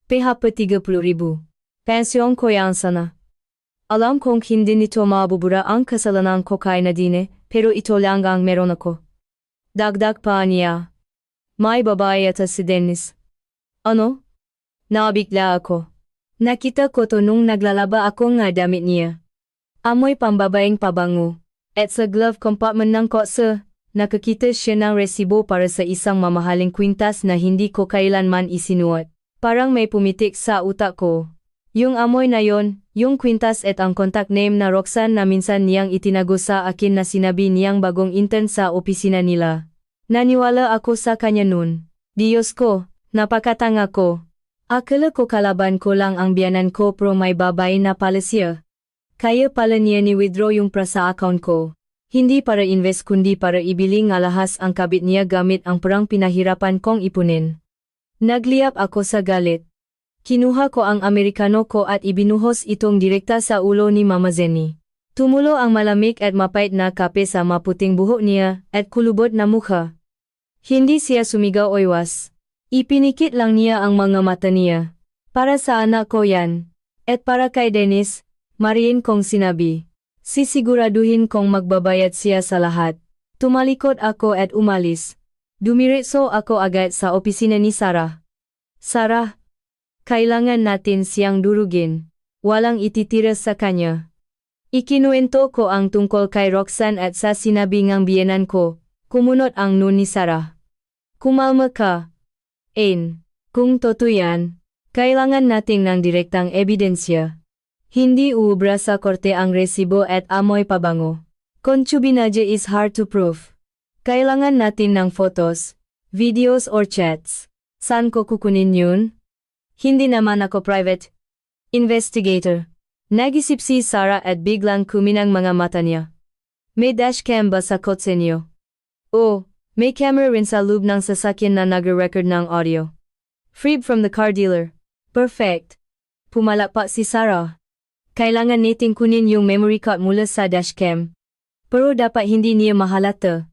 PHP 30,000. Pensyon ko yan sana. Alam kong hindi nito mabubura ang kasalanan ko kay Nadine, pero ito lang ang meron ako. Dagdag pa niya. May babae at si Dennis. Ano? Nabigla ako. Nakita ko to nung naglalaba ako nga damit niya. Amoy pambabaeng pabango. At sa glove compartment ng kotse, nakakita siya ng resibo para sa isang mamahaling kwintas na hindi ko kailanman isinuot. Parang may pumitik sa utak ko. Yung amoy na yon, yung kwintas at ang contact name na Roxanne na minsan niyang itinago sa akin na sinabi niyang bagong intern sa opisina nila. Naniwala ako sa kanya nun. Diyos ko, napakatanga ko. Akala ko kalaban ko lang ang biyanan ko pero may babae na pala siya. Kaya pala niya ni-withdraw yung sa account ko. Hindi para invest kundi para ibili ng alahas ang kabit niya gamit ang perang pinahirapan kong ipunin. Nagliap ako sa galit. Kinuha ko ang Amerikano ko at ibinuhos itong direkta sa ulo ni Mama Zenny. Tumulo ang malamig at mapait na kape sa maputing buhok niya at kulubot na mukha. Hindi siya sumigaw o iwas. Ipinikit lang niya ang mga mata niya. Para sa anak ko yan. At para kay Dennis, mariin kong sinabi. Sisiguraduhin kong magbabayad siya sa lahat. Tumalikod ako at umalis. Dumiretso ako agad sa opisina ni Sarah. Sarah, kailangan natin siyang durugin. Walang ititira sa kanya. Ikinuwento ko ang tungkol kay Roxanne at sa sinabi ngang biyenan ko. Kumunot ang nun ni Sarah. Kumalma ka. Kung totoo yan, kailangan natin ng direktang ebidensya. Hindi uubra sa korte ang resibo at amoy pabango. Concubinage is hard to prove. Kailangan natin ng photos, videos or chats. Saan ko kukunin yun? Hindi naman ako private investigator. Nag-isip si Sarah at biglang kuminang mga mata niya. May dashcam ba sa kotse niyo? Oh, may camera rin sa loob ng sasakyan na nag-record ng audio. Freed from the car dealer. Perfect. Pumalakpak si Sarah. Kailangan nating kunin yung memory card mula sa dashcam. Pero dapat hindi niya mahalata.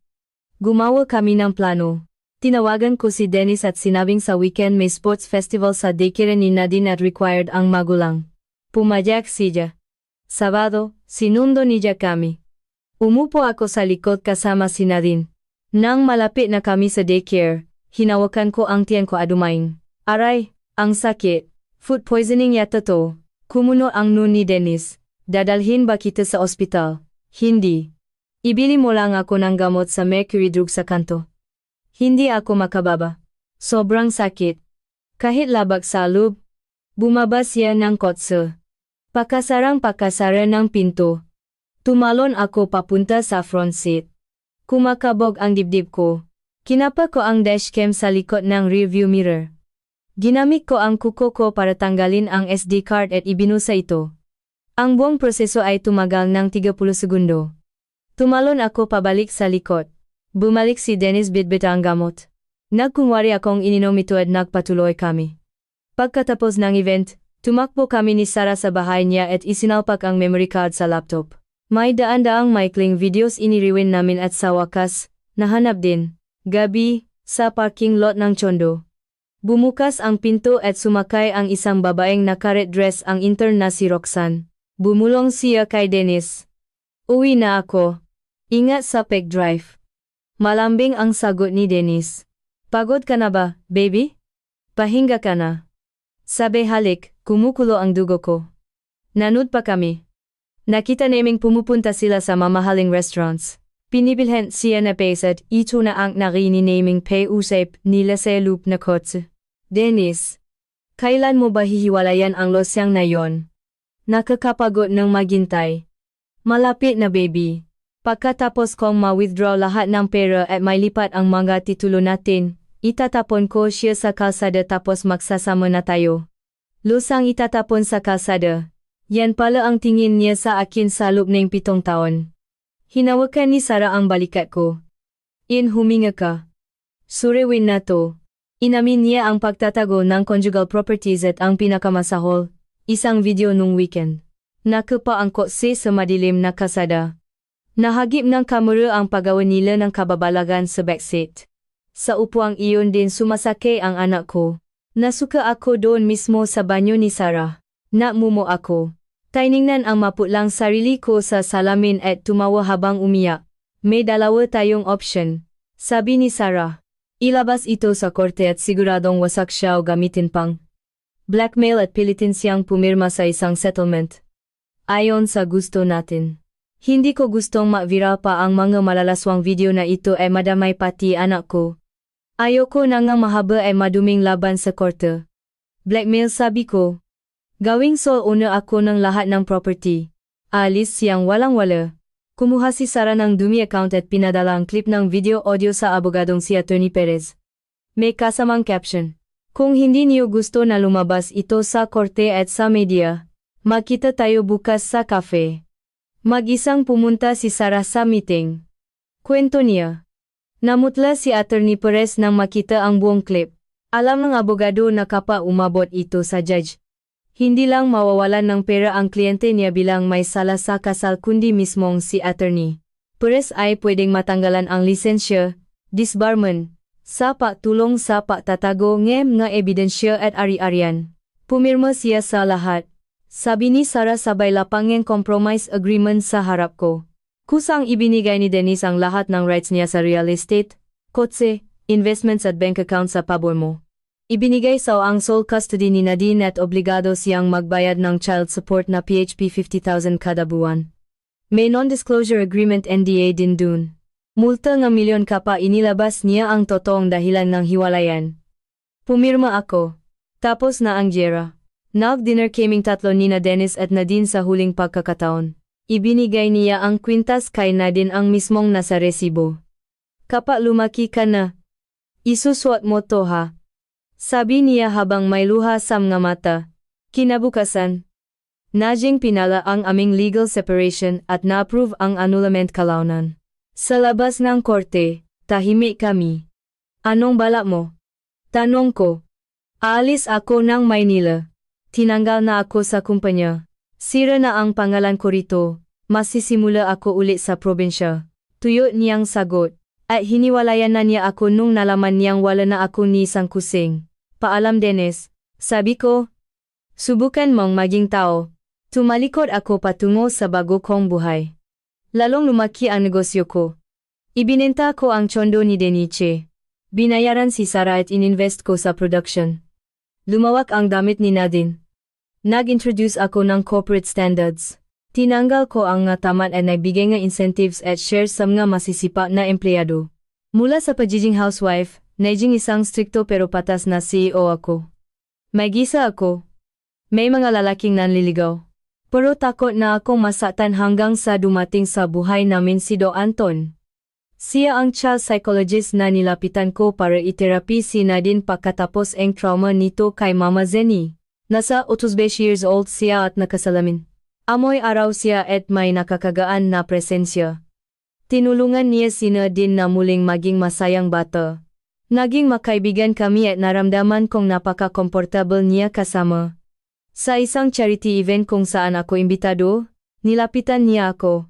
Gumawa kami ng plano. Tinawagan ko si Dennis at sinabing sa weekend may sports festival sa daycare ni Nadine at required ang magulang. Pumayag siya. Sabado, sinundo niya kami. Umupo ako sa likod kasama si Nadine. Nang malapit na kami sa daycare, hinawakan ko ang tiyan ko adumain. Aray, ang sakit. Food poisoning yata to. Kumuno ang nun ni Dennis. Dadalhin ba kita sa ospital? Hindi. Ibili mo lang ako ng gamot sa Mercury Drug sa kanto. Hindi ako makababa. Sobrang sakit. Kahit labag sa loob. Bumaba siya ng kotse. Pakasara ng pinto. Tumalon ako papunta sa front seat. Kumakabog ang dibdib ko. Kinapa ko ang dashcam sa likod ng rearview mirror. Ginamit ko ang kuko ko para tanggalin ang SD card at ibinusa ito. Ang buong proseso ay tumagal ng 30 segundo. Tumalon ako pabalik sa likod. Bumalik si Dennis bitbit ang gamot. Nagkunwari akong ininom ito at nagpatuloy kami. Pagkatapos ng event, tumakbo kami ni Sarah sa bahay niya at isinalpak ang memory card sa laptop. May daan-daang maikling videos iniriwin namin at sa wakas, nahanap din. Gabi, sa parking lot ng Chondo. Bumukas ang pinto at sumakay ang isang babaeng naka-red dress ang intern na si Roxanne. Bumulong siya kay Dennis. Uwi na ako. Ingat sa peg drive. Malambing ang sagot ni Dennis. Pagod ka na ba, baby? Pahinga ka na. Sabi halik, kumukulo ang dugo ko. Nanood pa kami. Nakita naming pumupunta sila sa mamahaling restaurants. Pinibilhan siya na pesat ito na ang narininaming pay-usap nila sa loop na kotse. Dennis, kailan mo ba hihiwalayan ang losyang na yon? Nakakapagod ng maghintay. Malapit na baby. Pagkatapos kong ma-withdraw lahat ng pera at mailipat ang mga titulo natin, itatapon ko siya sa kalsada tapos magsasama na tayo. Lusang itatapon sa kalsada. Yan pala ang tingin niya sa akin sa loob ng 7 taon. Hinawakan ni Sarah ang balikat ko. Huminga ka. Surewin na to. Inamin niya ang pagtatago ng conjugal properties at ang pinakamasahol, isang video nung weekend. Nakapa ang kotse sa madilim na kasada. Nahagip ng kamera ang paggawa nila ng kababalagan sa backseat. Sa upuang iyon din sumasakay ang anak ko. Nasuka ako doon mismo sa banyo ni Sarah. Nakmumo ako. Tiningnan ang maputlang sarili ko sa salamin at tumawa habang umiyak. May dalawa tayong option, sabi ni Sarah. Ilabas ito sa korte at siguradong wasak siya o gamitin pang blackmail at pilitin siyang pumirma sa isang settlement. Ayon sa gusto natin. Hindi ko gustong ma-viral pa ang mga malalaswang video na ito ay madamay pati anak ko. Ayoko na nga mahaba ay maduming laban sa korte. Blackmail, sabi ko. Gawing sole owner ako ng lahat ng property. Alis siyang walang-wala. Kumuha si Sarah ng dumi account at pinadala ang clip ng video audio sa abogadong si Attorney Perez. May kasamang caption. Kung hindi niyo gusto na lumabas ito sa korte at sa media, magkita tayo bukas sa cafe. Mag-isang pumunta si Sarah sa meeting. Kwento niya. Namutla si Attorney Perez nang makita ang buong clip. Alam ng abogado na kapag umabot ito sa judge, hindi lang mawawalan ng pera ang kliyente niya bilang may sala sa kasal kundi mismong si Attorney Perez ay pwedeng matanggalan ang lisensya, disbarment, sa pagtulong sa pagtatago ng mga ebidensya at ari-arian. Pumirma siya sa lahat. Sabi ni Sarah sabay lapangin compromise agreement sa harap ko. Kusang ibinigay ni Dennis ang lahat ng rights niya sa real estate, kotse, investments at bank account sa pabor mo. Ibinigay sa ang sole custody ni Nadine at obligado siyang magbayad ng child support na PHP 50,000 kada buwan. May non-disclosure agreement NDA din dun. Multa ng milyon kapag inilabas niya ang totoong dahilan ng hiwalayan. Pumirma ako. Tapos na ang jera. Nag-dinner kaming tatlo ni na Dennis at Nadine sa huling pagkakataon. Ibinigay niya ang kwintas kay Nadine ang mismong nasa resibo. Kapag lumaki ka na, isuswat mo to ha. Sabi niya habang may luha sa mga mata. Kinabukasan, najing pinala ang aming legal separation at na-approve ang annulment kalaunan. Sa labas ng korte, tahimik kami. Anong balak mo? Tanong ko. Aalis ako ng Maynila. Tinanggal na ako sa kumpanya. Sira na ang pangalan ko rito. Masisimula ako ulit sa probinsya. Tuyo niyang sagot. At hiniwalayan na niya ako nung nalaman niyang wala na ako ni isang kusing. Paalam Dennis, sabi ko. Subukan mong maging tao. Tumalikod ako patungo sa bago kong buhay. Lalong lumaki ang negosyo ko. Ibinenta ko ang chondo ni Deniche. Binayaran si Sarah at ininvest ko sa production. Lumawak ang damit ni Nadine. Nag-introduce ako ng corporate standards. Tinanggal ko ang nga tamat at nagbigay nga incentives at shares sa mga masisipa na empleyado. Mula sa pagiging housewife, naging isang strikto pero patas na CEO ako. May gisa ako. May mga lalaking nanliligaw. Pero takot na akong masaktan hanggang sa dumating sa buhay namin si Do Anton. Siya ang child psychologist na nilapitan ko para iterapi si Nadine pagkatapos ang trauma nito kay Mama Zenny. Nasa 20 years old siya at nakasalamin. Amoy araw siya at may nakakagaan na presensya. Tinulungan niya si Nadine na muling maging masayang bata. Naging makaibigan kami at naramdaman kong napaka-komportable niya kasama. Sa isang charity event kung saan ako imbitado, nilapitan niya ako.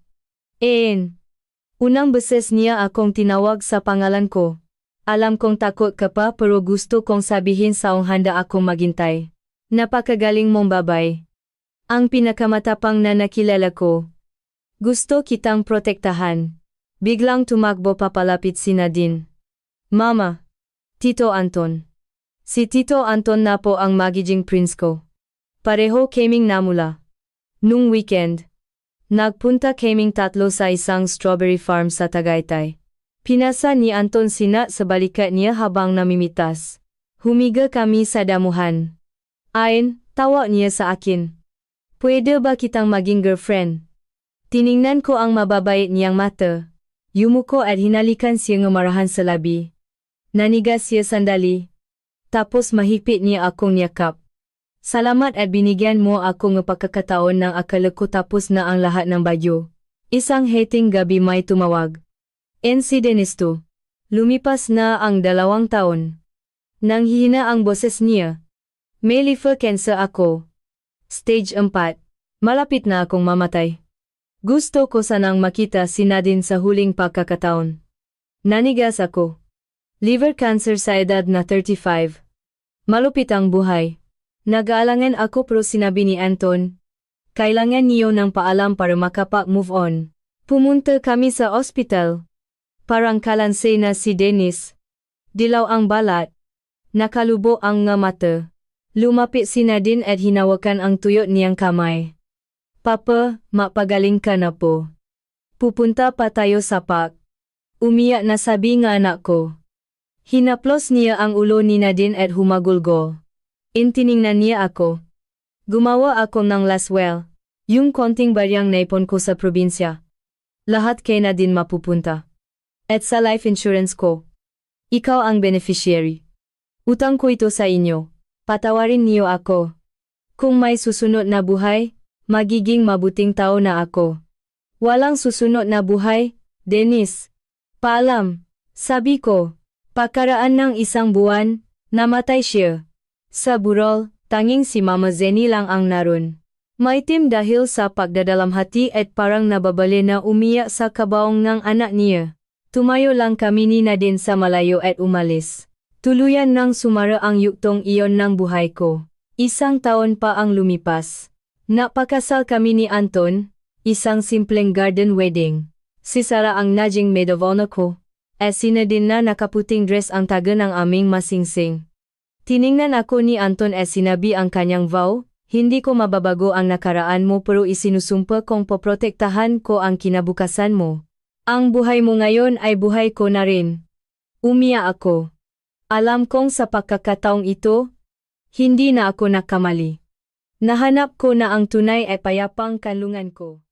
Unang beses niya akong tinawag sa pangalan ko. Alam kong takot ka pa pero gusto kong sabihin saong handa akong maghintay. Napakagaling mong babay. Ang pinakamatapang na nakilala ko. Gusto kitang protektahan. Biglang tumakbo papalapit si Nadine. Mama. Tito Anton. Si Tito Anton na po ang magiging prince ko. Pareho kaming namula. Nung weekend, nagpunta kaming tatlo sa isang strawberry farm sa Tagaytay. Pinasa ni Anton sina sa balikat niya habang namimitas. Humiga kami sa damuhan. Tawa niya sa akin. Pwede ba kitang maging girlfriend? Tiningnan ko ang mababait niyang mata. Yumuko at hinalikan siya ng marahan sa labi. Nanigas siya sandali. Tapos mahigpit niya akong yakap. Salamat at binigyan mo ako ng pagkakataon ng akala ko tapos na ang lahat ng bagyo. Isang hating gabi may tumawag. Si Dennis to. Lumipas na ang 2 taon. Nang hihina ang boses niya. May liver cancer ako. Stage 4. Malapit na akong mamatay. Gusto ko sanang makita si Nadine sa huling pagkakataon. Nanigas ako. Liver cancer sa edad na 35. Malupit ang buhay. Nag-aalangan ako pero sinabi ni Anton, kailangan niyo ng paalam para makapag-move on. Pumunta kami sa ospital. Parang kalanse na si Dennis. Dilaw ang balat. Nakalubo ang nga mata. Lumapit si Nadine at hinawakan ang tuyot niyang kamay. Papa, mapagaling ka na po. Pupunta pa tayo sa park. Umiyak na sabi nga anak ko. Hinaplos niya ang ulo ni Nadine at humagulgol. Intiningnan niya ako. Gumawa ako ng laswell. Yung konting baryang naipon ko sa probinsya. Lahat kay Nadine mapupunta. At sa life insurance ko. Ikaw ang beneficiary. Utang ko ito sa inyo. Patawarin niyo ako. Kung may susunod na buhay, magiging mabuting tao na ako. Walang susunod na buhay, Dennis. Paalam. Sabi ko. Pakaraan ng isang buwan, namatay siya. Sa burol, tanging si Mama Zenny lang ang naroon. Maitim dahil sa pagdadalamhati at parang nababali na umiyak sa kabaong ng anak niya. Tumayo lang kami ni Nadine sa malayo at umalis. Tuluyan nang sumara ang yuktong iyon ng buhay ko. 1 taon pa ang lumipas. Napakasal kami ni Anton, isang simpleng garden wedding. Si Sarah ang naging maid of honor ko. At si Nadine na nakaputing dress ang taga ng aming masingsing. Tiningnan ako ni Anton at sinabi ang kanyang vow, hindi ko mababago ang nakaraan mo pero isinusumpa kong poprotektahan ko ang kinabukasan mo. Ang buhay mo ngayon ay buhay ko na rin. Umiyak ako. Alam kong sa pagkakataong ito, hindi na ako nakamali. Nahanap ko na ang tunay at payapang kanlungan ko.